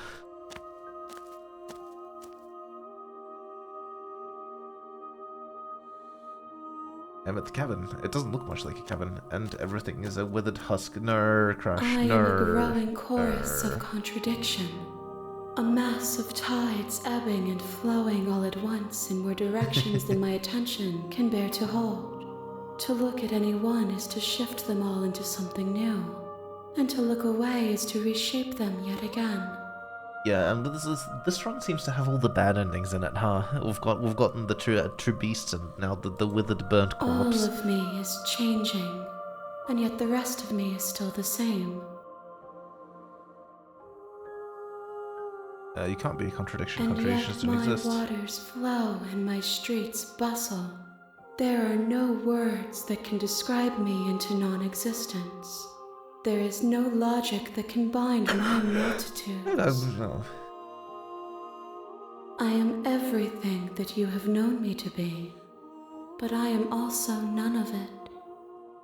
S1: I'm at the cabin. It doesn't look much like a cabin, and everything is a withered husk. No, Crash.
S4: I
S1: No.
S4: am a growing chorus of contradiction. A mass of tides ebbing and flowing all at once in more directions than my attention can bear to hold. To look at any one is to shift them all into something new, and to look away is to reshape them yet again.
S1: Yeah, and this run seems to have all the bad endings in it, huh? We've gotten the true beasts, and now the withered, burnt
S4: All
S1: corpse.
S4: of me is changing, and yet the rest of me is still the same.
S1: You can't be a contradiction.
S4: And
S1: Contradictions
S4: yet
S1: don't
S4: my
S1: exist.
S4: waters flow and my streets bustle. There are no words that can describe me into non-existence. There is no logic that can bind my multitudes.
S1: No.
S4: I am everything that you have known me to be, but I am also none of it.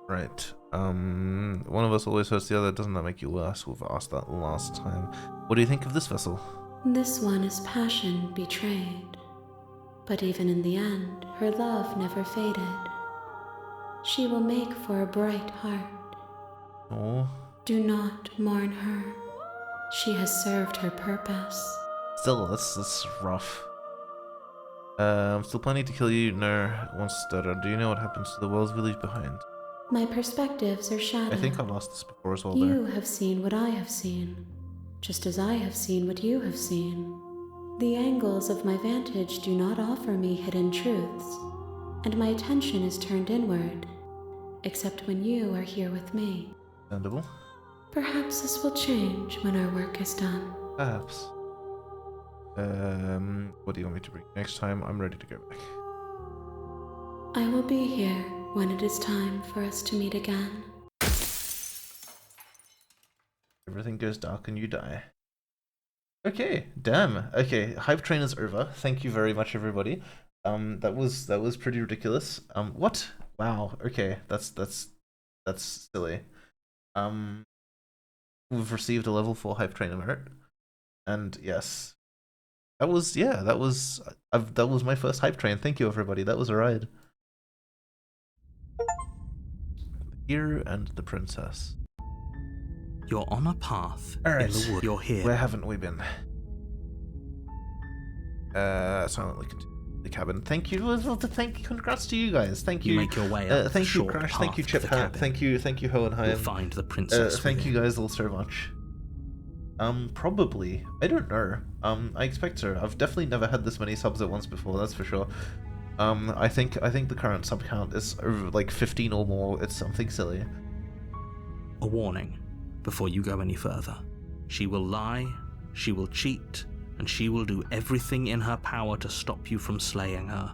S1: Right. One of us always hurts the other. Doesn't that make you worse? We've asked that last time. What do you think of this vessel?
S4: This one is passion betrayed, but even in the end, her love never faded. She will make for a bright heart.
S1: Oh.
S4: Do not mourn her. She has served her purpose.
S1: Still, that's rough. I'm still planning to kill you. No, once started. Do you know what happens to the worlds we leave behind?
S4: My perspectives are shadowed.
S1: I think I've asked this before as well.
S4: You
S1: There.
S4: have seen what I have seen, just as I have seen what you have seen. The angles of my vantage do not offer me hidden truths, and my attention is turned inward, except when you are here with me.
S1: Understandable.
S4: Perhaps this will change when our work is done.
S1: Perhaps. What do you want me to bring next time? I'm ready to go back.
S4: I will be here when it is time for us to meet again.
S1: Everything goes dark and you die. Okay, damn. Okay, hype train is over. Thank you very much, everybody. That was pretty ridiculous. What? Wow. Okay, that's silly. We've received a level 4 hype train alert, and yes, that was my first hype train. Thank you, everybody. That was a ride. The hero and the princess.
S2: You're on a path
S1: All right.
S2: in the wood. You're here.
S1: Where haven't we been? Silently continue the cabin. Thank you. Congrats to you guys. Thank you.
S2: You make your way up the
S1: Thank you,
S2: short
S1: Crash.
S2: path
S1: Thank you,
S2: to
S1: Chip
S2: the
S1: Hat.
S2: cabin.
S1: Thank you, Hohenheim.
S2: You'll find the princess.
S1: Thank you
S2: within.
S1: guys all so much. Probably. I don't know. I expect so. I've definitely never had this many subs at once before. That's for sure. I think the current sub count is like 15 or more. It's something silly.
S2: A warning before you go any further. She will lie, she will cheat, and she will do everything in her power to stop you from slaying her.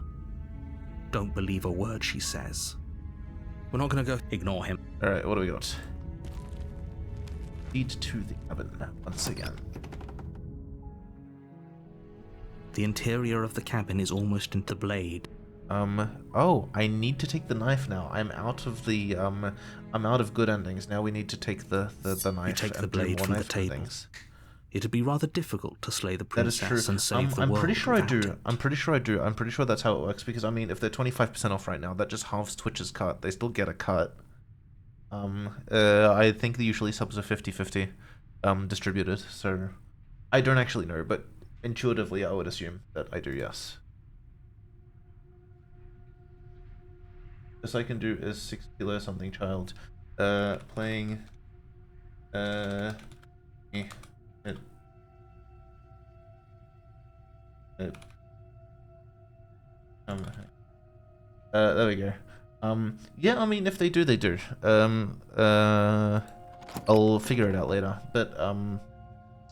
S2: Don't believe a word she says. We're not going to go ignore him.
S1: Alright, what do we got? Lead to the cabin once again.
S2: The interior of the cabin is almost into blade.
S1: Oh, I need to take the knife now. I'm out of the, I'm out of good endings. Now we need to take the knife.
S2: You take the
S1: and do
S2: blade
S1: more
S2: from the
S1: knife
S2: table.
S1: endings.
S2: It'd be rather difficult to slay the
S1: That is
S2: princess
S1: true.
S2: and save the
S1: I'm
S2: world.
S1: pretty sure I
S2: without
S1: do.
S2: it.
S1: I'm pretty sure I do. I'm pretty sure that's how it works, because I mean, if they're 25% off right now, that just halves Twitch's cut. They still get a cut. I think the usually subs are 50-50 distributed, so I don't actually know, but intuitively I would assume that I do, yes. This I can do is 6 kilo something child. Playing there we go. Yeah, I mean, if they do, they do. I'll figure it out later, but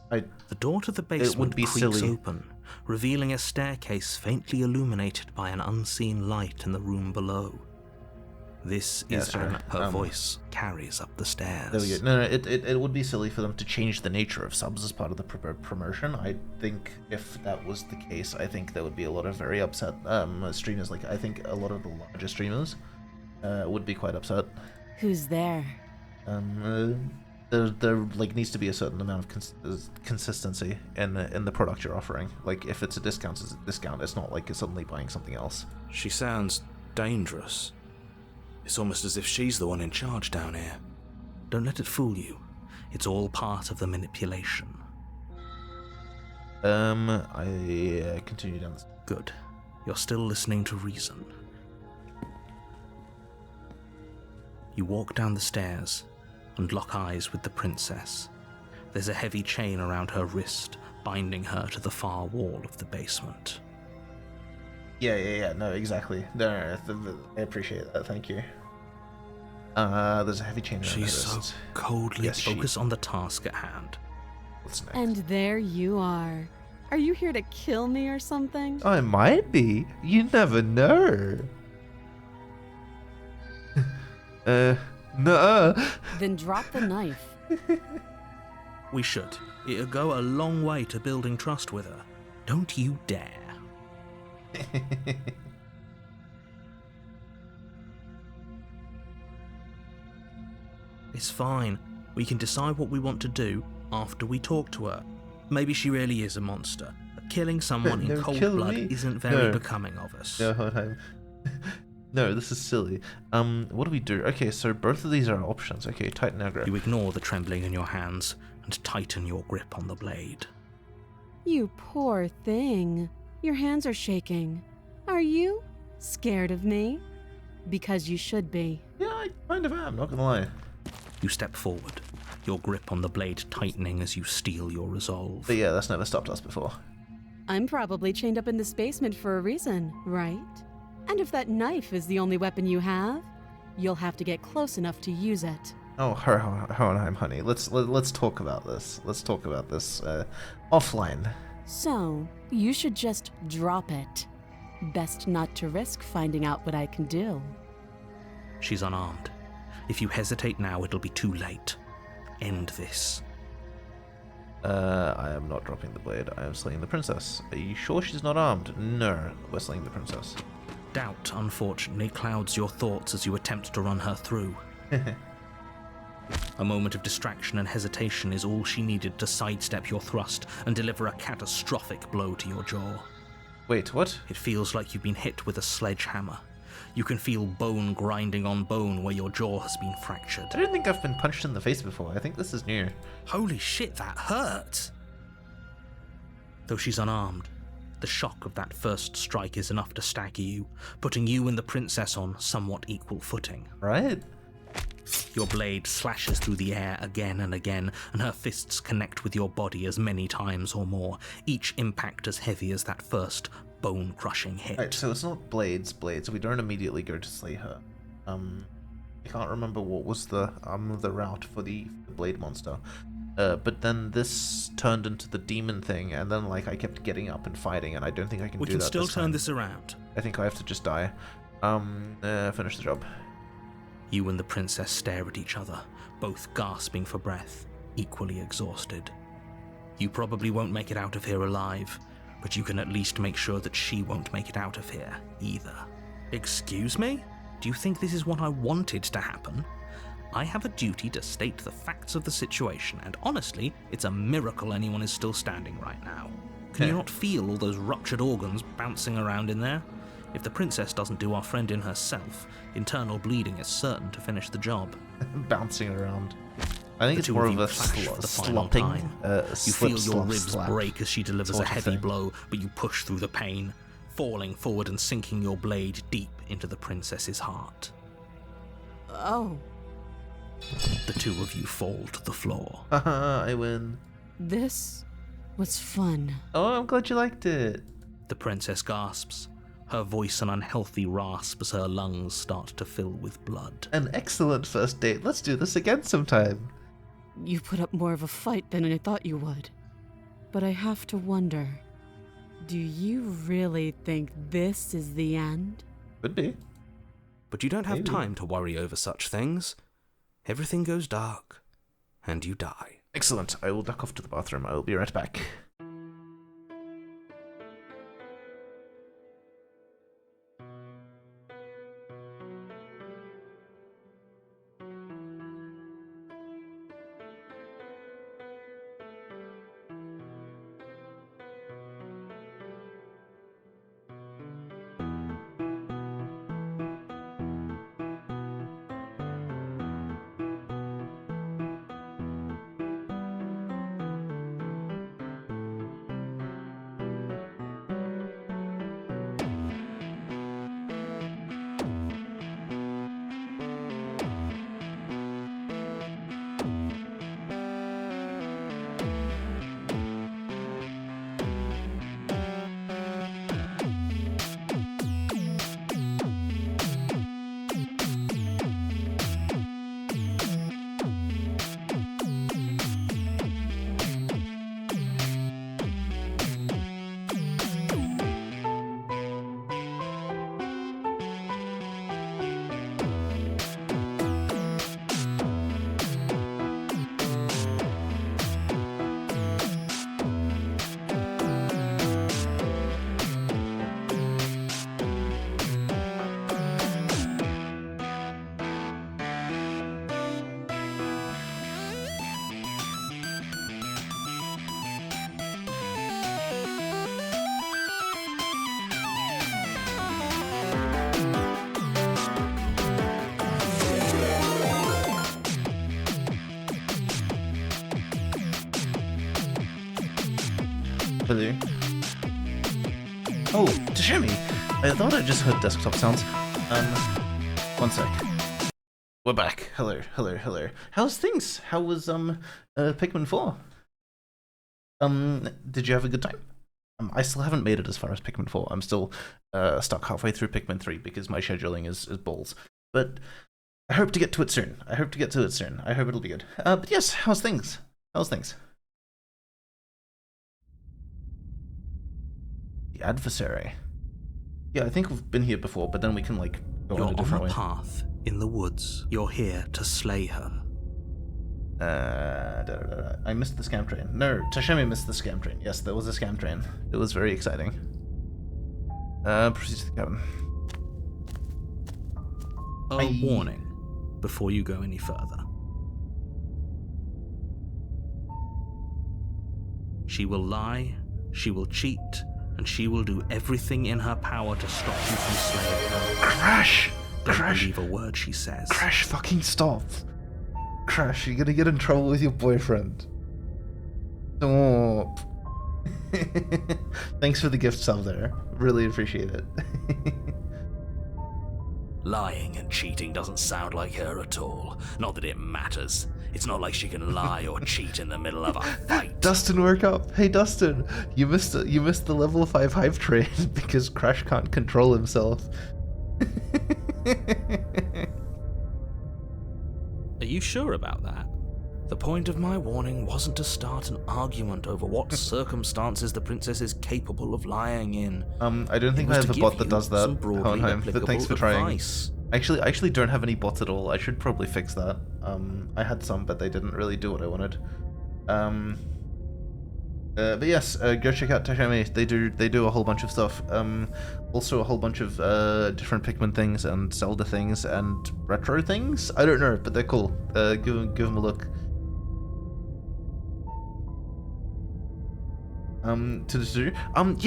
S2: The door to the basement
S1: would be
S2: creaks
S1: silly.
S2: open, revealing a staircase faintly illuminated by an unseen light in the room below. This
S1: Yeah,
S2: is
S1: sorry.
S2: her voice carries up the stairs.
S1: there we go. No, it would be silly for them to change the nature of subs as part of the promotion. I think if that was the case, I think there would be a lot of very upset streamers. Like, I think a lot of the larger streamers would be quite upset.
S3: Who's there?
S1: There like needs to be a certain amount of consistency in the product you're offering. Like, if it's a discount, it's a discount. It's not like you're suddenly buying something else.
S6: She sounds dangerous. It's almost as if she's the one in charge down here.
S2: Don't let it fool you. It's all part of the manipulation.
S1: I continue down this.
S2: Good. You're still listening to reason. You walk down the stairs and lock eyes with the princess. There's a heavy chain around her wrist, binding her to the far wall of the basement.
S1: Yeah, no, exactly. No, I appreciate that, thank you. There's a heavy chain around her
S2: She's so
S1: wrist.
S2: coldly
S1: Yes, she-
S2: focused on the task at hand.
S1: What's next?
S3: And there you are. Are you here to kill me or something?
S1: I might be. You never know. Nuh-uh.
S3: Then drop the knife.
S2: We should. It'll go a long way to building trust with her. Don't you dare. It's fine. We can decide what we want to do after we talk to her. Maybe she really is a monster, but killing someone in
S1: No,
S2: cold
S1: kill
S2: blood
S1: me.
S2: isn't very
S1: No.
S2: becoming of us.
S1: No, hold on. No, this is silly. What do we do? Okay, so both of these are options. Okay, tighten our grip.
S2: You ignore the trembling in your hands and tighten your grip on the blade.
S3: You poor thing. Your hands are shaking. Are you scared of me? Because you should be.
S1: Yeah, I kind of am, not gonna lie.
S2: You step forward, your grip on the blade tightening as you steel your resolve.
S1: But yeah, that's never stopped us before.
S3: I'm probably chained up in this basement for a reason, right? And if that knife is the only weapon you have, you'll have to get close enough to use it.
S1: Oh, Hohenheim, honey. Let's talk about this. Let's talk about this offline.
S3: So, you should just drop it. Best not to risk finding out what I can do.
S2: She's unarmed. If you hesitate now, it'll be too late. End this.
S1: I am not dropping the blade. I am slaying the princess. Are you sure she's not armed? No, we're slaying the princess.
S2: Doubt, unfortunately, clouds your thoughts as you attempt to run her through. A moment of distraction and hesitation is all she needed to sidestep your thrust and deliver a catastrophic blow to your jaw.
S1: Wait, what?
S2: It feels like you've been hit with a sledgehammer. You can feel bone grinding on bone where your jaw has been fractured.
S1: I don't think I've been punched in the face before. I think this is new.
S2: Holy shit, that hurt! Though she's unarmed, the shock of that first strike is enough to stagger you, putting you and the princess on somewhat equal footing.
S1: Right?
S2: Your blade slashes through the air again and again, and her fists connect with your body as many times or more, each impact as heavy as that first bone-crushing hit.
S1: Right, so it's not blades. We don't immediately go to slay her. I can't remember what was the route for the blade monster. But then this turned into the demon thing, and then like I kept getting up and fighting, and I don't think I can do that.
S2: We can still
S1: this
S2: turn
S1: time.
S2: this around.
S1: I think I have to just die. Finish the job.
S2: You and the princess stare at each other, both gasping for breath, equally exhausted. You probably won't make it out of here alive, but you can at least make sure that she won't make it out of here either. Excuse me? Do you think this is what I wanted to happen? I have a duty to state the facts of the situation, and honestly, it's a miracle anyone is still standing right now. Can you not feel all those ruptured organs bouncing around in there? If the princess doesn't do our friend in herself, internal bleeding is certain to finish the job.
S1: Bouncing around. I think
S2: The
S1: it's
S2: two
S1: more
S2: of
S1: of
S2: you
S1: a
S2: clash for the final
S1: slopping.
S2: time. You
S1: Slip,
S2: feel your
S1: slop,
S2: ribs
S1: slap
S2: break as she delivers a
S1: sort of
S2: heavy
S1: thing.
S2: blow, but you push through the pain, falling forward and sinking your blade deep into the princess's heart.
S3: Oh,
S2: The two of you fall to the floor.
S1: Haha, I win.
S3: this was fun.
S1: Oh, I'm glad you liked it.
S2: The princess gasps, her voice an unhealthy rasp as her lungs start to fill with blood.
S1: An excellent first date. Let's do this again sometime.
S3: You put up more of a fight than I thought you would. But I have to wonder, do you really think this is the end?
S1: Could be.
S6: But you don't have
S1: Maybe.
S6: time to worry over such things. Everything goes dark, and you die.
S1: Excellent. I will duck off to the bathroom. I will be right back. I thought I just heard desktop sounds. One sec. We're back. Hello, hello, hello. How's things? How was Pikmin 4? Did you have a good time? I still haven't made it as far as Pikmin 4. I'm still stuck halfway through Pikmin 3 because my scheduling is balls. But I hope to get to it soon. I hope it'll be good. But yes, how's things? The adversary. Yeah, I think we've been here before, but then we can, like, go
S2: You're
S1: on a different
S2: on
S1: way.
S2: a path in the woods. You're here to slay her.
S1: I missed the scam train. No, Tashemi missed the scam train. Yes, there was a scam train. It was very exciting. Proceed to the cabin.
S2: A warning before you go any further. She will lie, she will cheat, and she will do everything in her power to stop you from slaying her.
S1: Crash!
S2: Don't
S1: Crash!
S2: believe a word she says.
S1: Crash, fucking stop! Crash, you're gonna get in trouble with your boyfriend. Stop. Thanks for the gift sub there. Really appreciate it.
S8: Lying and cheating doesn't sound like her at all. Not that it matters. It's not like she can lie or cheat in the middle of a fight.
S1: Dustin, work up. Hey, Dustin, you missed the level 5 hype train because Crash can't control himself.
S2: Are you sure about that?
S7: The point of my warning wasn't to start an argument over what circumstances the princess is capable of lying in.
S1: I don't think I have a bot that does that, Hohenheim, but thanks for trying.
S7: Advice.
S1: I actually don't have any bots at all. I should probably fix that. I had some, but they didn't really do what I wanted. But yes, go check out Tashemi. They do a whole bunch of stuff. Also a whole bunch of different Pikmin things and Zelda things and retro things. I don't know, but they're cool. Give them a look. To the to-do.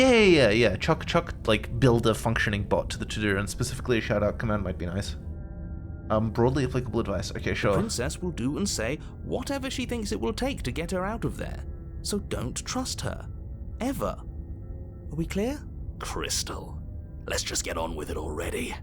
S1: Yeah. Chuck, like, build a functioning bot to the to-do, and specifically a shout-out command might be nice. Broadly applicable advice. Okay, sure.
S7: The princess will do and say whatever she thinks it will take to get her out of there. So don't trust her. Ever. Are we clear?
S8: Crystal. Let's just get on with it already.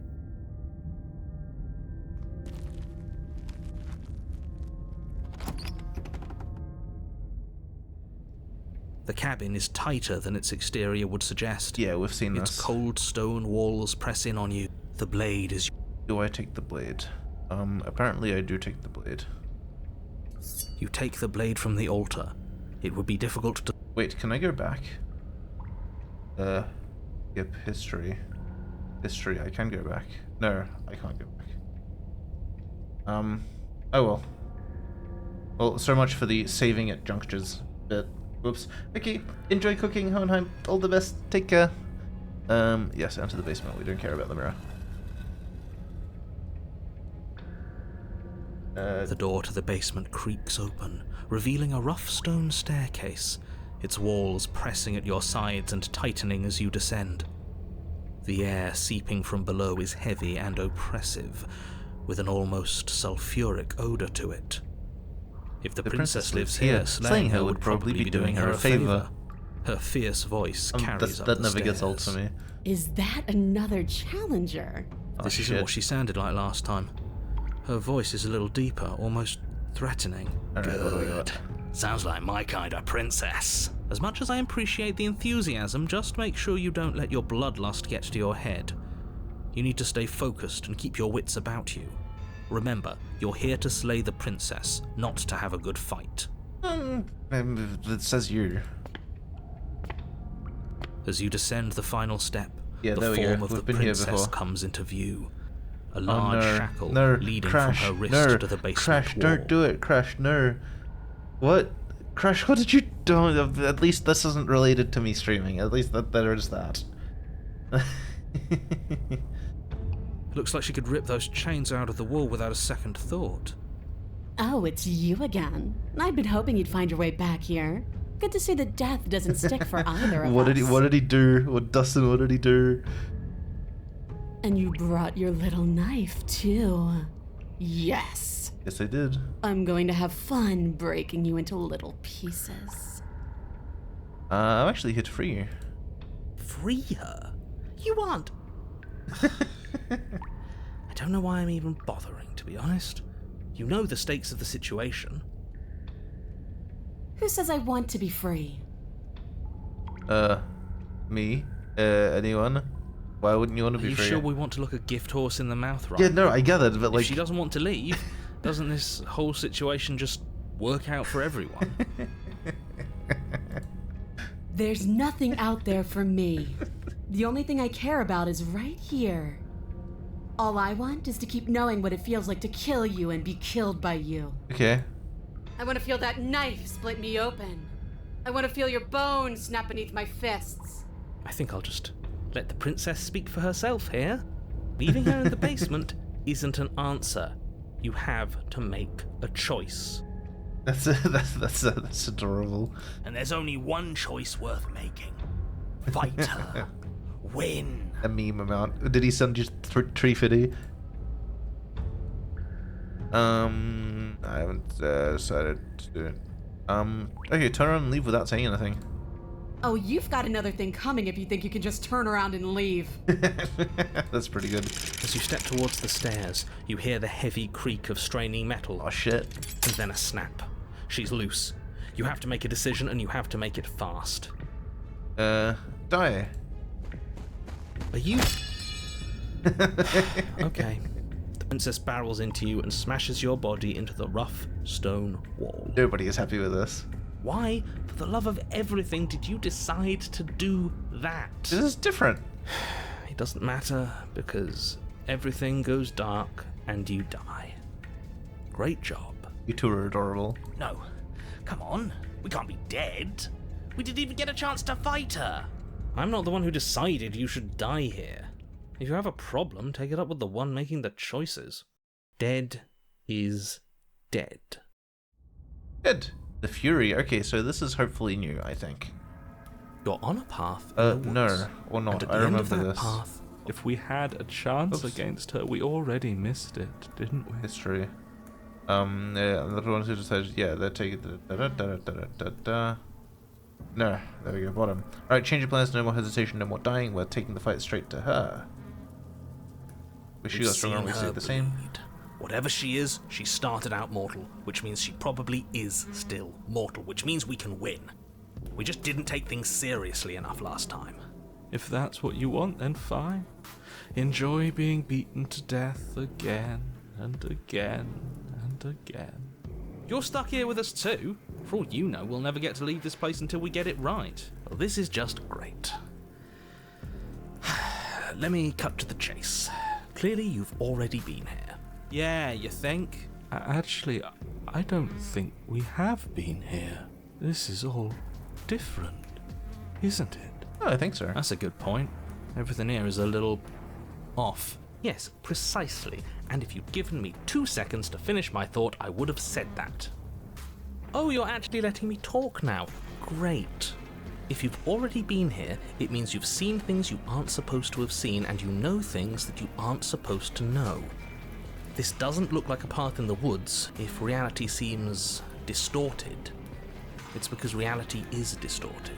S2: The cabin is tighter than its exterior would suggest.
S1: Yeah, we've seen
S2: Its
S1: this.
S2: cold stone walls press in on you. The blade is...
S1: Do I take the blade? Apparently I do take the blade.
S2: You take the blade from the altar. It would be difficult to...
S1: Wait, can I go back? Yep, history. History, I can go back. No, I can't go back. Oh well. Well, so much for the saving at junctures bit. Whoops. Okay, enjoy cooking, Hohenheim. All the best. Take care. Yes, enter the basement. We don't care about the mirror.
S2: The door to the basement creaks open, revealing a rough stone staircase, its walls pressing at your sides and tightening as you descend. The air seeping from below is heavy and oppressive, with an almost sulfuric odor to it. If the princess lives here, slaying her would probably be doing her a favor. Her fierce voice carries up
S1: that
S2: the
S1: never
S2: stairs.
S1: gets old for me.
S3: Is that another challenger?
S2: This isn't
S1: shit.
S2: what she sounded like last time. Her voice is a little deeper, almost threatening.
S1: Alright, what do we got?
S8: Sounds like my kind of princess.
S2: As much as I appreciate the enthusiasm, just make sure you don't let your bloodlust get to your head. You need to stay focused and keep your wits about you. Remember, you're here to slay the princess, not to have a good fight.
S1: It says you.
S2: As you descend the final step,
S1: Yeah, there
S2: the
S1: we go.
S2: form of
S1: We've
S2: the
S1: been here
S2: princess
S1: before.
S2: comes into view. A large shackle
S1: no,
S2: leading
S1: Crash,
S2: from her wrist
S1: no,
S2: to the basement
S1: Crash,
S2: wall.
S1: don't do it, Crash, no. What? Crash, what did you do? At least this isn't related to me streaming. At least there is that.
S2: Looks like she could rip those chains out of the wall without a second thought.
S3: Oh, it's you again. I've been hoping you'd find your way back here. Good to see that death doesn't stick for either of
S1: What
S3: us.
S1: did he do? Dustin, what did he do?
S3: And you brought your little knife, too. Yes.
S1: Yes, I did.
S3: I'm going to have fun breaking you into little pieces.
S1: I'm actually here to free you.
S7: Free her? You aren't.
S2: I don't know why I'm even bothering, to be honest. You know the stakes of the situation.
S3: Who says I want to be free?
S1: Me? Anyone? Why wouldn't you want to
S2: Are
S1: be
S2: you
S1: free?
S2: sure we want to look a gift horse in the mouth right
S1: Yeah,
S2: now?
S1: no, I gathered, but like...
S2: If she doesn't want to leave, doesn't this whole situation just work out for everyone?
S3: There's nothing out there for me. The only thing I care about is right here. All I want is to keep knowing what it feels like to kill you and be killed by you.
S1: Okay.
S3: I want to feel that knife split me open. I want to feel your bones snap beneath my fists.
S2: I think I'll just let the princess speak for herself here. Leaving her in the basement isn't an answer. You have to make a choice.
S1: That's adorable.
S8: And there's only one choice worth making. Fight her. Win.
S1: A meme amount. Did he send you tree fitty? I haven't decided to do it. Okay, turn around and leave without saying anything.
S3: Oh, you've got another thing coming if you think you can just turn around and leave.
S1: That's pretty good.
S2: As you step towards the stairs, you hear the heavy creak of straining metal.
S1: Oh shit.
S2: And then a snap. She's loose. You have to make a decision, and you have to make it fast.
S1: Die.
S2: Are you... Okay. The princess barrels into you and smashes your body into the rough stone wall.
S1: Nobody is happy with this.
S2: Why, for the love of everything, did you decide to do that?
S1: This is different.
S2: It doesn't matter, because everything goes dark and you die. Great job.
S1: You two are adorable.
S8: No. Come on. We can't be dead. We didn't even get a chance to fight her.
S2: I'm not the one who decided you should die here. If you have a problem, take it up with the one making the choices. Dead is dead.
S1: Good. The Fury. Okay, so this is hopefully new, I think.
S2: You're on a path in the
S1: No,
S2: woods.
S1: or not.
S2: And at
S1: I
S2: the end of
S1: remember
S2: that
S1: this.
S2: path,
S9: If we had a chance
S1: Oops.
S9: against her, we already missed it, didn't we?
S1: History. Yeah, the ones who decided, yeah, they're taking the No, there we go, bottom. Alright, change your plans, no more hesitation, no more dying, we're taking the fight straight to her. Wish you got stronger and we stayed the same.
S8: bleed. Whatever she is, she started out mortal, which means she probably is still mortal, which means we can win. We just didn't take things seriously enough last time.
S9: If that's what you want, then fine. Enjoy being beaten to death again and again and again.
S2: You're stuck here with us too. For all you know, we'll never get to leave this place until we get it right.
S8: Well, this is just great. Let me cut to the chase. Clearly, you've already been here.
S2: Yeah, you think?
S9: Actually, I don't think we have been here. This is all different, isn't it?
S1: Oh, I think so.
S2: That's a good point. Everything here is a little off. Yes, precisely. And if you'd given me 2 seconds to finish my thought, I would have said that. Oh, you're actually letting me talk now. Great. If you've already been here, it means you've seen things you aren't supposed to have seen, and you know things that you aren't supposed to know. This doesn't look like a path in the woods if reality seems distorted. It's because reality is distorted.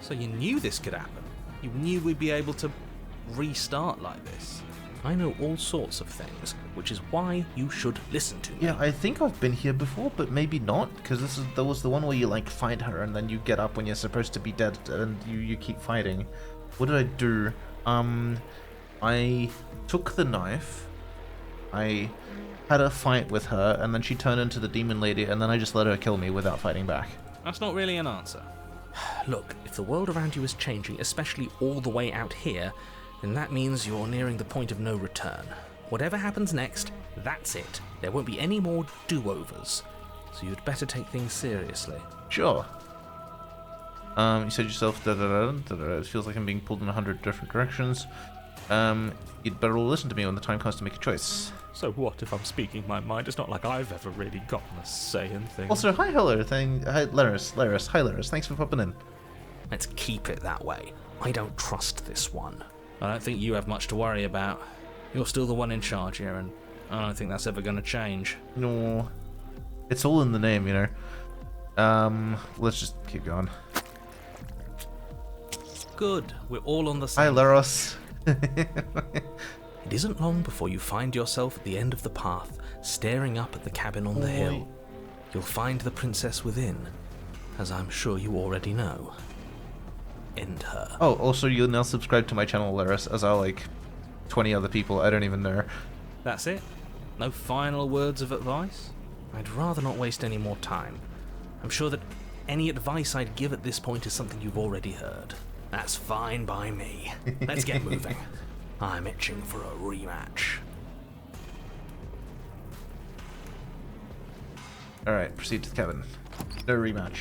S2: So you knew this could happen. You knew we'd be able to restart like this. I know all sorts of things, which is why you should listen to me.
S1: Yeah, I think I've been here before, but maybe not, because there was the one where you like fight her and then you get up when you're supposed to be dead and you keep fighting. What did I do? I took the knife, I had a fight with her, and then she turned into the demon lady, and then I just let her kill me without fighting back.
S2: That's not really an answer. Look, if the world around you is changing, especially all the way out here, then that means you're nearing the point of no return. Whatever happens next, that's it. There won't be any more do-overs. So you'd better take things seriously.
S1: Sure. You said yourself, it feels like I'm being pulled in 100 different directions. You'd better all listen to me when the time comes to make a choice.
S9: So what if I'm speaking my mind? It's not like I've ever really gotten a say in things.
S1: Also, hi, hello, hi, Laris, hi, Laris, thanks for popping in.
S2: Let's keep it that way. I don't trust this one. I don't think you have much to worry about. You're still the one in charge here, and I don't think that's ever going to change.
S1: No, it's all in the name, you know. Let's just keep going.
S2: Good. We're all on the
S1: Hi,
S2: same.
S1: Laros.
S2: It isn't long before you find yourself at the end of the path, staring up at the cabin on the hill. You'll find the princess within, as I'm sure you already know. End her.
S1: Oh, also you'll now subscribe to my channel, Laris, as are like 20 other people I don't even know.
S2: That's it? No final words of advice? I'd rather not waste any more time. I'm sure that any advice I'd give at this point is something you've already heard. That's fine by me. Let's get moving. I'm itching for a rematch.
S1: Alright, proceed to the cabin. No rematch.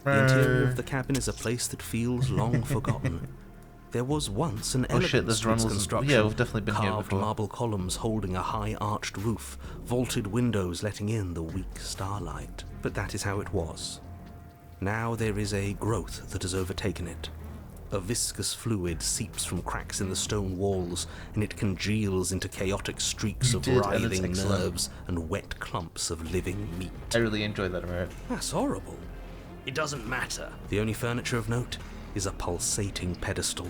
S7: The interior of the cabin is a place that feels long forgotten. There was once an elegant
S1: this
S7: Swiss
S1: Ronald's-
S7: construction,
S1: yeah, we've definitely been here
S7: carved
S1: before.
S7: marble columns holding a high arched roof, vaulted windows letting in the weak starlight. But that is how it was. Now there is a growth that has overtaken it. A viscous fluid seeps from cracks in the stone walls, and it congeals into chaotic streaks of
S1: and it's
S7: writhing
S1: excellent.
S7: nerves and wet clumps of living meat.
S1: I really enjoyed that, Amerit.
S7: That's horrible.
S2: It doesn't matter.
S7: The only furniture of note is a pulsating pedestal,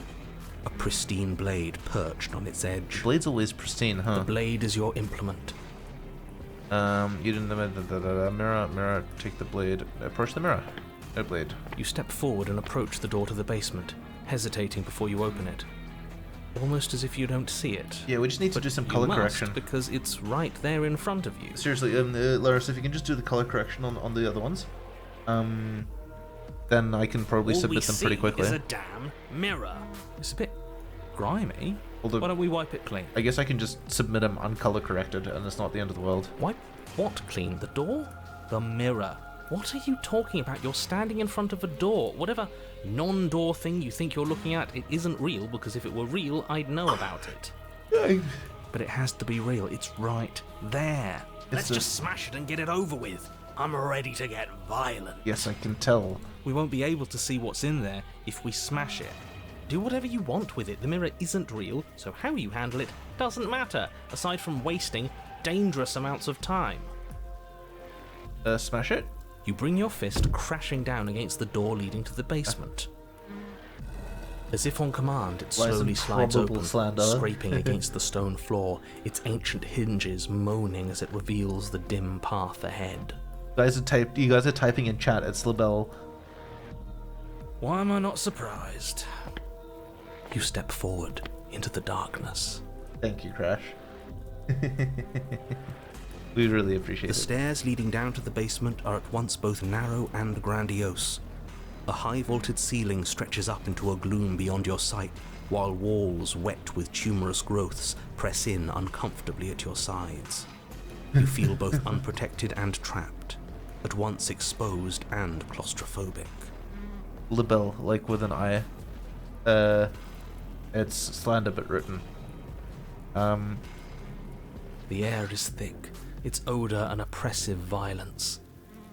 S7: a pristine blade perched on its edge.
S1: Blade's always pristine, huh?
S7: The blade is your implement.
S1: You didn't mirror, take the blade. Approach the mirror. No blade.
S2: You step forward and approach the door to the basement, hesitating before you open it. Almost as if you don't see it.
S1: Yeah, we just need to do some
S2: You
S1: color
S2: must,
S1: correction.
S2: because it's right there in front of you.
S1: Seriously, Laris, if you can just do the color correction on the other ones, then I can probably
S2: All we
S1: submit them pretty
S2: see
S1: quickly.
S2: is a damn mirror. It's a bit grimy.
S1: Although,
S2: Why don't we wipe it clean?
S1: I guess I can just submit them uncolor corrected, and it's not the end of the world.
S2: Wipe what clean? The door? The mirror. What are you talking about? You're standing in front of a door. Whatever non-door thing you think you're looking at, it isn't real, because if it were real, I'd know about it. But it has to be real. It's right there. Let's just smash it and get it over with. I'm ready to get violent.
S1: Yes, I can tell.
S2: We won't be able to see what's in there if we smash it. Do whatever you want with it. The mirror isn't real, so how you handle it doesn't matter, aside from wasting dangerous amounts of time.
S1: Smash it?
S2: You bring your fist crashing down against the door leading to the basement. As if on command, it
S1: Why, some
S2: slowly slides
S1: probable
S2: open,
S1: slander.
S2: scraping against the stone floor, its ancient hinges moaning as it reveals the dim path ahead.
S1: You guys are typing in chat. It's LaBelle.
S2: Why am I not surprised? You step forward into the darkness.
S1: Thank you, Crash. We really appreciate
S7: The
S1: it.
S7: stairs leading down to the basement are at once both narrow and grandiose. A high vaulted ceiling stretches up into a gloom beyond your sight, while walls wet with tumorous growths press in uncomfortably at your sides. You feel both unprotected and trapped, at once exposed and claustrophobic.
S1: LaBelle, like with an I. It's slander but written.
S2: The air is thick, its odor an oppressive violence.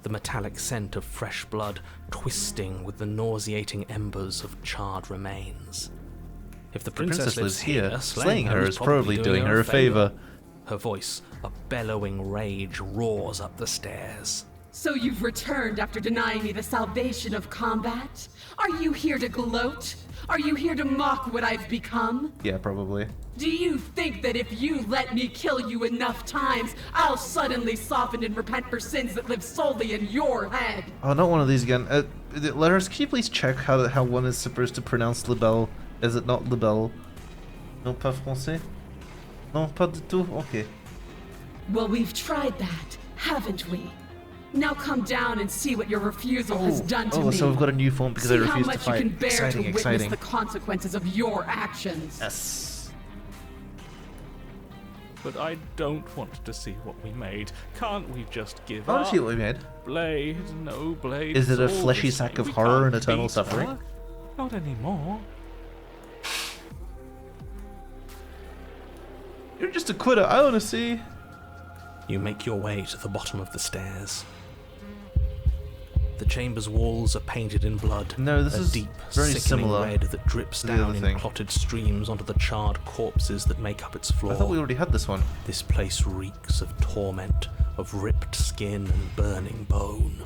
S2: The metallic scent of fresh blood twisting with the nauseating embers of charred remains. If the princess lives here,
S1: slaying her is probably doing her a favor.
S2: Her voice, a bellowing rage, roars up the stairs.
S10: So you've returned after denying me the salvation of combat? Are you here to gloat? Are you here to mock what I've become?
S1: Yeah, probably.
S10: Do you think that if you let me kill you enough times, I'll suddenly soften and repent for sins that live solely in your head?
S1: Oh, not one of these again. Laris, can you please check how one is supposed to pronounce LaBelle? Is it not LaBelle? Non, pas français? Non, pas du tout? Okay.
S10: Well, we've tried that, haven't we? Now come down and see what your refusal has done to me.
S1: So we've got a new form because I
S10: See how
S1: refuse
S10: much
S1: to fight.
S10: you can bear
S1: Exciting,
S10: to witness
S1: exciting.
S10: the consequences of your actions.
S1: Yes.
S9: But I don't want to see what we made. Can't we just give
S1: I want
S9: up?
S1: to see what we made.
S9: Blade, no blade.
S1: Is it
S9: it's
S1: a
S9: all
S1: fleshy
S9: the
S1: sack
S9: same.
S1: of
S9: We
S1: horror
S9: can't
S1: and eternal
S9: beat
S1: suffering?
S9: her. Not anymore.
S1: You're just a quitter. I want to see.
S2: You make your way to the bottom of the stairs. The chamber's walls are painted in blood.
S1: No, this
S2: a
S1: is
S2: deep,
S1: very
S2: sickening
S1: similar
S2: red that drips
S1: to the
S2: down
S1: other
S2: in
S1: thing.
S2: clotted streams onto the charred corpses that make up its floor.
S1: I thought we already had this one.
S2: This place reeks of torment, of ripped skin and burning bone.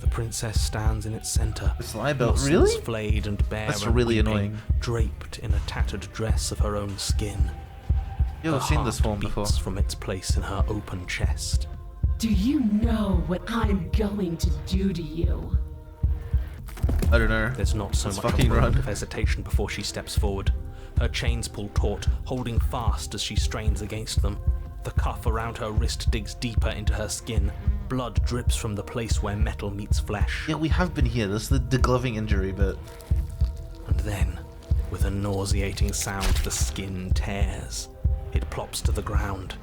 S2: The princess stands in its center.
S1: This lie belt,
S2: muscles
S1: really?
S2: flayed and bare.
S1: That's
S2: and
S1: really
S2: weeping,
S1: annoying.
S2: Draped in a tattered dress of her own skin.
S1: Yo,
S2: Her
S1: I've seen this
S2: heart
S1: form before.
S2: beats from its place in her open chest.
S10: Do you know what I'm going to do to you?
S1: I don't know.
S2: There's not so
S1: Let's
S2: much
S1: fucking
S2: a moment
S1: run.
S2: of hesitation before she steps forward. Her chains pull taut, holding fast as she strains against them. The cuff around her wrist digs deeper into her skin. Blood drips from the place where metal meets flesh.
S1: Yeah, we have been here. This is the degloving injury bit.
S2: And then, with a nauseating sound, the skin tears. It plops to the ground.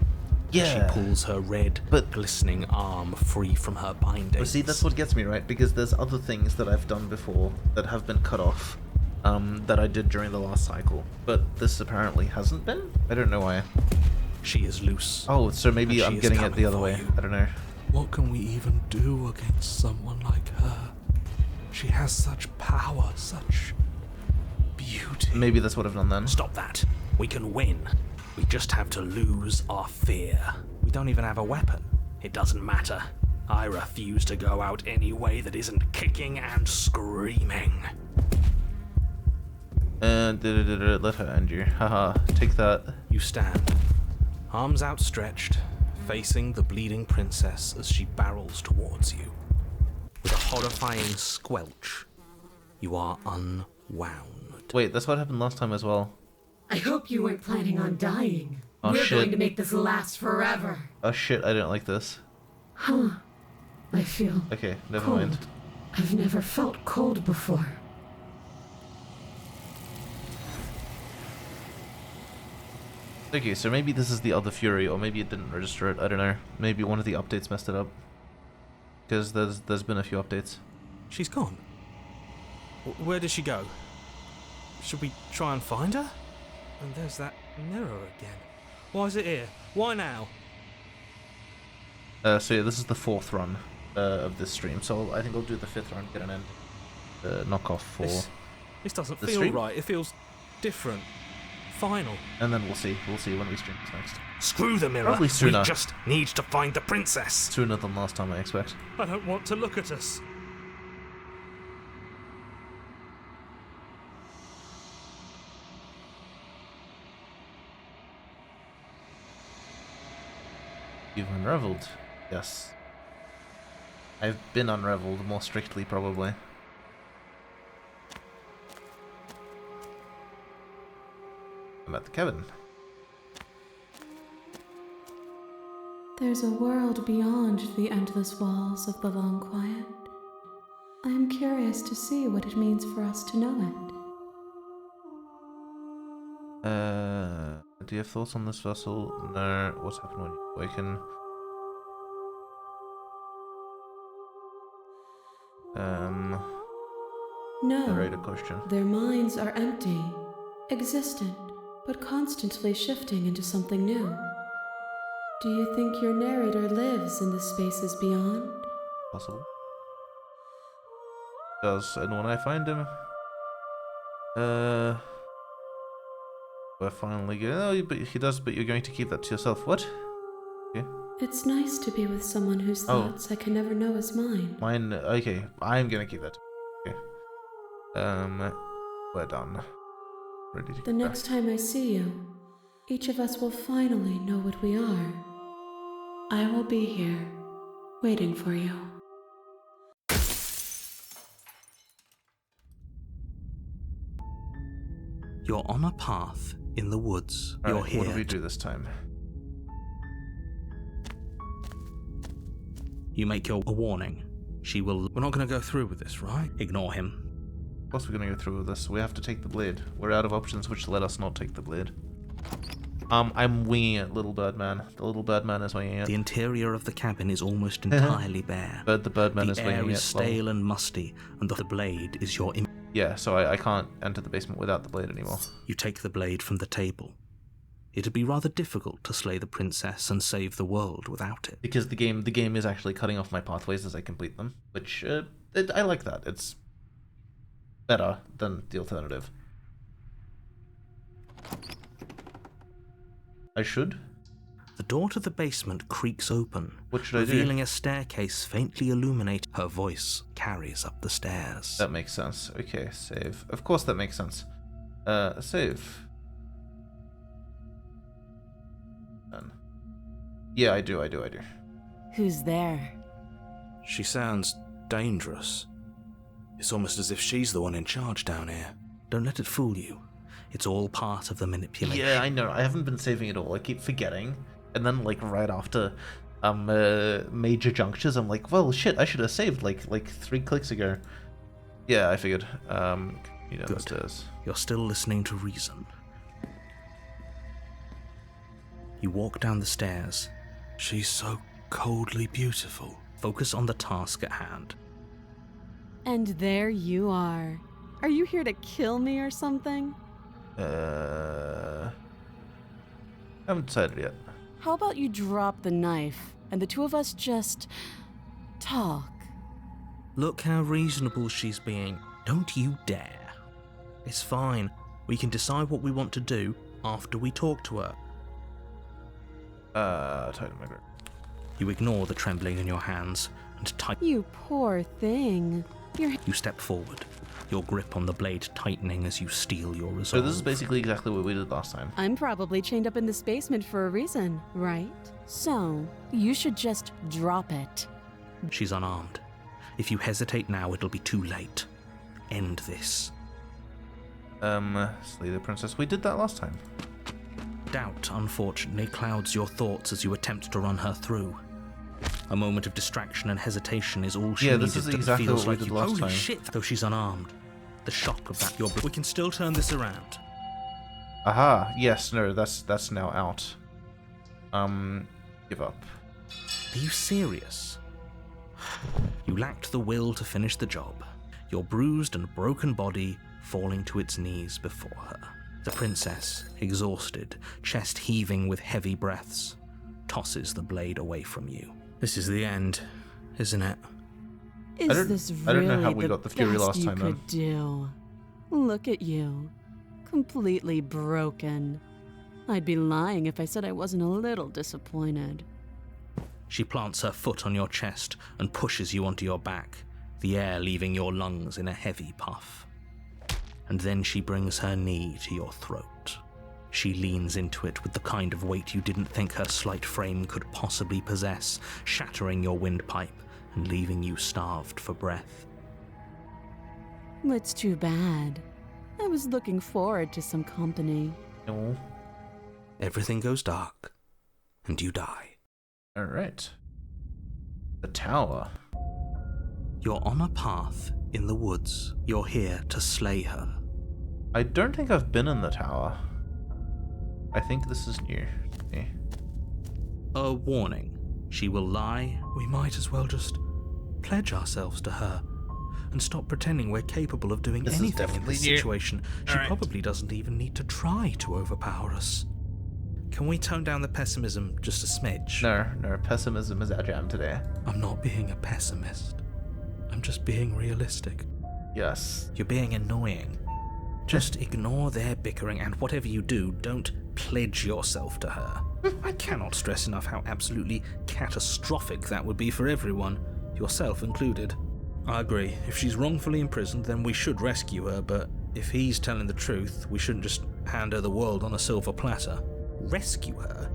S1: Yeah.
S2: She pulls her red,
S1: But-
S2: glistening arm free from her bindings.
S1: But see, that's what gets me, right? Because there's other things that I've done before that have been cut off, that I did during the last cycle. But this apparently hasn't been? I don't know why.
S2: She is loose.
S1: Oh, so maybe
S2: And
S1: I'm
S2: she is
S1: getting it
S2: coming
S1: the other
S2: for
S1: way.
S2: you.
S1: I don't know.
S9: What can we even do against someone like her? She has such power, such beauty.
S1: Maybe that's what I've done then.
S2: Stop that. We can win. We just have to lose our fear. We don't even have a weapon. It doesn't matter. I refuse to go out any way that isn't kicking and screaming.
S1: Let her end you. Haha, take that.
S2: You stand, arms outstretched, facing the bleeding princess as she barrels towards you. With a horrifying squelch, you are unwound.
S1: Wait, that's what happened last time as well.
S10: I hope you weren't planning on dying.
S1: Oh,
S10: We're
S1: shit.
S10: going to make this last forever.
S1: Oh shit, I don't like this.
S10: Huh. I feel
S1: Okay, never
S10: cold.
S1: mind.
S10: I've never felt cold before.
S1: Okay, so maybe this is the other Fury, or maybe it didn't register it, I don't know. Maybe one of the updates messed it up. Because there's been a few updates.
S2: She's gone. Where did she go? Should we try and find her? And there's that mirror again. Why is it here? Why now?
S1: So yeah, this is the 4th run of this stream, so I think I'll do the 5th run, get an end. Knockoff for...
S2: This doesn't
S1: the
S2: feel
S1: stream?
S2: right. It feels different. Final.
S1: And then we'll see when we stream this next.
S2: Screw the mirror.
S1: Probably sooner.
S2: We just need to find the princess.
S1: Sooner than last time, I expect.
S2: I don't want to look at us.
S1: You've unraveled. Yes. I've been unraveled, more strictly, probably. I'm at the cabin.
S4: There's a world beyond the endless walls of the long quiet. I am curious to see what it means for us to know it.
S1: Do you have thoughts on this vessel? No. What's happened when you awaken? Narrate a question.
S4: Their minds are empty, existent, but constantly shifting into something new. Do you think your narrator lives in the spaces beyond?
S1: Possible. Does, and when I find him, we're finally going. Oh, but he does. But you're going to keep that to yourself. What? Okay.
S4: It's nice to be with someone whose thoughts I can never know as mine.
S1: Mine. Okay, I'm gonna keep that. Okay. We're done. Ready to
S4: The next time I see you, each of us will finally know what we are. I will be here, waiting for you.
S2: You're on a path in the woods.
S1: All
S2: You're
S1: right,
S2: here.
S1: What do we do this time?
S2: You make a warning. She will. We're not going to go through with this, right? Ignore him.
S1: Of course we're gonna go through with this. We have to take the blade. We're out of options which let us not take the blade. I'm winging it, little birdman. The little birdman is winging it.
S2: The interior of the cabin is almost entirely bare.
S1: But the birdman
S2: The
S1: is
S2: air
S1: winging
S2: is
S1: it.
S2: stale and musty, and the blade is your.
S1: Yeah, so I can't enter the basement without the blade anymore.
S2: You take the blade from the table. It'd be rather difficult to slay the princess and save the world without it.
S1: Because the game is actually cutting off my pathways as I complete them, which I like that. It's better than the alternative. I should.
S2: The door to the basement creaks open,
S1: What should I do?
S2: revealing a staircase faintly illuminated. Her voice carries up the stairs.
S1: That makes sense. Okay, save. Of course that makes sense. Save. Done. Yeah, I do.
S3: Who's there?
S2: She sounds dangerous. It's almost as if she's the one in charge down here. Don't let it fool you. It's all part of the manipulation.
S1: Yeah, I know. I haven't been saving it all. I keep forgetting. And then, like, right after major junctures, I'm like, well, shit, I should have saved, like 3 clicks ago. Yeah, I figured. You know, downstairs.
S2: You're still listening to reason. You walk down the stairs. She's so coldly beautiful. Focus on the task at hand.
S3: And there you are. Are you here to kill me or something?
S1: Haven't decided yet.
S3: How about you drop the knife and the two of us just talk?
S2: Look how reasonable she's being. Don't you dare. It's fine. We can decide what we want to do after we talk to her.
S1: Tighten my grip.
S2: You ignore the trembling in your hands and tighten.
S3: You poor thing.
S2: You step forward, your grip on the blade tightening as you steel your resolve.
S1: So this is basically exactly what we did last time.
S3: I'm probably chained up in this basement for a reason, right? So, you should just drop it.
S2: She's unarmed. If you hesitate now, it'll be too late. End this.
S1: Slay the princess. We did that last time.
S2: Doubt, unfortunately, clouds your thoughts as you attempt to run her through. A moment of distraction and hesitation is all she needed.
S1: This is exactly
S2: feels
S1: what we
S2: like
S1: did
S2: you.
S1: last
S2: Holy
S1: time.
S2: shit! Though she's unarmed, the shock of that. We can still turn this around.
S1: Aha, yes, no, that's now out. Give up.
S2: Are you serious? You lacked the will to finish the job. Your bruised and broken body falling to its knees before her. The princess, exhausted, chest heaving with heavy breaths, tosses the blade away from you. This is the end, isn't it?
S3: Is this
S1: I don't know
S3: really
S1: how we
S3: the
S1: got the fury
S3: best
S1: last
S3: you
S1: time,
S3: could
S1: then.
S3: do? Look at you. Completely broken. I'd be lying if I said I wasn't a little disappointed.
S2: She plants her foot on your chest and pushes you onto your back, the air leaving your lungs in a heavy puff. And then she brings her knee to your throat. She leans into it with the kind of weight you didn't think her slight frame could possibly possess, shattering your windpipe and leaving you starved for breath.
S3: It's too bad. I was looking forward to some company.
S1: No.
S2: Everything goes dark, and you die.
S1: Alright. The tower.
S2: You're on a path in the woods. You're here to slay her.
S1: I don't think I've been in the tower. I think this is new to me.
S2: A warning. She will lie. We might as well just pledge ourselves to her and stop pretending we're capable of doing
S1: This is
S2: anything in
S1: definitely
S2: this
S1: new.
S2: situation. She probably doesn't even need to try to overpower us. Can we tone down the pessimism just a smidge?
S1: No, pessimism is our jam today.
S2: I'm not being a pessimist. I'm just being realistic.
S1: Yes.
S2: You're being annoying. Just ignore their bickering, and whatever you do, don't pledge yourself to her. I cannot stress enough how absolutely catastrophic that would be for everyone, yourself included. I agree. If she's wrongfully imprisoned, then we should rescue her, but if he's telling the truth, we shouldn't just hand her the world on a silver platter. Rescue her?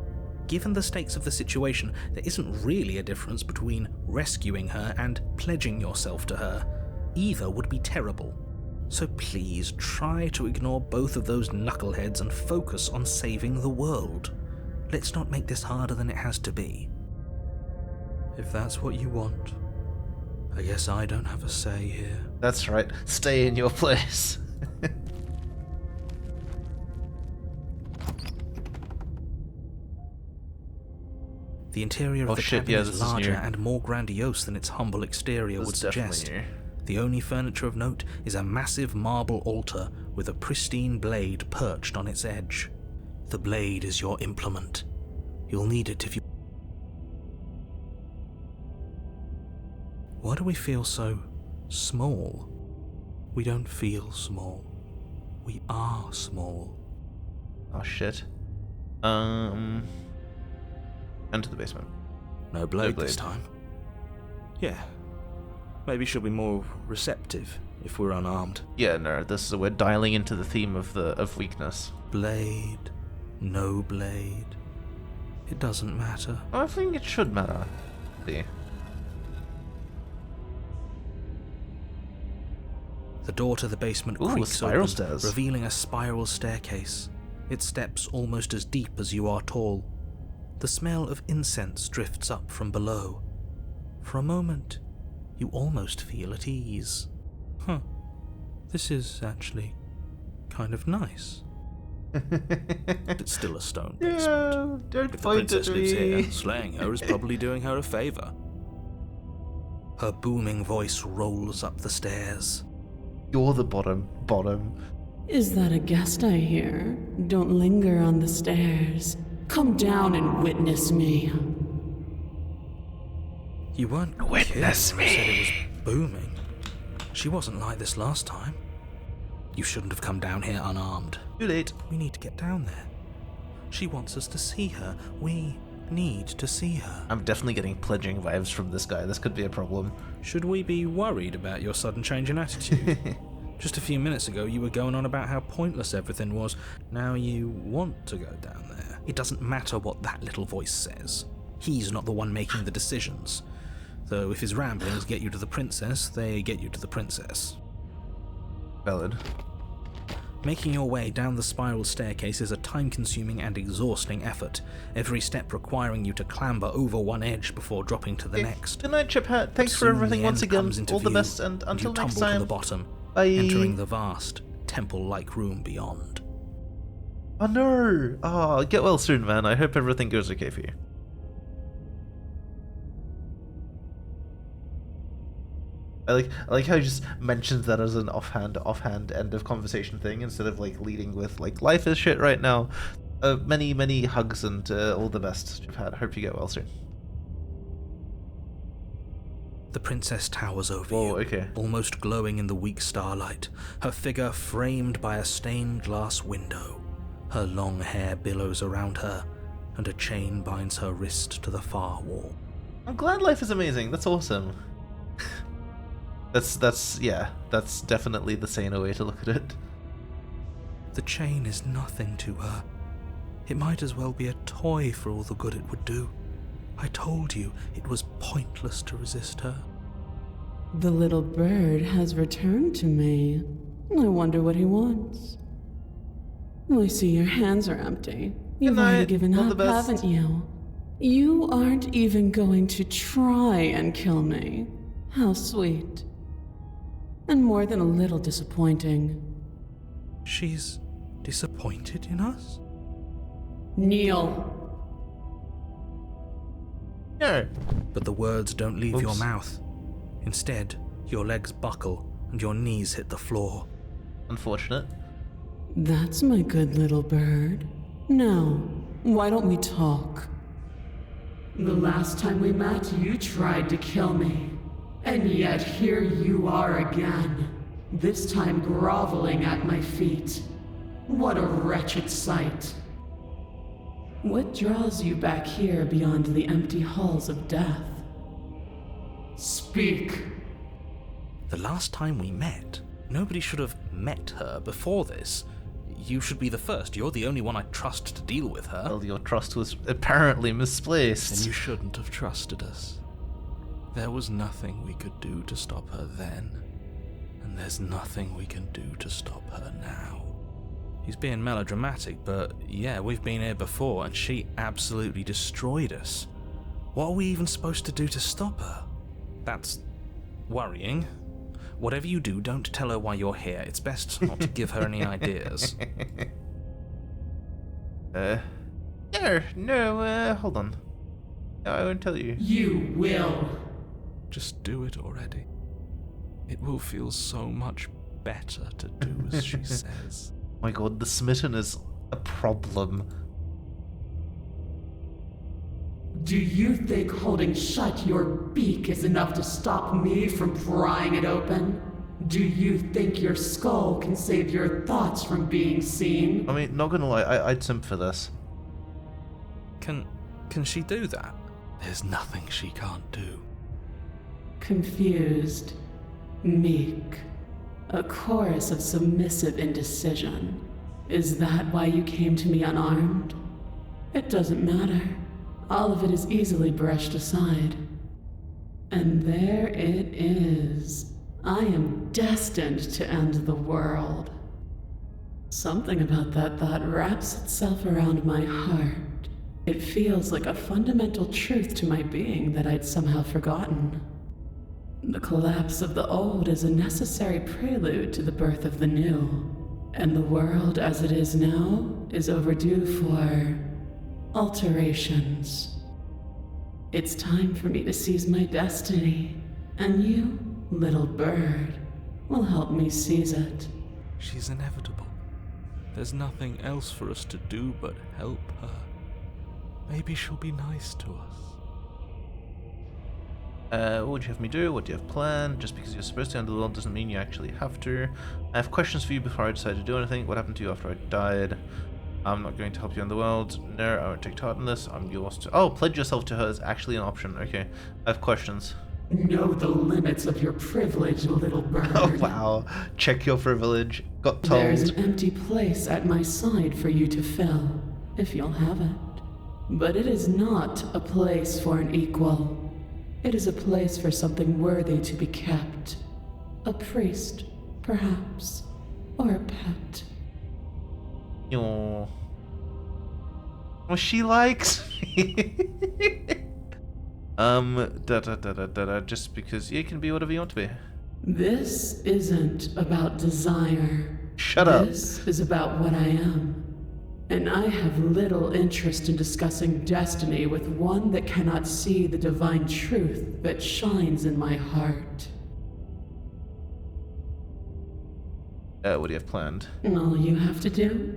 S2: Given the stakes of the situation, there isn't really a difference between rescuing her and pledging yourself to her. Either would be terrible. So please try to ignore both of those knuckleheads and focus on saving the world. Let's not make this harder than it has to be. If that's what you want, I guess I don't have a say here.
S1: That's right. Stay in your place.
S2: The interior of the
S1: shit,
S2: cabin
S1: yeah,
S2: is
S1: this is
S2: larger
S1: new.
S2: and more grandiose than its humble exterior
S1: This
S2: would
S1: is definitely
S2: suggest.
S1: new.
S2: The only furniture of note is a massive marble altar with a pristine blade perched on its edge. The blade is your implement. You'll need it if you... Why do we feel so small? We don't feel small. We are small.
S1: Oh shit. Enter the basement.
S2: No blade,
S1: blade.
S2: this time. Yeah. Maybe she'll be more receptive if we're unarmed.
S1: Yeah, no, we're dialing into the theme of weakness.
S2: Blade, no blade. It doesn't matter.
S1: I think it should matter. See.
S2: The door to the basement
S1: Ooh,
S2: creaks
S1: spiral
S2: open,
S1: stairs.
S2: revealing a spiral staircase. Its steps almost as deep as you are tall. The smell of incense drifts up from below. For a moment, you almost feel at ease. Huh. This is actually kind of nice. It's still a stone basement.
S1: No, don't
S2: If the
S1: point
S2: princess
S1: at
S2: lives
S1: me.
S2: here, slaying her is probably doing her a favor. Her booming voice rolls up the stairs.
S1: You're the bottom.
S10: Is that a guest I hear? Don't linger on the stairs. Come down and witness me.
S2: You weren't
S1: Witness
S2: kidding when you said it
S1: me.
S2: was booming. She wasn't like this last time. You shouldn't have come down here unarmed.
S1: Too late.
S2: We need to get down there. She wants us to see her. We need to see her.
S1: I'm definitely getting pledging vibes from this guy. This could be a problem.
S2: Should we be worried about your sudden change in attitude? Just a few minutes ago, you were going on about how pointless everything was. Now you want to go down there. It doesn't matter what that little voice says. He's not the one making the decisions. Though if his ramblings get you to the princess, they get you to the princess.
S1: Valid.
S2: Making your way down the spiral staircase is a time-consuming and exhausting effort, every step requiring you to clamber over one edge before dropping to the next.
S1: Good night, Chiphat. Thanks for
S2: Soon
S1: everything
S2: the
S1: once
S2: end
S1: again.
S2: comes into
S1: All the
S2: view,
S1: best, and until
S2: you
S1: next
S2: tumble to
S1: time.
S2: the bottom,
S1: Bye.
S2: entering the vast, temple-like room beyond.
S1: Oh no! Oh, get well soon, man. I hope everything goes okay for you. I like how you just mentioned that as an offhand end of conversation thing instead of like leading with like life is shit right now. Many hugs and all the best you've had. I hope you get well soon.
S2: The princess towers over
S1: Whoa,
S2: you,
S1: okay.
S2: almost glowing in the weak starlight, her figure framed by a stained glass window. Her long hair billows around her, and a chain binds her wrist to the far wall.
S1: I'm glad life is amazing. That's awesome. That's definitely the saner way to look at it.
S2: The chain is nothing to her. It might as well be a toy for all the good it would do. I told you it was pointless to resist her.
S10: The little bird has returned to me. I wonder what he wants. I see your hands are empty. You've
S1: Good night.
S10: already given
S1: All the
S10: up,
S1: best.
S10: haven't you? You aren't even going to try and kill me. How sweet. And more than a little disappointing.
S2: She's disappointed in us?
S10: Kneel.
S1: No.
S2: But the words don't leave your
S1: Oops.
S2: mouth. Instead, your legs buckle and your knees hit the floor.
S1: Unfortunate.
S10: That's my good little bird. Now, why don't we talk? The last time we met, you tried to kill me. And yet here you are again. This time groveling at my feet. What a wretched sight. What draws you back here beyond the empty halls of death? Speak.
S2: The last time we met, nobody should have met her before this. You should be the first. You're the only one I trust to deal with her.
S1: Well, your trust was apparently misplaced.
S9: And you shouldn't have trusted us. There was nothing we could do to stop her then, and there's nothing we can do to stop her now.
S2: He's being melodramatic, but yeah, we've been here before and she absolutely destroyed us. What are we even supposed to do to stop her? That's worrying. Whatever you do, don't tell her why you're here. It's best not to give her any ideas.
S1: No, hold on. No, I won't tell you.
S10: You will.
S9: Just do it already. It will feel so much better to do as she says.
S1: My god, the smitten is a problem.
S10: Do you think holding shut your beak is enough to stop me from prying it open? Do you think your skull can save your thoughts from being seen?
S1: I mean, not gonna lie, I'd simp for this.
S2: Can Can she do that? There's nothing she can't do.
S10: Confused, meek, a chorus of submissive indecision. Is that why you came to me unarmed? It doesn't matter. All of it is easily brushed aside. And there it is. I am destined to end the world. Something about that thought wraps itself around my heart. It feels like a fundamental truth to my being that I'd somehow forgotten. The collapse of the old is a necessary prelude to the birth of the new, and the world as it is now is overdue for alterations. It's time for me to seize my destiny, and you, little bird, will help me seize it.
S9: She's inevitable. There's nothing else for us to do but help her. Maybe she'll be nice to us.
S1: What would you have me do? What do you have planned? Just because you're supposed to end the world doesn't mean you actually have to. I have questions for you before I decide to do anything. What happened to you after I died? I'm not going to help you end the world. No, I won't take part in this. I'm yours to... Oh, pledge yourself to her is actually an option. Okay, I have questions.
S10: Know the limits of your privilege, little bird.
S1: Oh, wow. Check your privilege. Got told.
S10: There's an empty place at my side for you to fill, if you'll have it. But it is not a place for an equal. It is a place for something worthy to be kept. A priest, perhaps, or a pet.
S1: Well, she likes me. Just because you can be whatever you want to be.
S10: This isn't about desire.
S1: Shut up.
S10: This is about what I am. And I have little interest in discussing destiny with one that cannot see the divine truth that shines in my heart.
S1: What do you have planned?
S10: All you have to do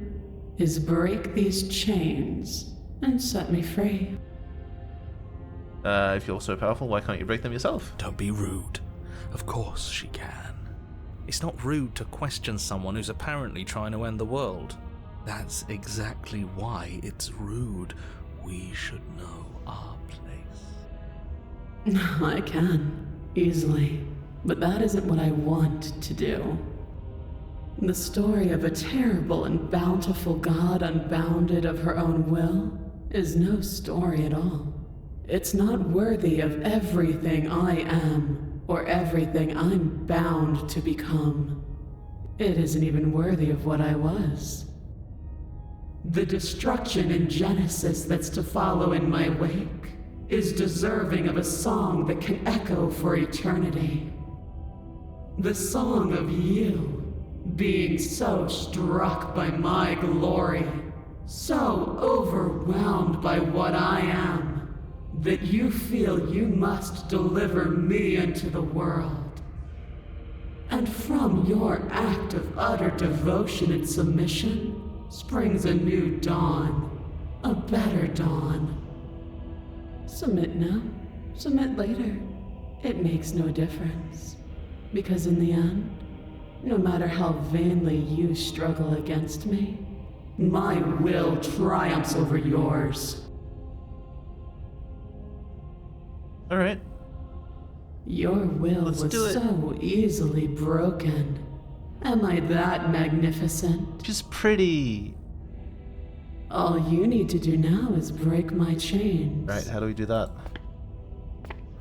S10: is break these chains and set me free.
S1: If you're so powerful, why can't you break them yourself?
S2: Don't be rude. Of course she can. It's not rude to question someone who's apparently trying to end the world. That's exactly why it's rude. We should know our place.
S10: I can, easily. But that isn't what I want to do. The story of a terrible and bountiful god unbounded of her own will is no story at all. It's not worthy of everything I am, or everything I'm bound to become. It isn't even worthy of what I was. The destruction in Genesis that's to follow in my wake is deserving of a song that can echo for eternity. The song of you, being so struck by my glory, so overwhelmed by what I am, that you feel you must deliver me into the world. And from your act of utter devotion and submission springs a new dawn, a better dawn. Submit now, submit later. It makes no difference. Because in the end, no matter how vainly you struggle against me, my will triumphs over yours.
S1: Alright.
S10: Your will
S1: Let's
S10: was
S1: do it.
S10: so easily broken. Am I that magnificent?
S1: Just pretty.
S10: All you need to do now is break my chains.
S1: Right, how do we do that?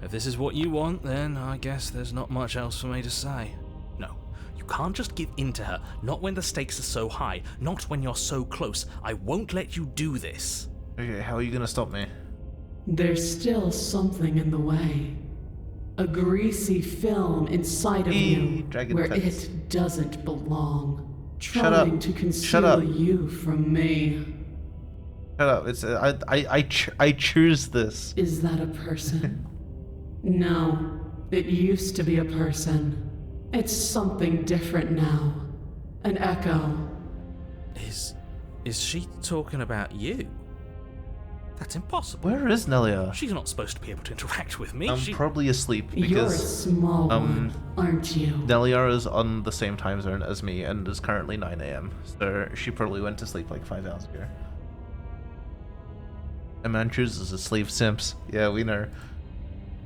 S2: If this is what you want, then I guess there's not much else for me to say. No, you can't just give in to her, not when the stakes are so high, not when you're so close. I won't let you do this.
S1: Okay, how are you gonna stop me?
S10: There's still something in the way. A greasy film inside of you
S1: Dragon
S10: where
S1: pets.
S10: it doesn't belong.
S1: Shut up.
S10: Trying to
S1: Shut up.
S10: conceal you from me.
S1: Shut up, it's I choose this.
S10: Is that a person? No, it used to be a person. It's something different now. An echo.
S2: Is she talking about you? That's impossible.
S1: Where is Nelia?
S2: She's not supposed to be able to interact with me.
S1: I'm
S2: She...
S1: probably asleep
S10: You're a
S1: because
S10: small one, aren't you?
S1: Nelia is on the same time zone as me and is currently 9 a.m. So she probably went to sleep like 5 hours ago. A man chooses his slave simps. Yeah, we know.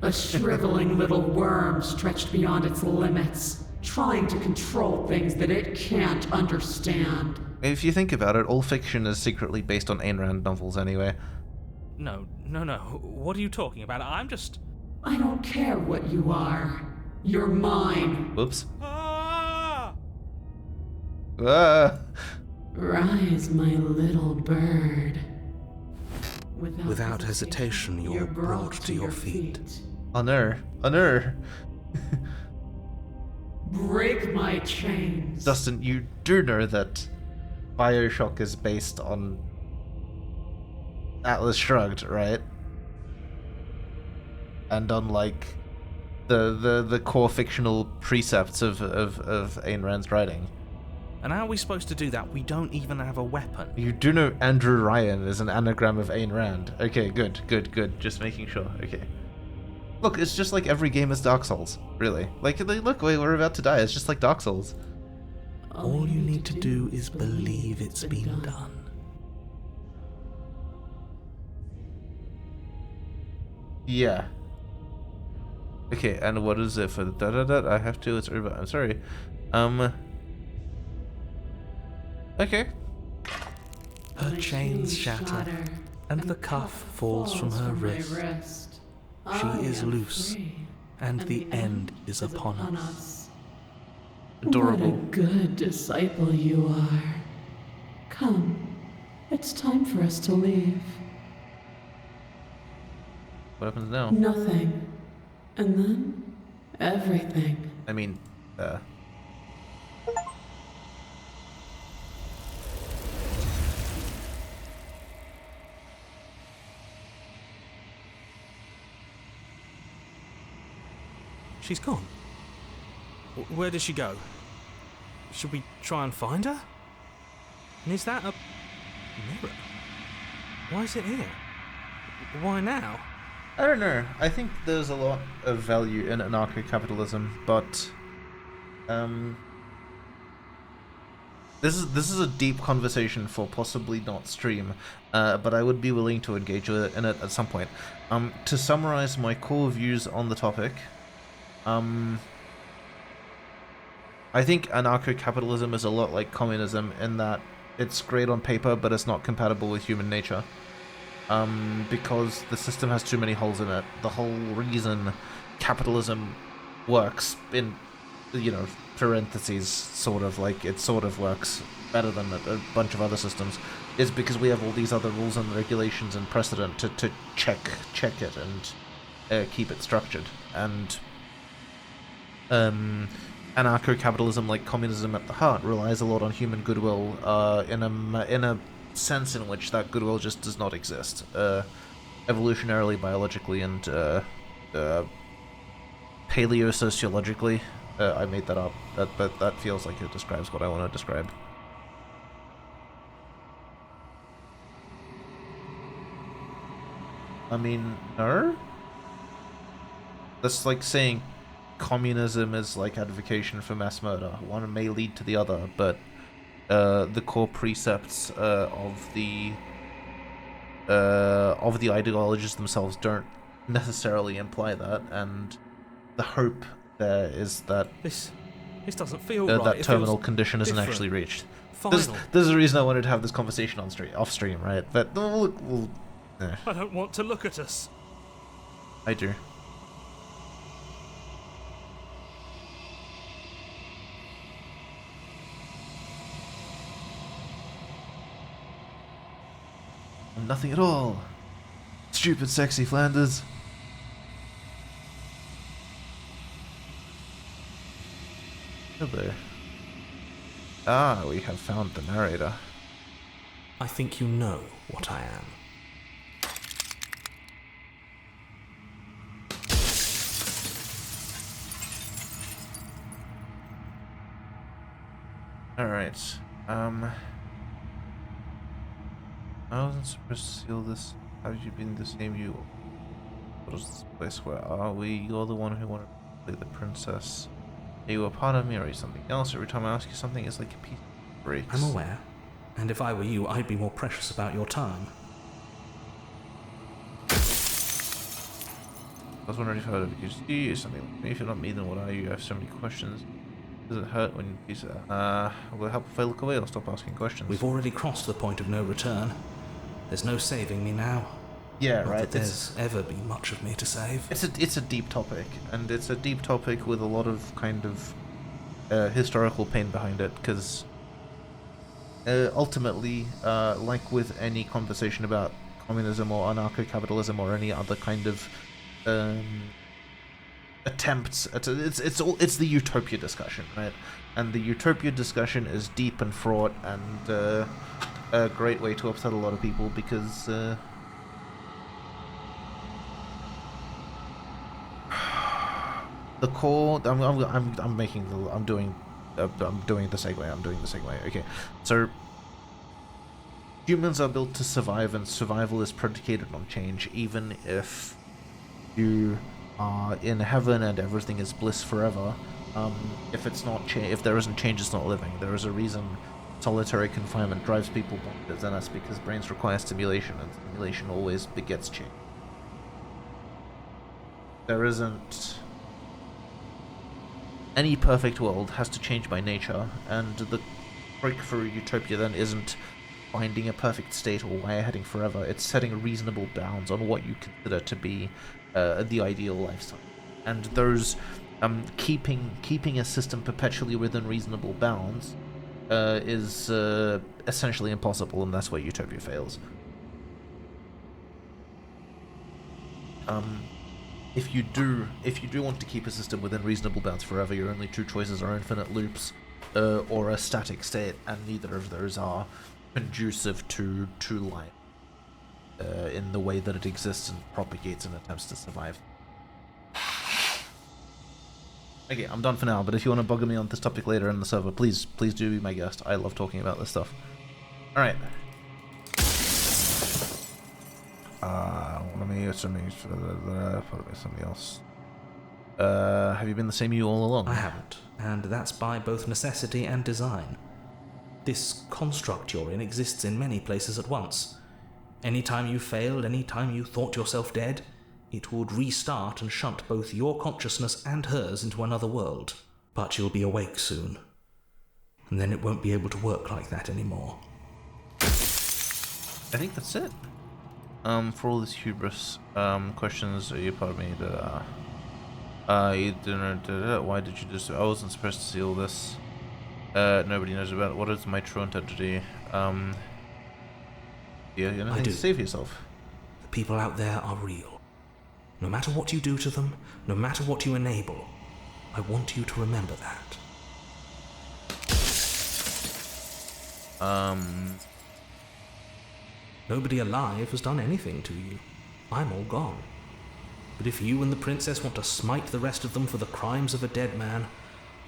S10: A shriveling little worm stretched beyond its limits, trying to control things that it can't understand.
S1: If you think about it, all fiction is secretly based on Ayn Rand novels anyway.
S2: No. What are you talking about? I'm just...
S10: I don't care what you are. You're mine.
S1: Whoops.
S2: Ah!
S1: Ah!
S10: Rise, my little bird.
S7: Without hesitation, you're brought to your feet.
S1: Honor. Honor.
S10: Break my chains.
S1: Dustin, you do know that Bioshock is based on Atlas Shrugged, right? And on, like, the core fictional precepts of Ayn Rand's writing.
S2: And how are we supposed to do that? We don't even have a weapon.
S1: You do know Andrew Ryan is an anagram of Ayn Rand. Okay, good. Just making sure. Okay. Look, it's just like every game is Dark Souls, really. Like, look, we're about to die. It's just like Dark Souls.
S2: All you need to do is believe it's been done.
S1: Yeah. Okay, and what is it for the I have to, it's over. I'm sorry. Okay.
S2: Her chains shatter, and the cuff falls from her wrist. She is loose, and the end is upon us.
S1: Adorable.
S10: What a good disciple you are. Come, it's time for us to leave.
S1: What happens now?
S10: Nothing. And then, everything.
S1: I mean,
S2: She's gone. Where did she go? Should we try and find her? And is that a mirror? Why is it here? Why now?
S1: I don't know. I think there's a lot of value in anarcho-capitalism, but this is a deep conversation for possibly not stream, but I would be willing to engage in it at some point. To summarize my core views on the topic, I think anarcho-capitalism is a lot like communism in that it's great on paper, but it's not compatible with human nature. Because the system has too many holes in it. The whole reason capitalism works, in, parentheses, sort of works better than a bunch of other systems, is because we have all these other rules and regulations and precedent to check it and keep it structured. And anarcho-capitalism, like communism at the heart, relies a lot on human goodwill in a sense in which that goodwill just does not exist, evolutionarily, biologically, and paleo-sociologically. I made that up, but that feels like it describes what I want to describe. I mean, no? That's like saying communism is like advocation for mass murder. One may lead to the other, but the core precepts of the ideologies themselves don't necessarily imply that, and the hope there is that
S2: this doesn't feel right.
S1: That terminal condition isn't actually reached. This is the reason I wanted to have this conversation off stream, right? But
S2: I don't want to look at us.
S1: I do. Nothing at all. Stupid, sexy Flanders. Hello. Ah, we have found the narrator.
S2: I think you know what I am.
S1: Alright. I wasn't supposed to seal this. Have you been the same you? What is this place? Where are we? You're the one who wanted to play the princess. Are you a part of me, or are you something else? Every time I ask you something, it's like a piece of breaks.
S2: I'm aware, and if I were you, I'd be more precious about your time.
S1: I was wondering if I heard of it. You use something like me. If you're not me, then what are you? You have so many questions. Does it hurt when you say, will it help if I look away or stop asking questions?
S2: We've already crossed the point of no return. There's no saving me now.
S1: Yeah,
S2: Not
S1: right.
S2: that there's ever been much of me to save.
S1: It's a deep topic, and it's a deep topic with a lot of kind of historical pain behind it, because ultimately, like with any conversation about communism or anarcho-capitalism or any other kind of attempts at it's the utopia discussion, right? And the utopia discussion is deep and fraught, and a great way to upset a lot of people, because the core. I'm doing the segue. Okay, so humans are built to survive, and survival is predicated on change. Even if you are in heaven and everything is bliss forever, if it's not if there isn't change, it's not living. There is a reason solitary confinement drives people bonkers, and that's because brains require stimulation, and stimulation always begets change. There isn't any perfect world, has to change by nature, and the breakthrough utopia then isn't finding a perfect state or why you're heading forever. It's setting reasonable bounds on what you consider to be the ideal lifestyle, and those keeping a system perpetually within reasonable bounds is essentially impossible, and that's where utopia fails. If you do want to keep a system within reasonable bounds forever, your only two choices are infinite loops or a static state, and neither of those are conducive to life in the way that it exists and propagates and attempts to survive. Okay, I'm done for now, but if you want to bug me on this topic later in the server, please do be my guest. I love talking about this stuff. Alright. Something else. Have you been the same you all along?
S2: I haven't, and that's by both necessity and design. This construct you're in exists in many places at once. Anytime you failed, anytime you thought yourself dead, it would restart and shunt both your consciousness and hers into another world. But you'll be awake soon, and then it won't be able to work like that anymore.
S1: I think that's it. For all this hubris, questions, you pardon me, you didn't, why did you just, I wasn't supposed to see all this. Nobody knows about it. What is my true identity? Yeah, you know, to save yourself.
S2: The people out there are real. No matter what you do to them, no matter what you enable, I want you to remember that. Nobody alive has done anything to you. I'm all gone. But if you and the princess want to smite the rest of them for the crimes of a dead man,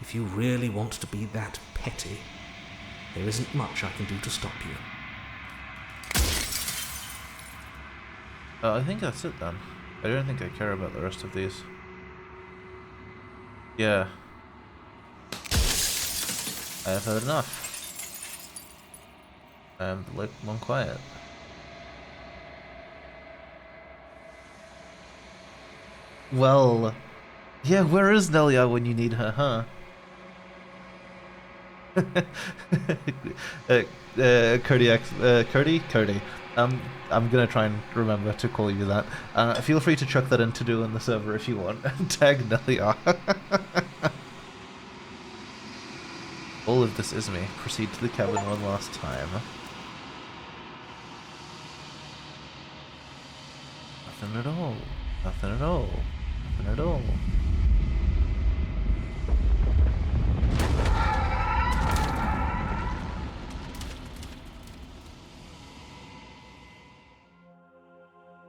S2: if you really want to be that petty, there isn't much I can do to stop you.
S1: I think that's it then. I don't think I care about the rest of these. Yeah. I have heard enough. And like one quiet. Well, yeah, where is Nelia when you need her, huh? Cody. I'm gonna try and remember to call you that. Feel free to chuck that in to do in the server if you want. Tag Nelia. All of this is me. Proceed to the cabin one last time. Nothing at all. Nothing at all. Nothing at all.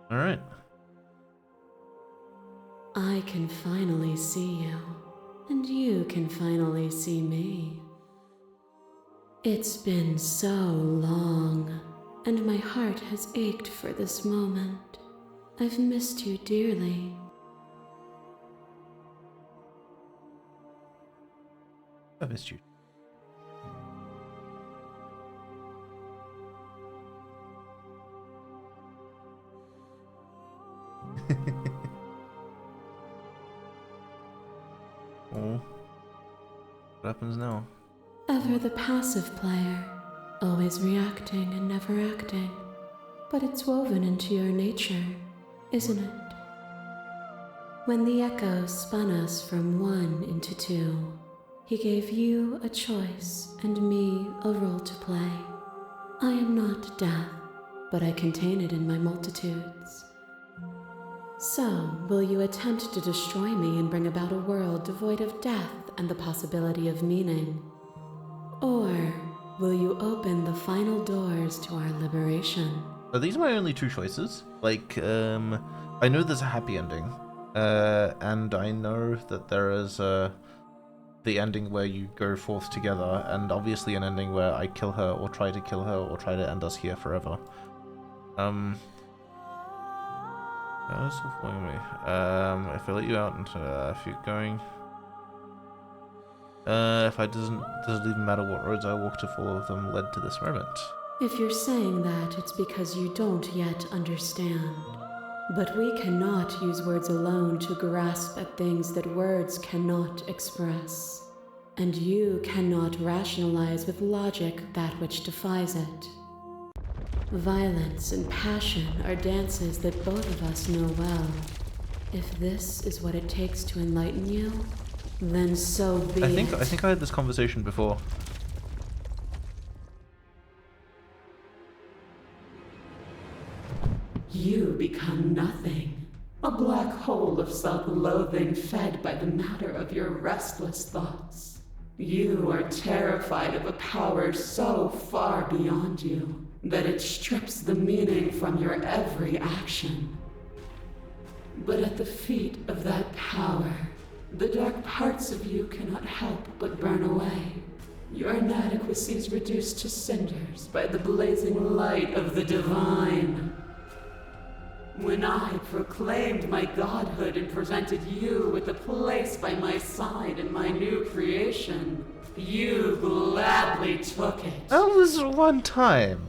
S1: Alright.
S4: I can finally see you, and you can finally see me. It's been so long, and my heart has ached for this moment. I've missed you dearly.
S1: I missed you. What happens now?
S4: Ever the passive player, always reacting and never acting. But it's woven into your nature, isn't it? When the echo spun us from one into two, he gave you a choice and me a role to play. I am not death, but I contain it in my multitudes. So, will you attempt to destroy me and bring about a world devoid of death and the possibility of meaning? Or will you open the final doors to our liberation?
S1: Are these my only two choices? Like, I know there's a happy ending, and I know that there is the ending where you go forth together, and obviously an ending where I kill her, or try to kill her, or try to end us here forever. That's all for me. If I let you out, and if you're going, if does it even matter what roads I walked, if all of them led to this moment?
S4: If you're saying that, it's because you don't yet understand. But we cannot use words alone to grasp at things that words cannot express. And you cannot rationalize with logic that which defies it. Violence and passion are dances that both of us know well. If this is what it takes to enlighten you, then so be
S1: I
S4: it.
S1: think I had this conversation before.
S10: You become nothing. A black hole of self-loathing fed by the matter of your restless thoughts. You are terrified of a power so far beyond you that it strips the meaning from your every action. But at the feet of that power, the dark parts of you cannot help but burn away. Your inadequacy is reduced to cinders by the blazing light of the divine. When I proclaimed my godhood and presented you with a place by my side in my new creation, you gladly took it.
S1: That was one time.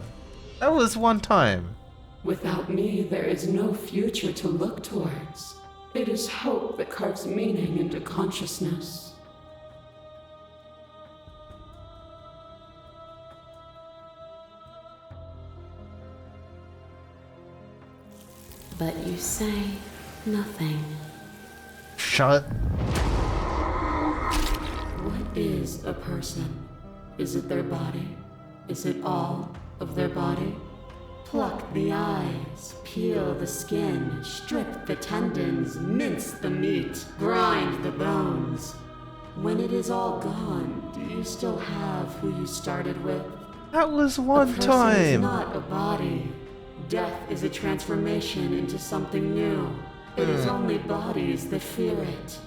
S1: That was one time.
S10: Without me, there is no future to look towards. It is hope that carves meaning into consciousness.
S4: But you say nothing.
S1: Shut.
S10: What is a person? Is it their body? Is it all of their body? Pluck the eyes, peel the skin, strip the tendons, mince the meat, grind the bones. When it is all gone, do you still have who you started with?
S1: That was
S10: A
S1: one
S10: person
S1: time.
S10: is not a body. Death is a transformation into something new. It is only bodies that fear it.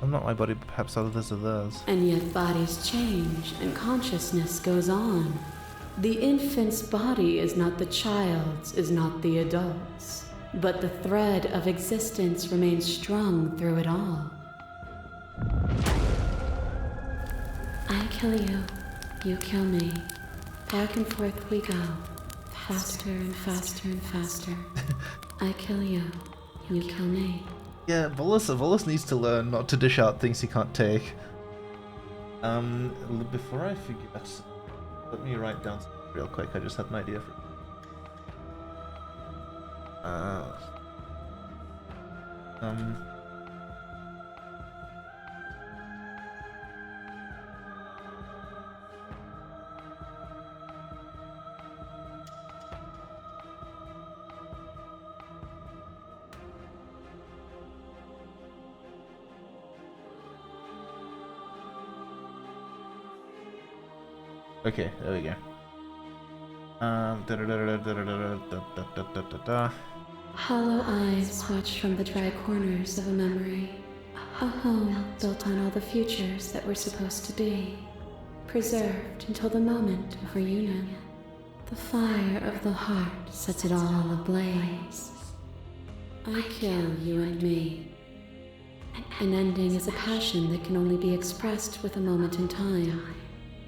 S1: I'm not my body, but perhaps others are theirs.
S4: And yet bodies change and consciousness goes on. The infant's body is not the child's, is not the adult's, but the thread of existence remains strung through it all. I kill you, you kill me. Back and forth we go, faster and faster and faster. I kill you, you kill me.
S1: Yeah, Volus needs to learn not to dish out things he can't take. Before I forget, let me write down something real quick. I just had an idea for. Okay, there we go.
S4: Hollow eyes watch from the dry corners of a memory. A home built on all the futures that were supposed to be. Preserved until the moment of reunion. The fire of the heart sets it all ablaze. I kill you and me. An ending is a passion that can only be expressed with a moment in time.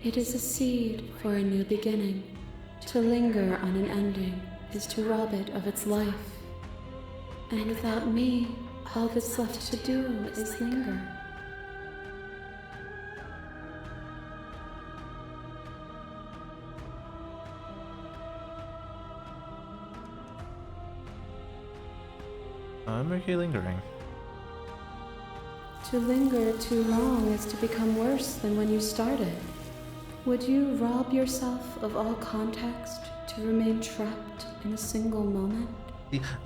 S4: It is a seed for a new beginning. To linger on an ending is to rob it of its life. And without me, all that's left to do is linger.
S1: I'm okay lingering.
S4: To linger too long is to become worse than when you started. Would you rob yourself of all context to remain trapped in a single moment?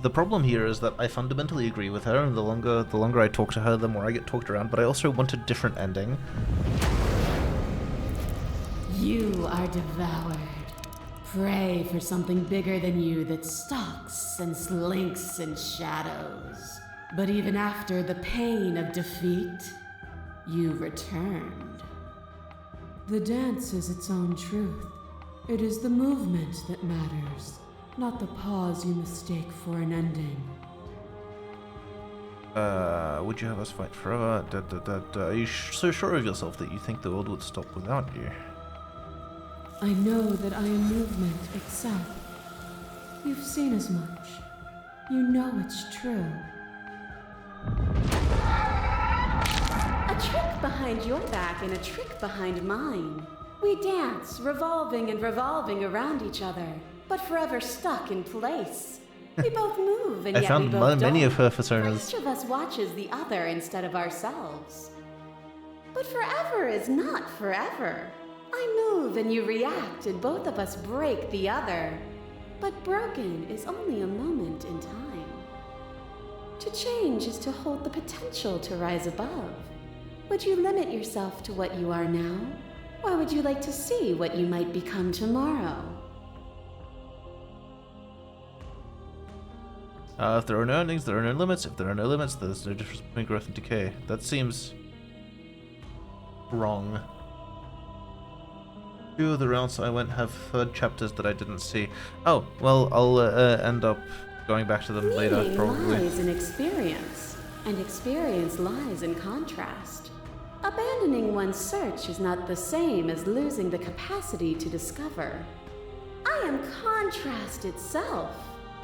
S1: The problem here is that I fundamentally agree with her, and the longer I talk to her, the more I get talked around, but I also want a different ending.
S3: You are devoured. Pray for something bigger than you that stalks and slinks in shadows. But even after the pain of defeat, you returned.
S10: The dance is its own truth. It is the movement that matters, not the pause you mistake for an ending.
S1: Would you have us fight forever? Are you so sure of yourself that you think the world would stop without you?
S10: I know that I am movement itself. You've seen as much. You know it's true.
S3: A trick behind your back and a trick behind mine. We dance, revolving and revolving around each other, but forever stuck in place. We both move, and
S1: I
S3: yet
S1: found
S3: we both
S1: many
S3: don't.
S1: of her personas.
S3: Each of us watches the other instead of ourselves. But forever is not forever. I move and you react, and both of us break the other. But broken is only a moment in time. To change is to hold the potential to rise above. Would you limit yourself to what you are now? Or would you like to see what you might become tomorrow?
S1: If there are no endings, there are no limits. If there are no limits, there's no difference between growth and decay. That seems wrong. Two of the routes I went have third chapters that I didn't see. Oh, well, I'll end up going back to them later,
S3: Meaning
S1: probably.
S3: lies in experience, and experience lies in contrast. Abandoning one's search is not the same as losing the capacity to discover. I am contrast itself.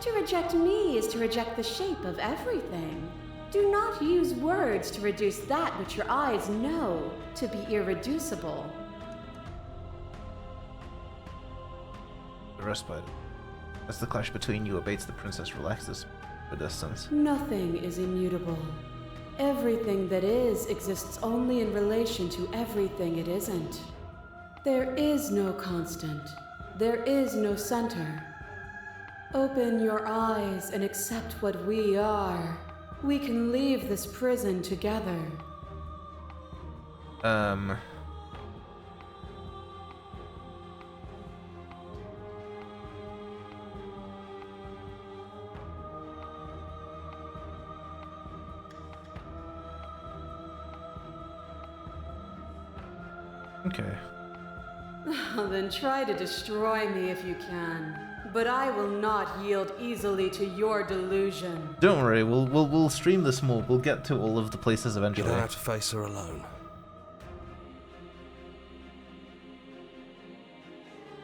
S3: To reject me is to reject the shape of everything. Do not use words to reduce that which your eyes know to be irreducible.
S1: The respite. As the clash between you abates, the princess relaxes for distance.
S4: Nothing is immutable. Everything that is exists only in relation to everything it isn't. There is no constant. There is no center. Open your eyes and accept what we are. We can leave this prison together.
S1: Okay.
S4: Then try to destroy me if you can. But I will not yield easily to your delusion.
S1: Don't worry, we'll stream this more. We'll get to all of the places
S7: You
S1: eventually.
S7: don't have to face her alone.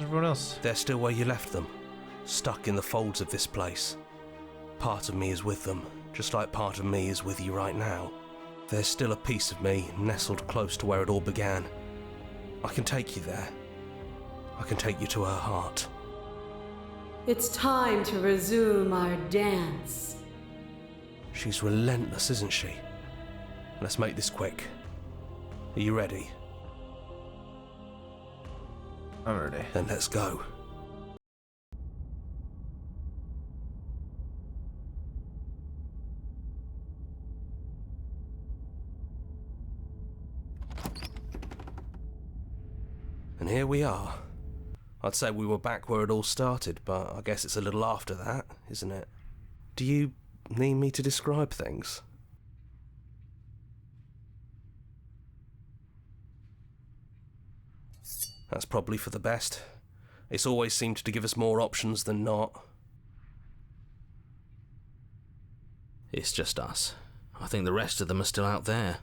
S1: Everyone else.
S7: They're still where you left them, stuck in the folds of this place. Part of me is with them, just like part of me is with you right now. There's still a piece of me nestled close to where it all began. I can take you there. I can take you to her heart.
S4: It's time to resume our dance.
S7: She's relentless, isn't she? Let's make this quick. Are you ready?
S1: I'm ready.
S7: Then let's go. And here we are. I'd say we were back where it all started, but I guess it's a little after that, isn't it? Do you need me to describe things? That's probably for the best. It's always seemed to give us more options than not.
S2: It's just us. I think the rest of them are still out there,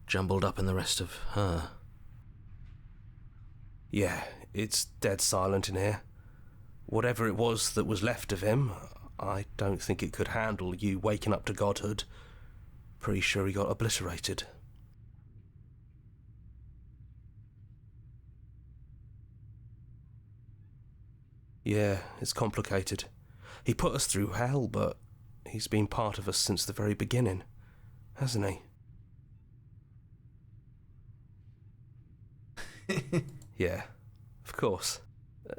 S2: jumbled up in the rest of her.
S7: Yeah, it's dead silent in here. Whatever it was that was left of him, I don't think it could handle you waking up to godhood. Pretty sure he got obliterated. Yeah, it's complicated. He put us through hell, but he's been part of us since the very beginning, hasn't he? Yeah, of course.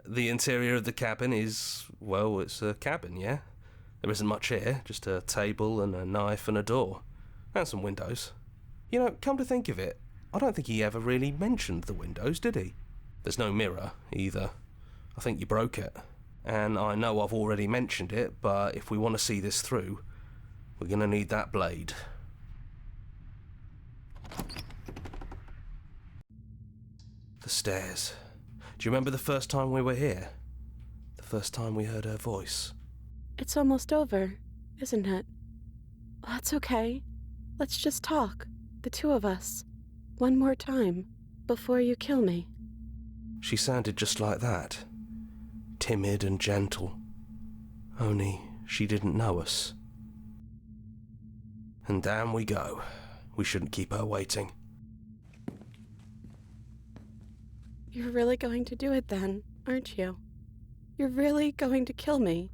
S7: The interior of the cabin is, well, it's a cabin, yeah? There isn't much here, just a table and a knife and a door. And some windows. You know, come to think of it, I don't think he ever really mentioned the windows, did he? There's no mirror, either. I think you broke it. And I know I've already mentioned it, but if we want to see this through, we're going to need that blade. The stairs. Do you remember the first time we were here? The first time we heard her voice?
S5: It's almost over, isn't it? That's okay. Let's just talk, the two of us, one more time, before you kill me.
S7: She sounded just like that. Timid and gentle. Only she didn't know us. And down we go. We shouldn't keep her waiting.
S5: You're really going to do it then, aren't you? You're really going to kill me.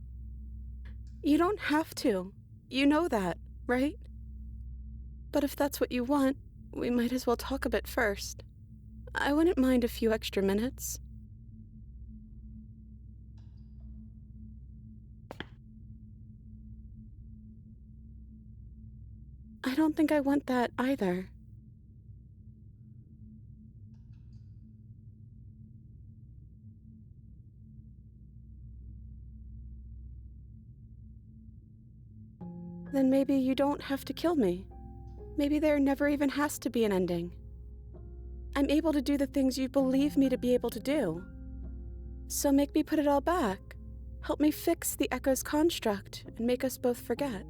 S5: You don't have to. You know that, right? But if that's what you want, we might as well talk a bit first. I wouldn't mind a few extra minutes. I don't think I want that either. Then maybe you don't have to kill me. Maybe there never even has to be an ending. I'm able to do the things you believe me to be able to do. So make me put it all back. Help me fix the Echo's construct and make us both forget.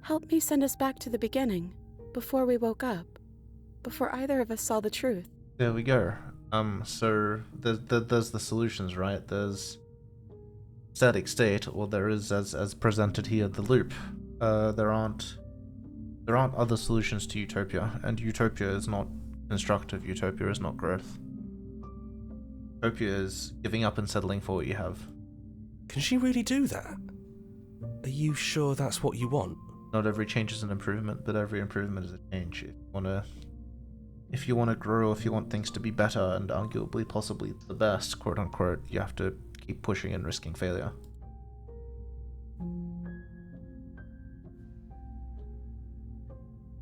S5: Help me send us back to the beginning, before we woke up, before either of us saw the truth.
S1: There we go. So there's the solutions, right? There's static state, or there is, as presented here, the loop. There aren't other solutions to utopia, and utopia is not constructive. Utopia is not growth. Utopia is giving up and settling for what you have.
S7: Can she really do that? Are you sure that's what you want?
S1: Not every change is an improvement, but every improvement is a change. If you want to grow, if you want things to be better and arguably possibly the best, quote unquote, you have to keep pushing and risking failure.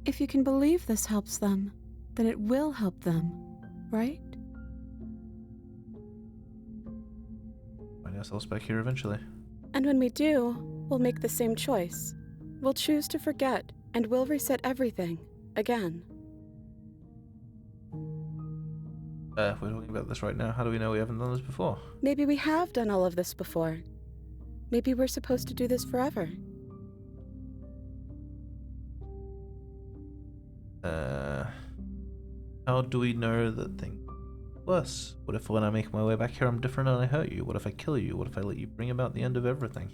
S5: If you can believe this helps them, then it will help them, right?
S1: Find ourselves back here eventually.
S5: And when we do, we'll make the same choice. We'll choose to forget, and we'll reset everything, again.
S1: If we're talking about this right now, how do we know we haven't done this before?
S5: Maybe we have done all of this before. Maybe we're supposed to do this forever.
S1: How do we know that things worse? What if when I make my way back here I'm different and I hurt you? What if I kill you? What if I let you bring about the end of everything?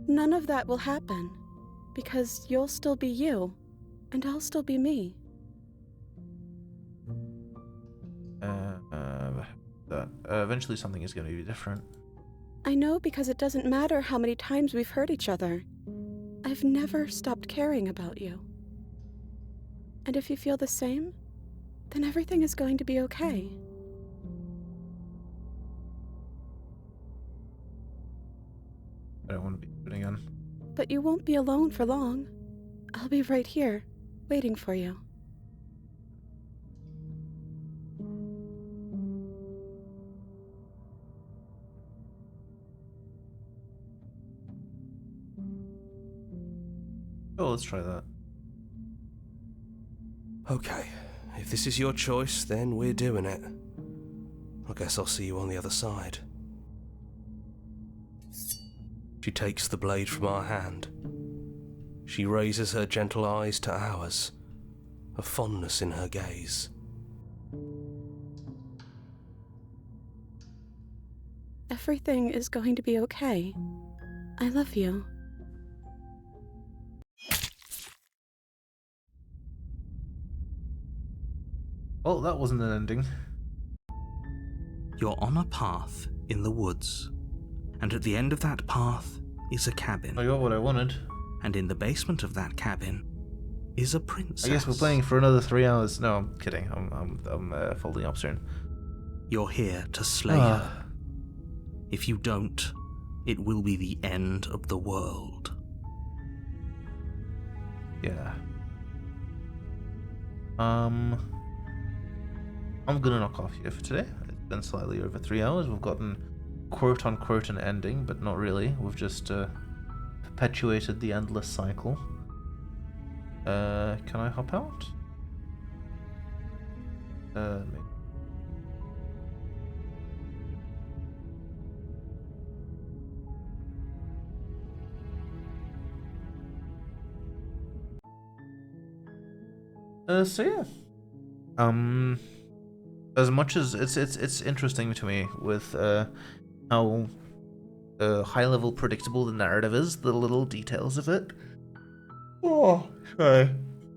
S5: None of that will happen, because you'll still be you, and I'll still be me.
S1: Eventually something is going to be different.
S5: I know, because it doesn't matter how many times we've hurt each other. I've never stopped caring about you. And if you feel the same, then everything is going to be okay.
S1: I don't want to be putting on.
S5: But you won't be alone for long. I'll be right here, waiting for you.
S1: Oh, let's try that.
S7: Okay, if this is your choice, then we're doing it. I guess I'll see you on the other side. She takes the blade from our hand. She raises her gentle eyes to ours, a fondness in her gaze.
S5: Everything is going to be okay.
S4: I love you.
S1: Well, that wasn't an ending.
S2: You're on a path in the woods, and at the end of that path is a cabin.
S1: I got what I wanted.
S2: And in the basement of that cabin is a princess.
S1: I guess we're playing for another 3 hours. No, I'm kidding. I'm folding up soon.
S2: You're here to slay her. If you don't, it will be the end of the world.
S1: Yeah. I'm gonna knock off here for today. It's been slightly over 3 hours. We've gotten quote-unquote an ending, but not really. We've just perpetuated the endless cycle. Can I hop out? Maybe. So yeah. As much as it's interesting to me with how high level predictable the narrative is, the little details of it. Oh, sorry.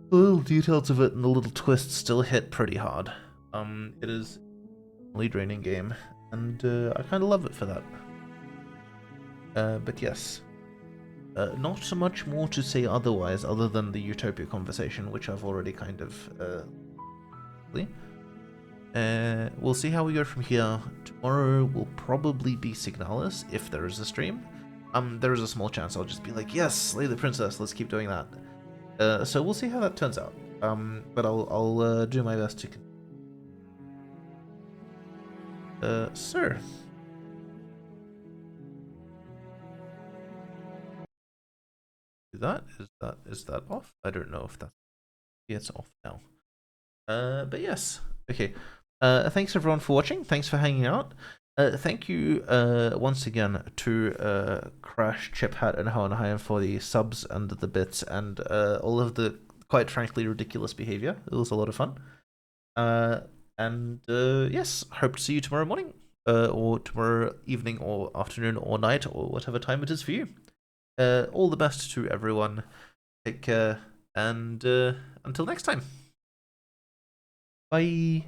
S1: The little details of it and the little twists still hit pretty hard. It is a really draining game, and I kind of love it for that. But yes. Not so much more to say otherwise, other than the Utopia conversation, which I've already kind of we'll see how we go from here. Tomorrow will probably be Signalis, if there is a stream. There is a small chance I'll just be like, yes, slay the princess, let's keep doing that. So we'll see how that turns out. But I'll do my best to. Sir. Is that off? I don't know if that's. Yeah, it's off now. But yes. Okay. Thanks everyone for watching. Thanks for hanging out. Thank you once again to Crash, Chip Hat, and Hohenheim for the subs and the bits and all of the quite frankly ridiculous behavior. It was a lot of fun. Yes, hope to see you tomorrow morning, or tomorrow evening, or afternoon, or night, or whatever time it is for you. All the best to everyone. Take care, and until next time. Bye.